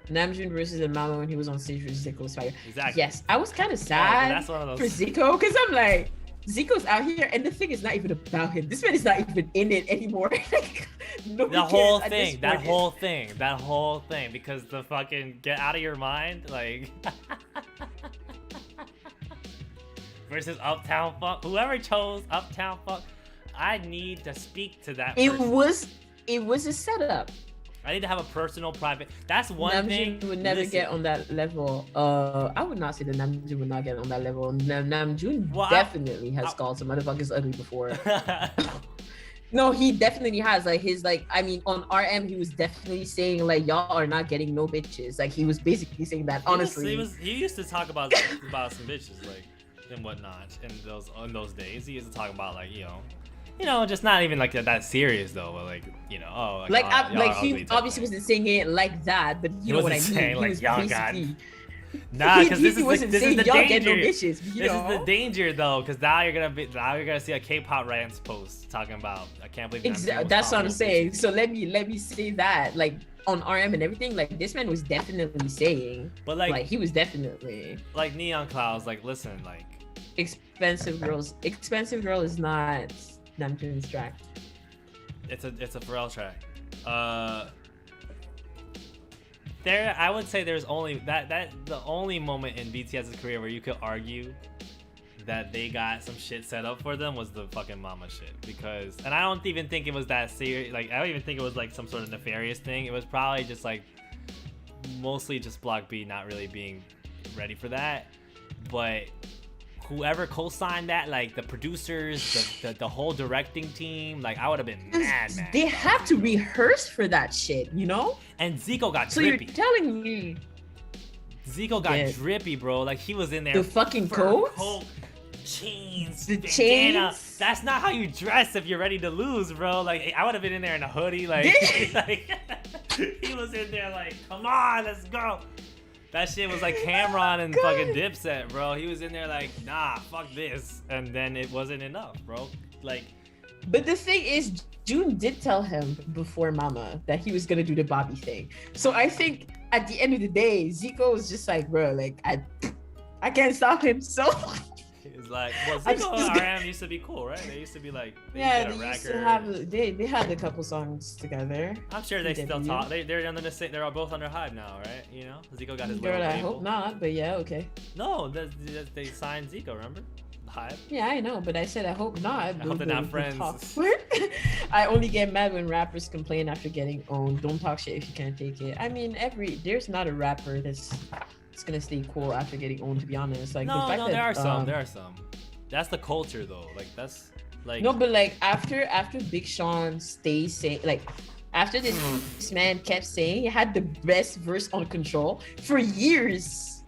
Namjoon versus Mama when he was on stage with Zico was fire. Exactly. Yes, I was kind of Yeah, sad that's one of for those. Zico because I'm like, Zico's out here and the thing is not even about him. This man is not even in it anymore. Nobody The whole cares at thing, this that point. whole thing, because the fucking get out of your mind, like versus Uptown Funk. Whoever chose Uptown Funk, I need to speak to that. It person. was a setup. I need to have a personal, private. That's one Namjoon thing. would never Listen, get on that level. I would not say that Namjoon would not get on that level. Namjoon Well, definitely has called some motherfuckers ugly before. I, No, he definitely has. Like his like, I mean, on RM, he was definitely saying like, y'all are not getting no bitches. Like he was basically saying that. Honestly, he used to talk about some bitches like and whatnot in those days. He used to talk about like just not even like that serious though, but like oh like y'all he obviously wasn't saying it like that, but you know what I mean. Saying, like, he was y'all basically. Nah, because this is wasn't this saying is the y'all danger. get no bitches. This is the danger though, because now you're gonna see a K-pop rants post talking about I can't believe exactly. That's what I'm saying. Bitches. So let me say that like on RM and everything, like this man was definitely saying, but like he was definitely like Neon Clouds. Like listen, like expensive girl is not Namjoon's track. It's a Pharrell track. I would say there's only the only moment in BTS's career where you could argue that they got some shit set up for them was the fucking Mama shit, because and I don't even think it was that serious. Like I don't even think it was like some sort of nefarious thing. It was probably just like mostly just Block B not really being ready for that. But whoever co-signed that, like the producers, the whole directing team, like I would have been mad. They have to rehearse for that shit, you know? And Zico got so drippy. You're telling me Zico got drippy, bro. Like he was in there. The fucking coat? Chains, the bandana. Chains. That's not how you dress if you're ready to lose, bro. Like I would have been in there in a hoodie, like, like he was in there like, come on, let's go. That shit was like Cameron and fucking Dipset, bro. He was in there like, nah, fuck this, and then it wasn't enough, bro. Like, but the thing is, June did tell him before Mama that he was gonna do the Bobby thing. So I think at the end of the day, Zico was just like, bro, like I can't stop him. So it's like, well, Zico and RM used to be cool, right? They used to be like, they used to have they had a couple songs together. I'm sure they still talk. They're under the same. They're all both under Hive now, right? You know, Zico got his Girl, little I label. hope not, but yeah, okay. No, they signed Zico, remember? Hive. Yeah, I know, but I said I hope not. I hope they're not friends. I only get mad when rappers complain after getting owned. Don't talk shit if you can't take it. I mean, there's not a rapper that's gonna stay cool after getting owned. To be honest, like no, there are some. There are some. That's the culture, though. Like that's like no, but like after Big Sean stays saying like. After this man kept saying he had the best verse on Control for years.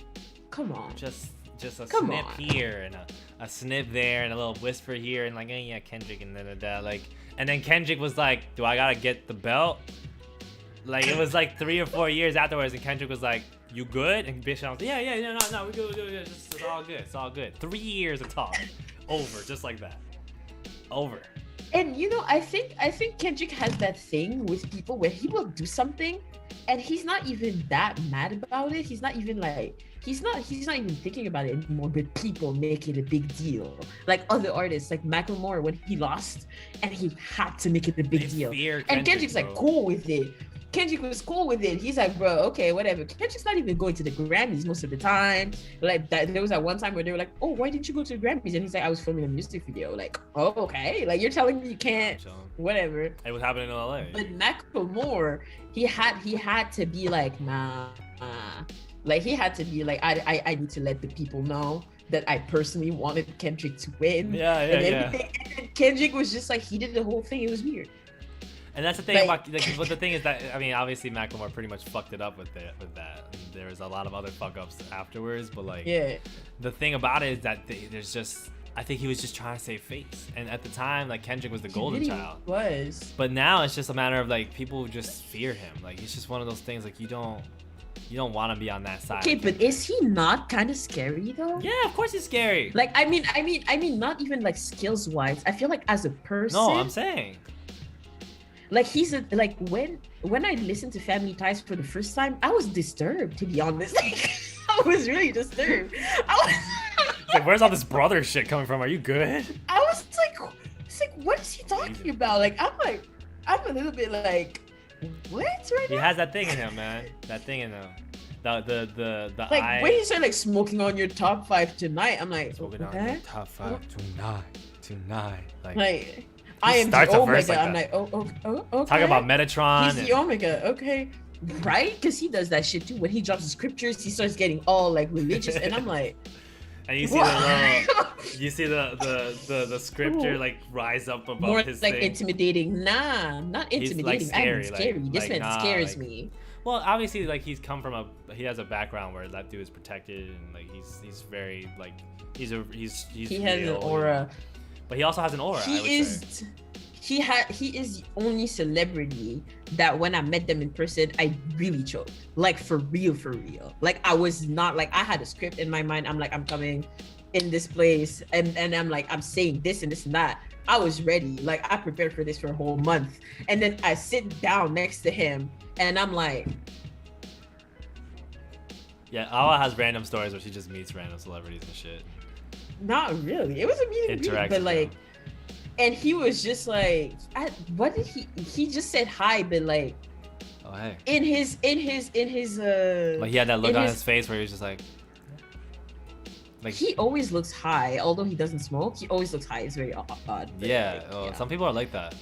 Come on. Just a snip here and a snip there and a little whisper here and like, yeah, Kendrick and then like, and then Kendrick was like, do I gotta get the belt? Like it was like 3 or 4 years afterwards, and Kendrick was like, you good? And Big Sean was like, yeah, no, we're good. It's all good. 3 years of talk, over, just like that, over. And I think Kendrick has that thing with people where he will do something, and he's not even that mad about it. He's not even like he's not even thinking about it anymore. But people make it a big deal, like other artists, like Macklemore when he lost, and he had to make it a big deal. And Kendrick's like cool with it. Kendrick was cool with it. He's like, bro, okay, whatever. Kendrick's not even going to the Grammys most of the time. Like that, there was that one time where they were like, oh, why didn't you go to the Grammys? And he's like, I was filming a music video. Like, oh, okay. Like you're telling me you can't, whatever. It was happening in LA. But Macklemore, he had to be like, nah. Like he had to be like, I need to let the people know that I personally wanted Kendrick to win. Yeah. And Kendrick was just like, he did the whole thing. It was weird. And that's the thing about, like, but the thing is that, I mean, obviously Macklemore pretty much fucked it up with that. And there was a lot of other fuck ups afterwards, but like, yeah. The thing about it is that there's just, I think he was just trying to save face. And at the time, like Kendrick was the golden child. Was. But now it's just a matter of like people just fear him. Like it's just one of those things. Like you don't want to be on that side. Okay, but is he not kind of scary though? Yeah, of course he's scary. Like I mean, not even like skills wise. I feel like as a person. No, I'm saying. Like like when I listened to Family Ties for the first time, I was disturbed, to be honest. Like I was really disturbed. Like, where's all this brother shit coming from? Are you good? I was like, what is he talking about? Like I'm a little bit like, what right now? He has that thing in him, man. That thing in him. The like when you say like smoking on your top 5 tonight, I'm like, smoking okay. on your top 5 tonight. Like I am the starts a verse Omega. like I'm that. like, okay. Talk about Metatron. He's the Omega, okay. Right? Because he does that shit too. When he drops the scriptures, he starts getting all like religious, and I'm like, and you see the scripture like rise up above more his like thing. intimidating. Nah, not intimidating. He's, like, scary, I'm scary. like- This like, man nah, scares like- me. Well, obviously, like he has a background where that dude is protected and like he's very like he's He has an real, aura. but he also has an aura. I would He say. he is the only celebrity that when I met them in person, I really choked. Like for real. Like I was not like I had a script in my mind. I'm like, I'm coming in this place and I'm like, I'm saying this and this and that. I was ready. Like I prepared for this for a whole month. And then I sit down next to him and I'm like, Yeah, Awa has random stories where she just meets random celebrities and shit. not really. It was a meet and greet, Interacts but with like them. and he was just like, what did he just said hi, but like Oh hey. in his Like he had that look in on his- his face where he was just like he always looks high, although he doesn't smoke. He always looks high. It's very odd. But yeah. like, Oh, yeah. some people are like that.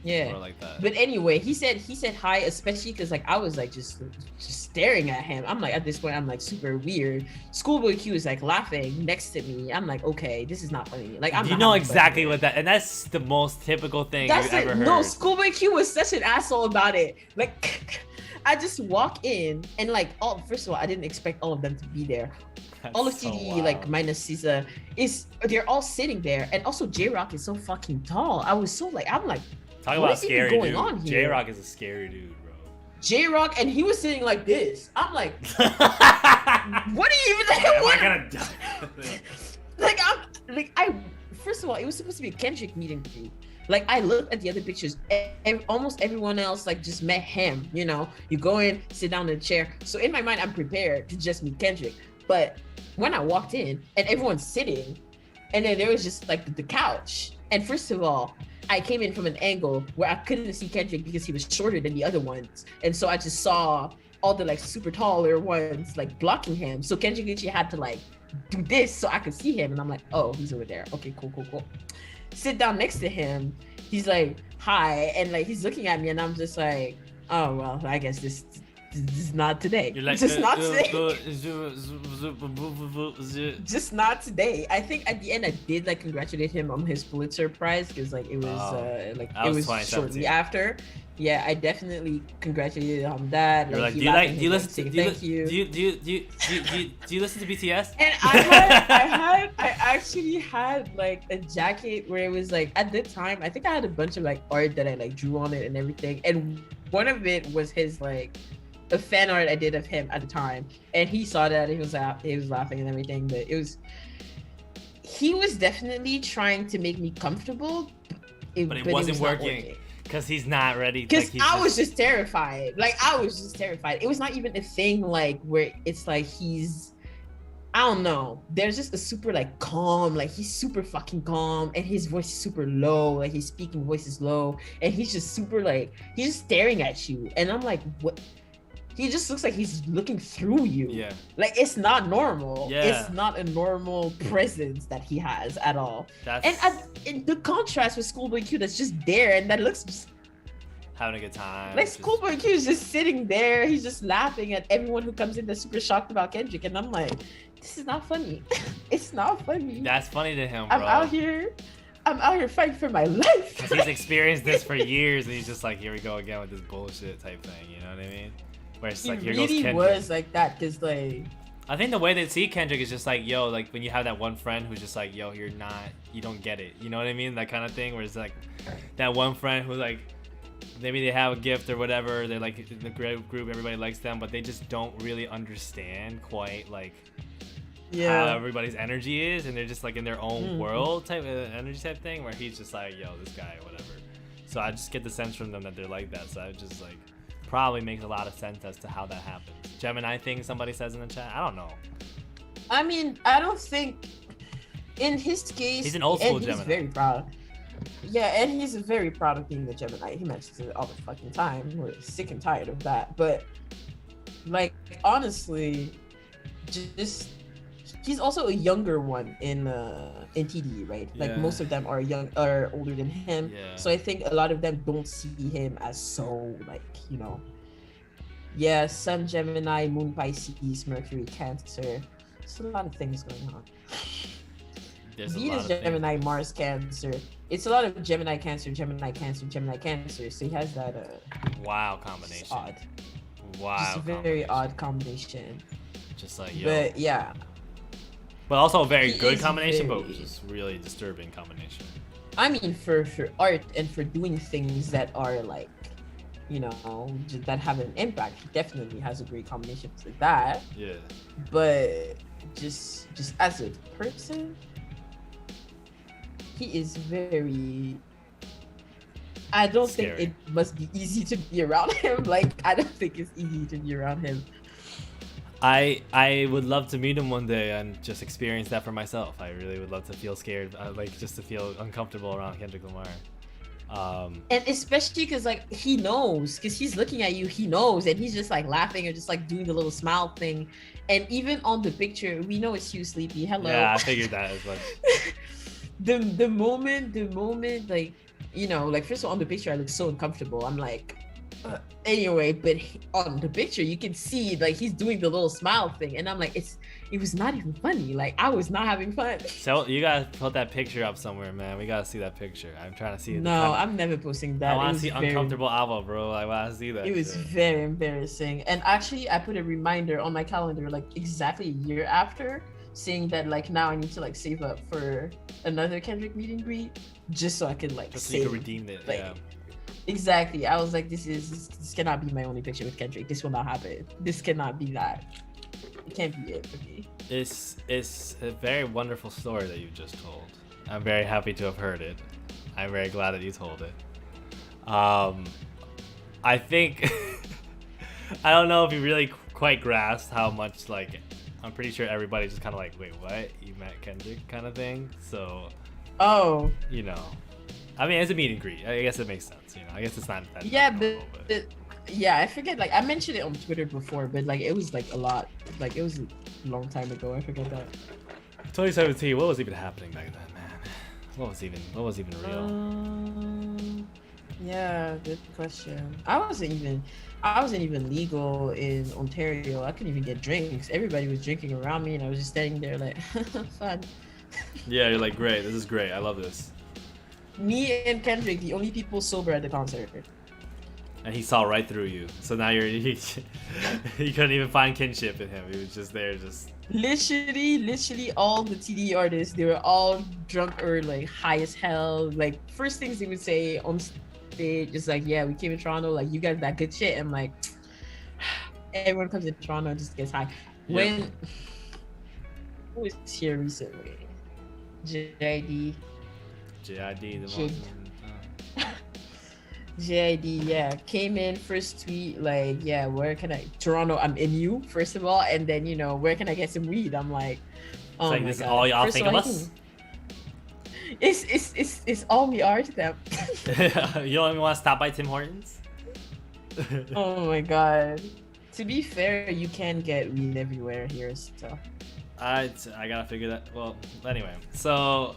Yeah. People are like that. But anyway, he said hi, especially because like I was like just staring at him. I'm like at this point I'm like super weird. Schoolboy Q is like laughing next to me. I'm like, okay, this is not funny. Like I'm you not know having fun exactly here. what that, and that's the most typical thing That's you've ever it. heard. No, Schoolboy Q was such an asshole about it. Like I just walk in and like first of all, I didn't expect all of them to be there. That's All of so TDE, wild. like minus Caesar, they're all sitting there, and also J Rock is so fucking tall. I'm like, Talk what about is even scary going dude. on here? J-Rock is a scary dude, bro. J Rock, and he was sitting like this. I'm like, Am what are you even? I What? gonna die? I first of all, it was supposed to be a Kendrick meet and greet. Like I looked at the other pictures, and almost everyone else like just met him. You know, you go in, sit down in a chair. So in my mind, I'm prepared to just meet Kendrick. But when I walked in and everyone's sitting, and then there was just like the couch. And first of all, I came in from an angle where I couldn't see Kendrick because he was shorter than the other ones, and so I just saw all the like super taller ones like blocking him. So Kendrick literally had to like do this so I could see him, and I'm like, oh, he's over there. Okay, cool. Sit down next to him. He's like, hi, and like he's looking at me, and I'm just like, oh well, I guess this is not today. You're like, Just not today. Just Just not today. I think at the end I did like congratulate him on his Pulitzer Prize because like it was like that it was was 2017. shortly after. Yeah, I definitely congratulated him on that. You're like, he do you laughed like? at Do you him, listen saying to? Do you, thank you. do you listen to BTS? And I actually had like a jacket where it was like at the time I think I had a bunch of like art that I like drew on it and everything, and one of it was his like a fan art I did of him at the time, and he saw that and he was laughing and everything, but he was definitely trying to make me comfortable, But it wasn't not working. Because he's not ready. Because like, I was just terrified. Like I was just terrified. It was not even a thing like where it's like I don't know. There's just a super like calm, like he's super fucking calm, and his voice is super low. Like his speaking voice is low, and he's just super like he's just staring at you, and I'm like, what? He just looks like he's looking through you. Yeah. Like it's not normal. Yeah. It's not a normal presence that he has at all. That's And the contrast with Schoolboy Q that's just there, and that looks just having a good time. like just- Schoolboy Q is just sitting there. He's just laughing at everyone who comes in that's super shocked about Kendrick, and I'm like, this is not funny. It's not funny. That's funny to him, bro. I'm out here fighting for my life. 'Cause he's experienced this for years, and he's just like, here we go again with this bullshit type thing. You know what I mean? Where it's like, It here goes really Kendrick. was like that, because like I think the way they see Kendrick is just like, yo, like when you have that one friend who's just like, yo, you don't get it. You know what I mean? That kind of thing, where it's like that one friend who like, maybe they have a gift or whatever. They're like in the group, everybody likes them, but they just don't really understand quite like how everybody's energy is, and they're just like in their own world type of energy type thing, where he's just like, yo, this guy, whatever. So I just get the sense from them that they're like that. So I just like probably makes a lot of sense as to how that happens. Gemini thing somebody says in the chat. I don't know. I mean, I don't think in his case He's an old school and Gemini. He's very proud. Yeah, and he's very proud of being a Gemini. He mentions it all the fucking time. We're sick and tired of that. But like honestly, just he's also a younger one in TD, right? Like Yeah. most of them are older than him. Yeah. So I think a lot of them don't see him as so like, yeah, Sun Gemini, Moon Pisces, Mercury Cancer. There's a lot of things going on. There's a lot Venus of things. Gemini, Mars Cancer. It's a lot of Gemini Cancer, Gemini Cancer, Gemini Cancer. So he has that Wow just combination. odd, just Wow a very combination. odd combination. Just like yo. But yeah, But also a very he good is combination, but very. just really disturbing combination. I mean, for art and for doing things that are like, that have an impact, he definitely has a great combination for that. Yeah. But just as a person, he is very. I don't Scary. think it must be easy to be around him. Like, I don't think it's easy to be around him. I would love to meet him one day and just experience that for myself. I really would love to feel scared, like just to feel uncomfortable around Kendrick Lamar. And especially because like he knows, because he's looking at you, he knows, and he's just like laughing or just like doing the little smile thing. And even on the picture, we know it's you, Sleepy. Hello. Yeah, I figured that as much. the moment, like, like first of all on the picture I look so uncomfortable. I'm like, anyway, but on the picture you can see like he's doing the little smile thing, and I'm like, it was not even funny. Like I was not having fun. So you gotta put that picture up somewhere, man. We gotta see that picture. I'm trying to see it. No, I'm never posting that. I want to see uncomfortable Alva, bro. I want to see that. It was shit. very embarrassing. And actually I put a reminder on my calendar like exactly a year after, saying that like now I need to like save up for another Kendrick meet and greet just so I can like Just so save. you can redeem it. Like, Yeah. Exactly. I was like, this cannot be my only picture with Kendrick. This will not happen. This cannot be that. It can't be it for me. It's a very wonderful story that you just told. I'm very happy to have heard it. I'm very glad that you told it. I think I don't know if you really quite grasped how much like I'm pretty sure everybody just kind of like, wait, what? You met Kendrick kind of thing. So Oh. I mean, it's a meet and greet. I guess it makes sense. I guess it's not that. Yeah, normal, but yeah, I forget. Like I mentioned it on Twitter before, but like it was like a lot. Like it was a long time ago. I forget that. 2017. What was even happening back then, man? What was even real? Yeah, good question. I wasn't even legal in Ontario. I couldn't even get drinks. Everybody was drinking around me, and I was just standing there like, fun. Yeah, you're like, great. This is great. I love this. Me and Kendrick, the only people sober at the concert. And he saw right through you. So now you couldn't even find kinship in him. He was just there, just. Literally, all the TD artists, they were all drunk or like high as hell. Like first things they would say on stage, just like, yeah, we came in Toronto. Like you guys that good shit. I'm like, everyone comes in Toronto and just gets high. When who was here recently? JID. JID, the J- one. JID, yeah, came in first tweet like, yeah, where can I Toronto? I'm in you first of all, and then where can I get some weed? I'm like, oh It's like, my this is God. all y'all First think of of all, us? It's all we are to them. You don't even want to stop by Tim Hortons? Oh my God. To be fair, you can get weed everywhere here, so. I gotta figure that. Well, anyway, so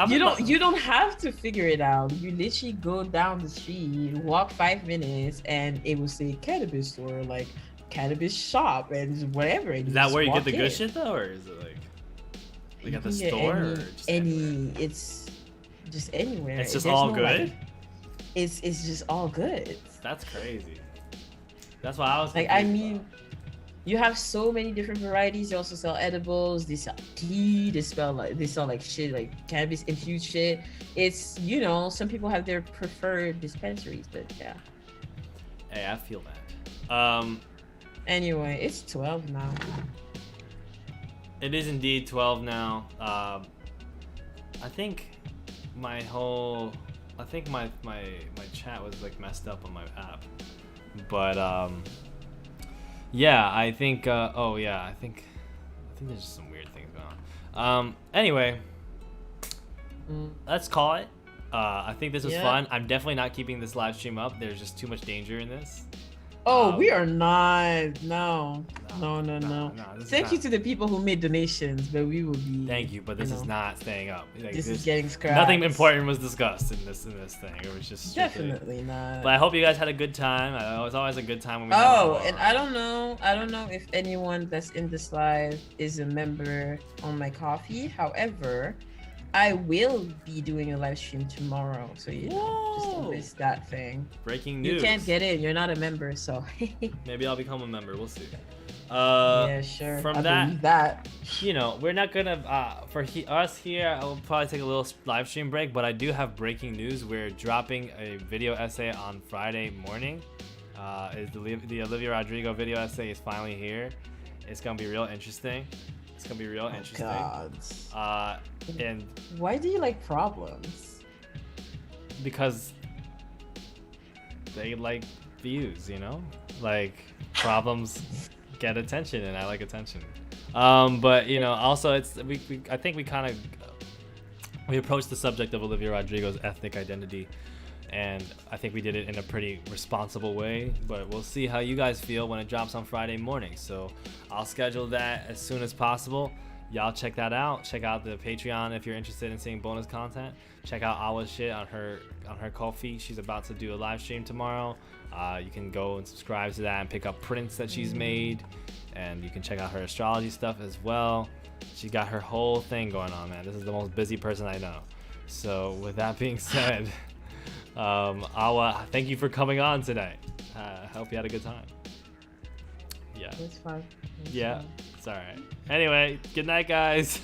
You don't have to figure it out. You literally go down the street, walk 5 minutes, and it will say cannabis store, like cannabis shop, and whatever. And Is that where you get walk the in. good shit though, or is it like at the You can get store, or just everywhere? it's just anywhere. It's just There's all no, good. like, it's just all good. That's crazy. That's why I was Like, confused I mean, about. you have so many different varieties. They also sell edibles. They sell tea. They sell like shit, like cannabis infused shit. It's some people have their preferred dispensaries, but yeah. Hey, I feel that. Anyway, it's 12 now. It is indeed 12 now. I think my chat was like messed up on my app, but yeah, I think I think there's just some weird things going on. Anyway, let's call it. I think this was fun. I'm definitely not keeping this live stream up. There's just too much danger in this. Oh, we are not. No, no, no, no. This is Thank you not, to the people who made donations, but we will be. thank you, but this is not staying up. Like, This is getting scrapped. Nothing important was discussed in this thing. It was just strictly, definitely not. But I hope you guys had a good time. It was always a good time when we. And I don't know if anyone that's in this live is a member on my coffee. However, I will be doing a live stream tomorrow, so just don't miss that thing. Breaking news. You can't get in. You're not a member, so. Maybe I'll become a member. We'll see. Yeah, sure. From I that, that, you know, we're not gonna us here. I'll probably take a little live stream break, but I do have breaking news. We're dropping a video essay on Friday morning. Is the Olivia Rodrigo video essay is finally here. It's gonna be real interesting. It's gonna be real interesting. God. And why do you like problems? Because they like views, you know, like problems get attention, and I like attention. But you know, also I think we approached the subject of Olivia Rodrigo's ethnic identity, and I think we did it in a pretty responsible way. But we'll see how you guys feel when it drops on Friday morning. So I'll schedule that as soon as possible. Y'all check that out. Check out the Patreon if you're interested in seeing bonus content. Check out Awa's shit on her Ko-fi. She's about to do a live stream tomorrow. You can go and subscribe to that and pick up prints that she's made, and you can check out her astrology stuff as well. She got her whole thing going on, man. This is the most busy person I know. So with that being said, Awa, thank you for coming on today. I hope you had a good time. Yeah. It's fine. Yeah. It's all right. Anyway, good night, guys.